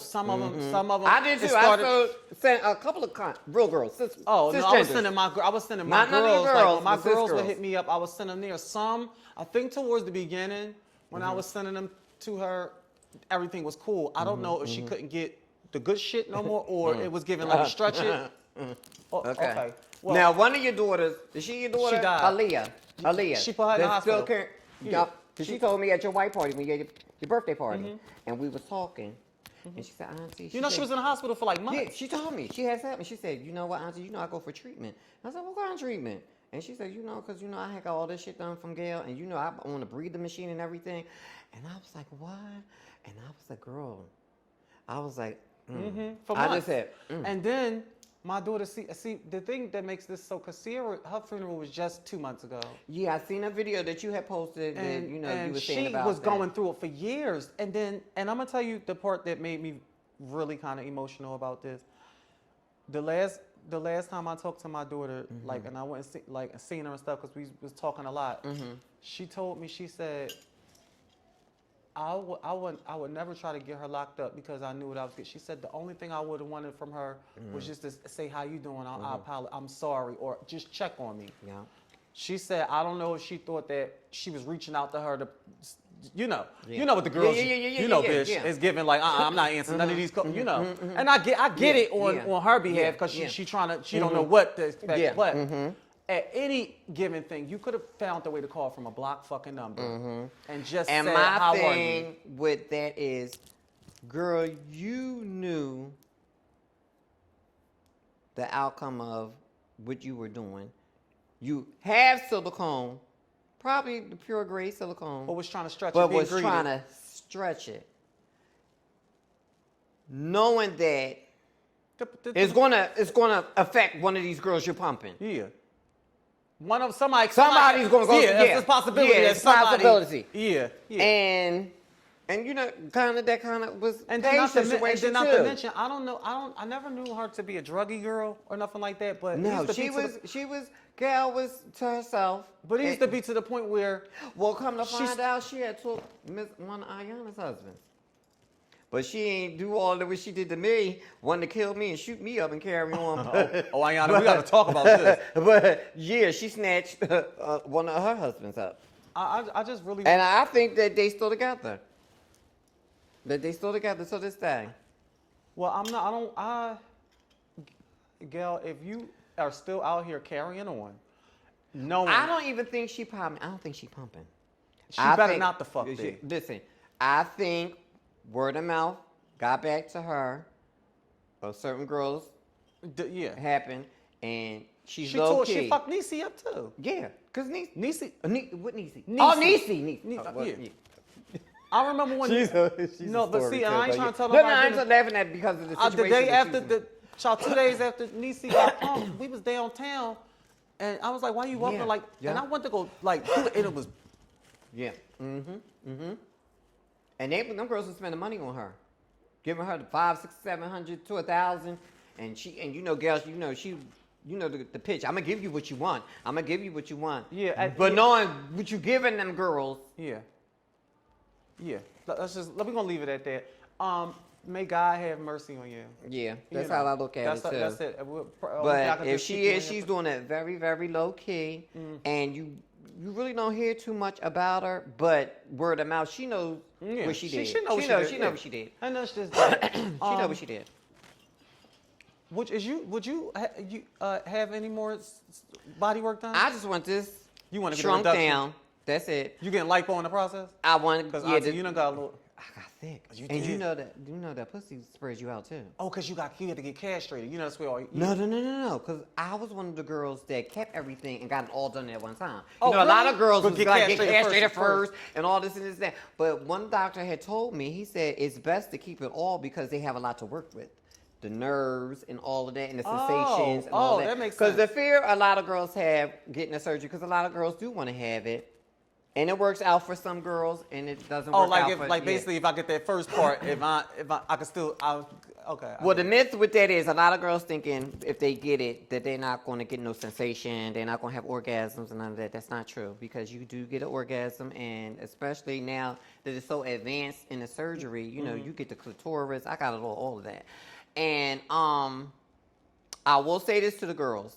Some of them. I did too. I sent a couple of real girls. Oh no, I was sending my Not girls. none of your Like girls, when my but sis girls would girls. hit me up, I was sending them there. Some, I think, towards the beginning when I was sending them to her, everything was cool. I don't know if she couldn't get the good shit no more, or it was giving like a stretch it. Okay. Well, now, one of your daughters, is she your daughter? She died. Aaliyah. She put her in the That's still hospital. Yup. Because she told me at your white party, when you had your birthday party, and we was talking, and she said, Auntie, she was in the hospital for like months. Yeah, she told me. She has happened. She said, you know what, Auntie, I go for treatment. I said, what kind of treatment? And she said, because, I had got all this shit done from Gail, and, I own a breathing machine and everything. And I was like, what? And I was like, girl. I was like, For I months. just said, And then my daughter, see, the thing that makes this so, because Sierra, her funeral was just 2 months ago. yeah, I seen a video that you had posted And, you and were saying she about was that. going through it for years. And I'm going to tell you the part that made me really kind of emotional about this. The last time I talked to my daughter, and I went and seen her and stuff, because we was talking a lot. She told me, she said, I would never try to get her locked up because I knew what I was getting. She said the only thing I would have wanted from her was just to say, how you doing? I apologize. I'm sorry. Or just check on me. Yeah. She said, I don't know if she thought that she was reaching out to her to, you know what the girls, bitch, is giving like, I'm not answering none of these, And I get it on her behalf because she don't know what to expect. But at any given thing, you could have found a way to call from a block fucking number and just And said, my how are you? thing with that is, girl, you knew the outcome of what you were doing. You have silicone, probably the pure grade silicone, But was trying to stretch it, but being was greedy. trying to stretch it, knowing that it's gonna affect one of these girls you're pumping. Yeah. Somebody's Somebody's gonna go. Yeah, it's a possibility. Yeah, that it's a somebody, possibility. Yeah. And that kind of was And pain then not to situation not too. to mention, I never knew her to be a druggy girl or nothing like that. But No, it used to she was. Gail was to herself. But it used to be to the point where, Well, come to find out, she had took one of Ayana's husbands. But she ain't do all the way she did to me, wanted to kill me and shoot me up and carry on. Ayana, we got to talk about this. But yeah, she snatched one of her husbands up. I just really. And I think that they still together. That they still together to this day. Well, Gail, if you are still out here carrying on, knowing I don't even think she pumping. I don't think she pumping. she better not the fuck be. Listen, I think word of mouth got back to her. Or certain girls Yeah. happened, and she's She low key. she fucked Niecy up too. Yeah, cause Niecy. Niecy. What Niecy? Niecy. Oh, Niecy. Yeah. I remember when. She's no, a but story see, and I ain't too, trying to tell No, nobody. I'm just laughing at because of the The situation. day that after she's in. child, 2 days after Niecy got punked, we was downtown, and I was like, "Why you walking Yeah, like?" yeah. And I went to go like, do it, and it was. Yeah. And them girls were spending money on her, giving her the 500, 600, 700 to 1,000, and you know, girls, you know the pitch. I'm gonna give you what you want. I'm gonna give you what you want. Yeah, but knowing what you giving them girls. Yeah. Yeah. We're gonna leave it at that. May God have mercy on you. Yeah, You that's know, how I look at it too. That's it. But if she's doing it very, very low key, and you really don't hear too much about her, but word of mouth, she knows what she did. She knows what she did. And that's just that. She know what she did. Would you have any more body work done? I just want this You want to get a shrunk reduction? down. That's it. You getting lipo in the process? I want Because yeah, you done got a little. I got thick. You And did. you know that pussy spreads you out too. Oh, because you had to get castrated. You know that's where all. No. Because I was one of the girls that kept everything and got it all done at one time. Oh, You know, a lot really? of girls But was get like, get castrated castrated first. and all this and this and that. But one doctor had told me, he said it's best to keep it all because they have a lot to work with. The nerves and all of that and the sensations and all that. That makes Because sense. the fear a lot of girls have getting a surgery, because a lot of girls do want to have it. And it works out for some girls, and it doesn't work out for basically if I get that first part, if I can still okay. Well, the myth with that is a lot of girls thinking if they get it that they're not going to get no sensation, they're not going to have orgasms and none of that. That's not true, because you do get an orgasm, and especially now that it's so advanced in the surgery, you know, you get the clitoris. I got it all of that. And I will say this to the girls: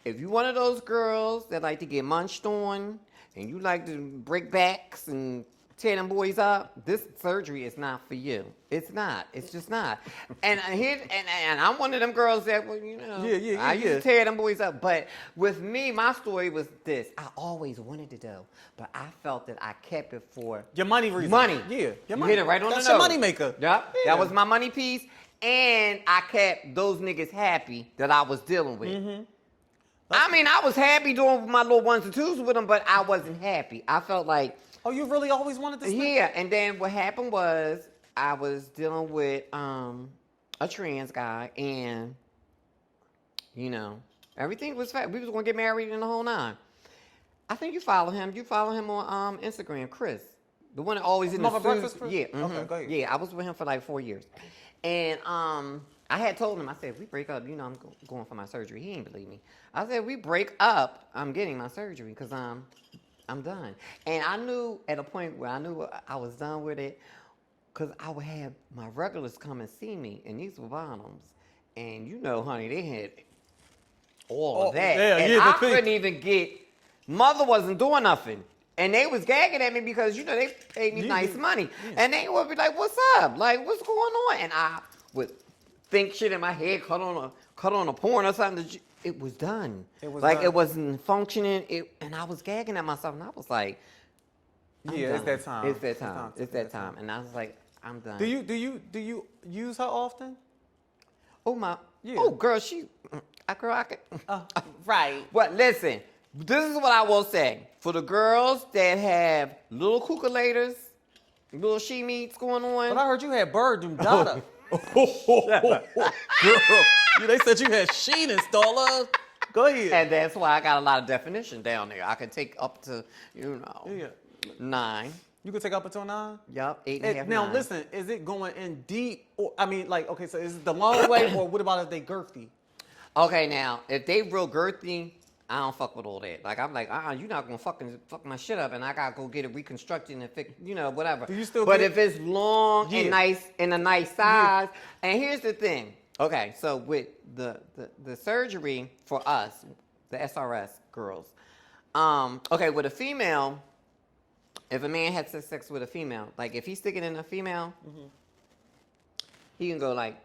if you're one of those girls that like to get munched on, and you like to break backs and tear them boys up, this surgery is not for you. It's not. It's just not. And I'm one of them girls that, well, you know, I used to tear them boys up. But with me, my story was this: I always wanted to do, but I felt that I kept it for your money reason. money. Yeah, your You money. hit it right on That's the nose. your money maker. Yep, Yeah. that was my money piece, and I kept those niggas happy that I was dealing with. I mean, I was happy doing my little ones and twos with them, but I wasn't happy. I felt like, Oh, you really always wanted this? yeah. And then what happened was I was dealing with a trans guy, and you know, everything was fat. We was gonna get married in the whole nine. I think you follow him. You follow him on Instagram, Chris, the one that always in the Mother suit. Breakfast Chris? Yeah. Okay, go ahead. Yeah, I was with him for like 4 years, and I had told him, I said, if we break up, you know, I'm going for my surgery. He didn't believe me. I said, we break up, I'm getting my surgery because I'm done. And I knew at a point where I knew I was done with it, because I would have my regulars come and see me, and these were bottoms. And you know, honey, they had all of that. yeah, and yeah, I the thing. couldn't even get, mother wasn't doing nothing. And they was gagging at me because, you know, they paid me nice money. And they would be like, what's up? Like, what's going on? And I would think shit in my head, cut on a porn or something. It was done. It was like done. it wasn't functioning. And I was gagging at myself, and I was like, I'm Yeah, it's done. that time. It's that time. It's that time. And I was like, I'm done. Do you use her often? Oh my. Yeah. Oh girl, I could. Right. But listen, this is what I will say for the girls that have little cuculators, little she meats going on. But I heard you had bird and data. Girl, they said you had sheen installer. Go ahead. And that's why I got a lot of definition down there. I can take up to, you know, Yeah. 9. You could take up until 9? Yup, 8 and a half. Now 9. listen, is it going in deep? Or I mean, like, okay, so is it the long way, or what about if they girthy? Okay, now if they real girthy, I don't fuck with all that. Like I'm like, you're not gonna fuck my shit up, and I gotta go get it reconstructed and fix, you know, whatever. Do you still But get- if it's long Yeah. and nice in a nice size, and here's the thing. Okay, so with the surgery for us, the SRS girls, okay, with a female, if a man had sex with a female, like if he's sticking in a female, he can go like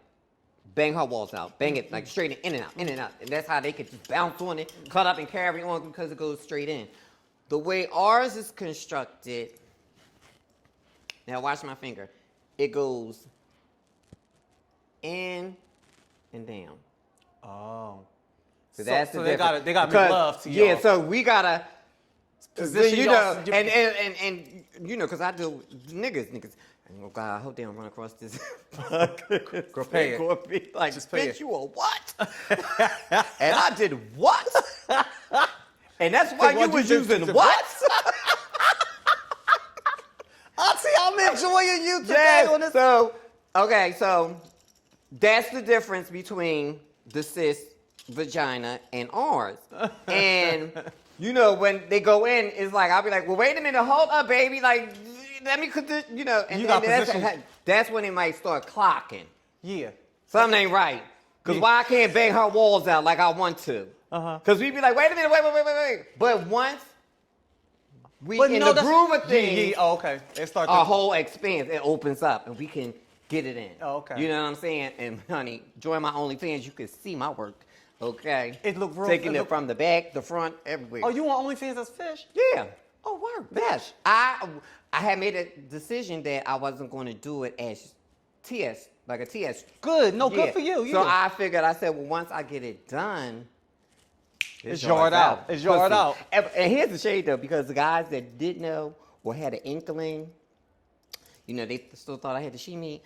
bang her walls out, bang it like straight in and out, in and out. And that's how they could just bounce on it, cut up and carry on because it goes straight in. The way ours is constructed, now watch my finger, it goes in and down. Oh. So that's so the they difference. gotta make Because- love to yeah, y'all. so we gotta Cause Then, this you shit know, y'all- and you know, cause I deal with niggas. Oh God, I hope they don't run across this. Girl, pay it. Gonna be like, Just pay bitch, it. you a what? And I did what? And that's why Say, you was using what? Auntie, I'm enjoying you today on this. So, okay, so that's the difference between the cis vagina and ours. And you know, when they go in, it's like I'll be like, well, wait a minute, hold up, baby, like let me, you know, and, You got and that's when it might start clocking. Yeah. Something ain't right. Cause Yeah. why I can't bang her walls out like I want to? Cause we be like, wait a minute, wait. But once we in the groove of things, Oh, okay. It starts. our whole expanse, it opens up and we can get it in. Oh, okay. You know what I'm saying? And honey, join my OnlyFans, you can see my work. Okay. It look real. Taking it from the back, the front, everywhere. Oh, you want OnlyFans as fish? Yeah. Oh, word. Yes. I had made a decision that I wasn't going to do it as TS, like a TS. Good. No, Yeah. good for you. So I figured, I said, well, once I get it done, It's yard out. It's yard Pussy. out. And here's the shade though, because the guys that did know or had an inkling, you know, they still thought I had the she meat.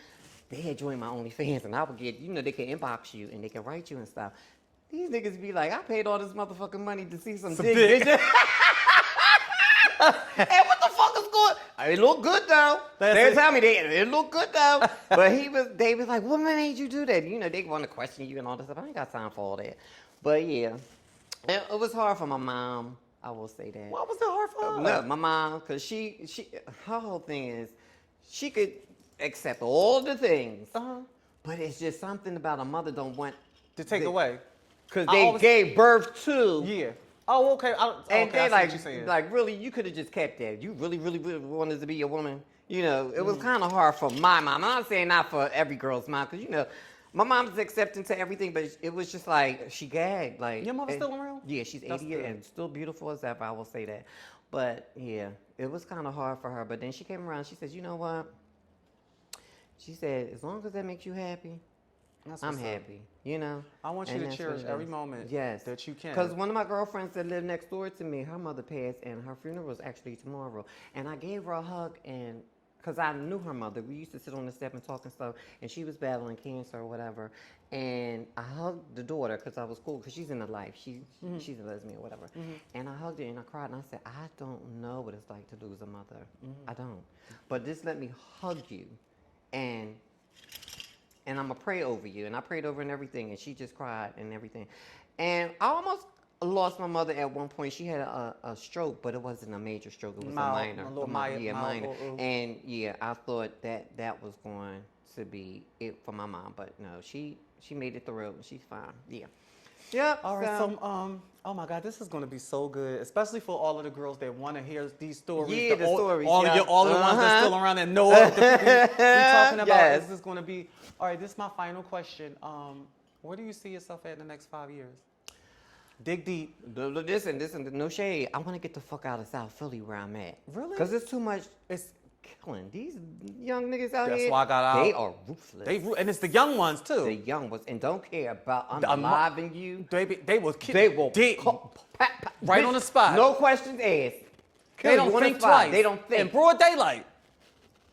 They had joined my OnlyFans, and I would get, you know, they can inbox you and they can write you and stuff. These niggas be like, I paid all this motherfucking money to see some dick, dick. bitch. And what the fuck is going? It looked good though. They tell me it looked good though. But they was like, what made you do that? You know, they want to question you and all this stuff. I ain't got time for all that. But yeah, it was hard for my mom. I will say that. Why was that hard for her? No, my mom, cause her whole thing is, she could accept all the things, but it's just something about a mother don't want To take away. cause I they always- gave birth to. Yeah. Oh, okay. And okay, they I see what you're saying. like really, you could have just kept that. You really wanted to be a woman. You know, it was Mm. kind of hard for my mom. I'm not saying not for every girl's mom, because you know, my mom's accepting to everything, but it was just like she gagged. Like Your mother's still around? Yeah, she's 80 That's good. and still beautiful as ever. I will say that. But yeah, it was kind of hard for her. But then she came around. She says, you know what? She said, as long as that makes you happy, That's I'm what's up. happy. You know. I want you And to that's what cherish it every is. moment Yes. that you can. Because one of my girlfriends that lived next door to me, her mother passed, and her funeral was actually tomorrow. And I gave her a hug, and because I knew her mother, we used to sit on the step and talk and stuff, and she was battling cancer or whatever. And I hugged the daughter because I was cool, because she's in the life. She's a lesbian or whatever. And I hugged her and I cried, and I said, I don't know what it's like to lose a mother. I don't. But just let me hug you, and I'm going to pray over you. And I prayed over and everything, and she just cried and everything. And I almost lost my mother at one point. She had a stroke, but it wasn't a major stroke. It was Mild, a minor. a little minor. mild. And yeah, I thought that was going to be it for my mom. But no, she made it through, and she's fine. Yeah. Yep. All right, so oh my God, this is going to be so good, especially for all of the girls that want to hear these stories. Yeah, the stories, All yeah. of the ones that's still around and know what the people we talking about. Yes. This is going to be. All right, this is my final question. Where do you see yourself at in the next 5 years? Dig deep. Listen, no shade. I want to get the fuck out of South Philly where I'm at. Really? Because it's too much. It's Killing these young niggas out That's here. why I got out. They are ruthless. and it's the young ones too. The young ones, and don't care about unaliving you. They will kill. They will Right on the spot. No questions asked. They don't think twice. They don't think. In broad daylight.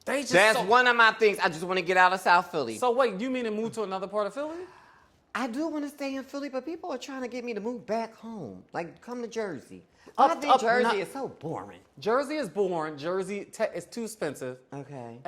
They just. That's one of my things. I just want to get out of South Philly. So wait, you mean to move to another part of Philly? I do want to stay in Philly, but people are trying to get me to move back home. Like, come to Jersey. Up- I think up- Jersey not- is so boring. Jersey is boring. Jersey is too expensive. Okay.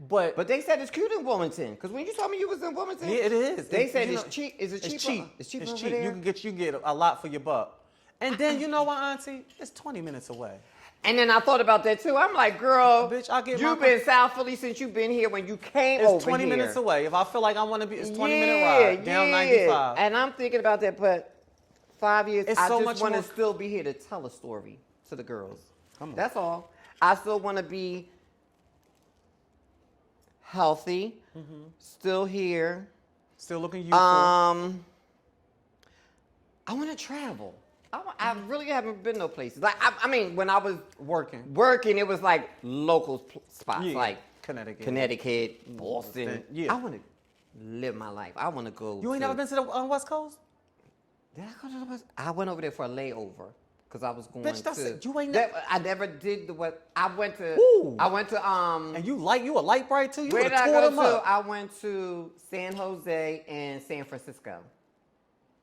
But They said it's cute in Wilmington. Because when you told me you was in Wilmington, yeah, it is. They said you it's know, cheap. Is it cheaper? It's cheap. It's cheaper It's over cheap. there? You can get a lot for your buck. And then you know what, Auntie? It's 20 minutes away. And then I thought about that too. I'm like, girl, Bitch, I get you've my- been South Philly since you've been here when you came It's over 20 here. minutes away. If I feel like I want to be, it's 20-minute ride down 95. And I'm thinking about that, but 5 years, It's I so just much want to more- still be here to tell a story to the girls. Come on. That's all. I still want to be healthy, still here. Still looking youthful. I want to travel. I really haven't been no places. Like I mean, when I was working, it was like local spots, Yeah, like Connecticut. Boston. Yeah. I want to live my life. I want to go. You ain't never been to the West Coast? Did I go to the West? I went over there for a layover. because I was going Bitch, that's to. it. You ain't I never did what I went to. Ooh. I went to And you a light bright too? You Where would did I have go tore them to? up. I went to San Jose and San Francisco.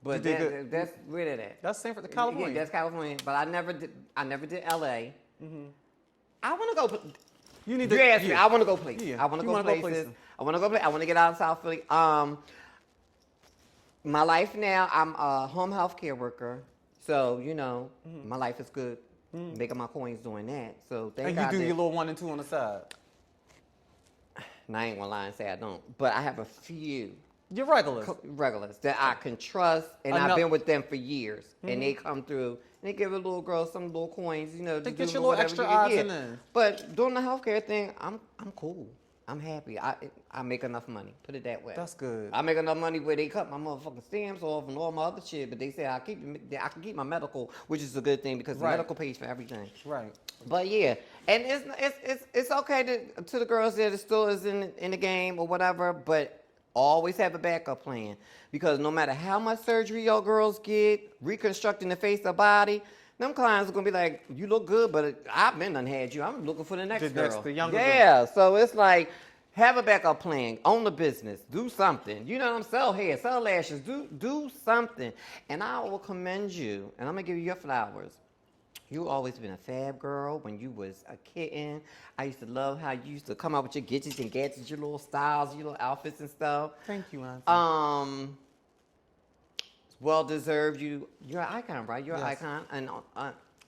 But You did good. that's where did that? That's San Francisco, California. Yeah, that's California. But I never did LA. Mm-hmm. I want to go. You need You to. asked me. I want to go places. Yeah. I want to You go wanna go places. places. I want to go. I want to get out of South Philly. My life now. I'm a home health care worker, so my life is good. Making my coins doing that. So thank And God you do that- your little 1 and 2 on the side. And I ain't gonna lie and say I don't, but I have a few You're regulars. regulars that I can trust, and I've Enough. been with them for years, and they come through and they give a little girl some little coins, to They do get your little whatever extra you odds get. in there. But doing the healthcare thing, I'm cool. I'm happy. I make enough money. Put it that way. That's good. I make enough money where they cut my motherfucking stamps off and all my other shit, but they say I can keep my medical, which is a good thing because the Right. medical pays for everything. Right. But yeah, and it's okay to the girls that still is in the game or whatever, but always have a backup plan because no matter how much surgery your girls get, reconstructing the face of body, them clients are gonna be like, you look good, but I've been done had you. I'm looking for the next girl. The younger girl. Yeah, so it's like have a backup plan, own the business, do something. You know what I'm saying? Sell hair, sell lashes, do something, and I will commend you, and I'm gonna give you your flowers. You always been a fab girl when you was a kitten. I used to love how you used to come out with your gadgets and gadgets, your little styles, your little outfits and stuff. Thank you, Auntie. Well deserved. You're an icon, right? You're an Yes. icon, and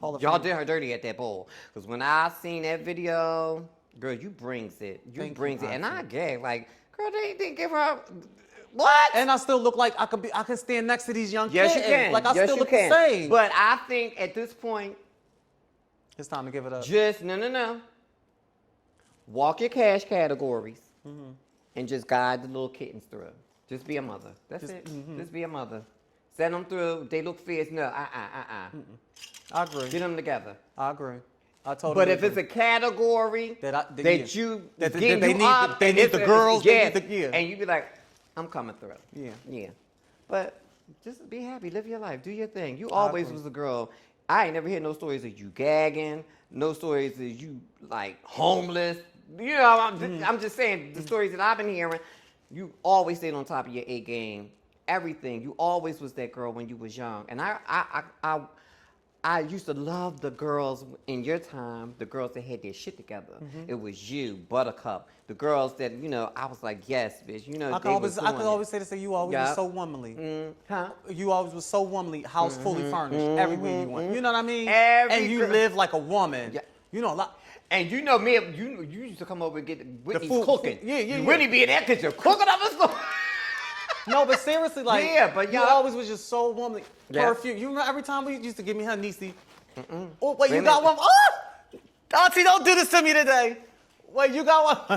Hall of y'all Fame. did her dirty at that bowl. Because when I seen that video, girl, you brings it. You Thank brings you, it, and I Auntie. gag like, girl, they didn't give her what? And I still look like I can stand next to these young Yes, kids. you can. Like I yes, still you look can. the same. But I think at this point, it's time to give it up. just no. Walk your cash categories and just guide the little kittens through. Just be a mother. That's it. Just be a mother. Send them through. They look fierce. No, I agree. Get them together. I agree. I totally But if agree. it's a category That they need the the girls, they need the- yeah. and you be like, I'm coming through. Yeah. But just be happy, live your life, do your thing. You always agree. was a girl. I ain't never heard no stories of you gagging, no stories of you like homeless. You know, I'm just saying the stories that I've been hearing. You always stayed on top of your A game. Everything. You always was that girl when you was young. And I used to love the girls in your time, the girls that had their shit together. It was you, Buttercup. The girls that, I was like, yes, bitch. I could always say this, you always Yeah. was so womanly. Huh? You always was so womanly, house fully furnished, everywhere you went. You know what I mean? Every and you girl- live like a woman. Yeah. You know a lot. And you know me, you used to come over and get Whitney's food- cooking. yeah. Whitney be in that kitchen cooking up a store. No, but seriously, like, Yeah, but you y'all- always was just so womanly. Yeah. Perfume. You remember every time we used to give me her niecey. Oh, wait, Wait you a got one? minute. Oh! Auntie, don't do this to me today. Wait, you got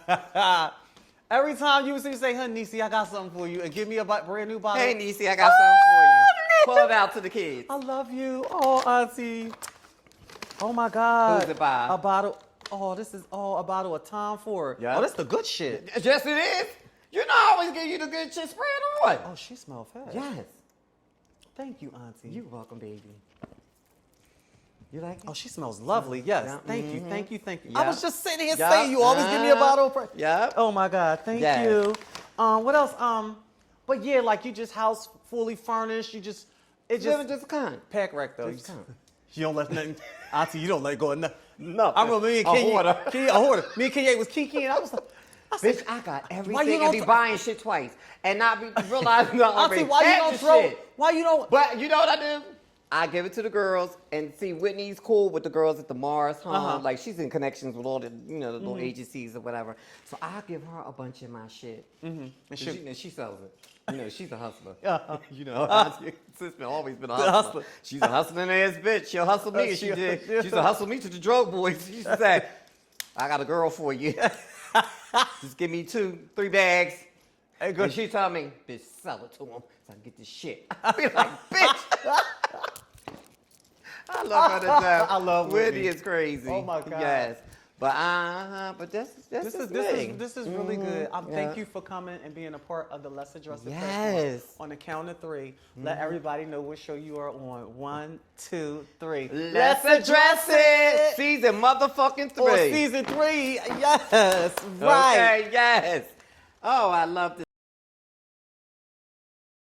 one? Every time you would say, her niecey, I got something for you, and give me a brand new bottle. Hey, Niecy, I got something for you. Pull it out to the kids. I love you. Oh, Auntie. Oh, my God. Who's it by? A bottle. Oh, this is a bottle of Tom Ford. Yeah. Oh, this the good shit. Yes, it is. You know, I always give you the good shit spread on. Oh, she smells fast. Yes. Thank you, Auntie. You're welcome, baby. You like it? Oh, she smells lovely. Yes. Yeah. Thank you. Thank you. Thank you. Yeah. I was just sitting here Yeah. saying you always give me a bottle of Yeah. Oh my God. Thank Yes. you. What else? But yeah, like you just house fully furnished. It just Living just kind. pack rack though. Just kind. You don't let nothing. Auntie, you don't let go of nothing. No. I remember me and A Kenya. hoarder. A hoarder. Me and Kenya was kikiing. I was like, Bitch, I got Why you everything don't and be buying shit twice and not be realizing I Auntie, already why you had don't the throw? shit. Why you don't? But you know what I do? I give it to the girls and see Whitney's cool with the girls at the Mars home. Uh-huh. Like she's in connections with all the the little agencies or whatever. So I give her a bunch of my shit. And she sells it. She's a hustler. Sister always been a hustler. She's a hustling ass bitch. She'll hustle me. She did. She used to hustle me to the drug boys. She used to say, I got a girl for you. Just give me 2-3 bags. Hey, good. And she told me, bitch, sell it to him so I can get this shit. I be like, bitch. I love her to death. I love Whitney. Whitney. Is crazy. Oh, my God. Yes. But this is really good. Thank you for coming and being a part of the Let's Address It Platform. On the count of three, let everybody know what show you are on. 1, 2, 3. Let's Address It. Season motherfucking 3. Or season 3. Yes. Right. Okay, yes. Oh, I love this.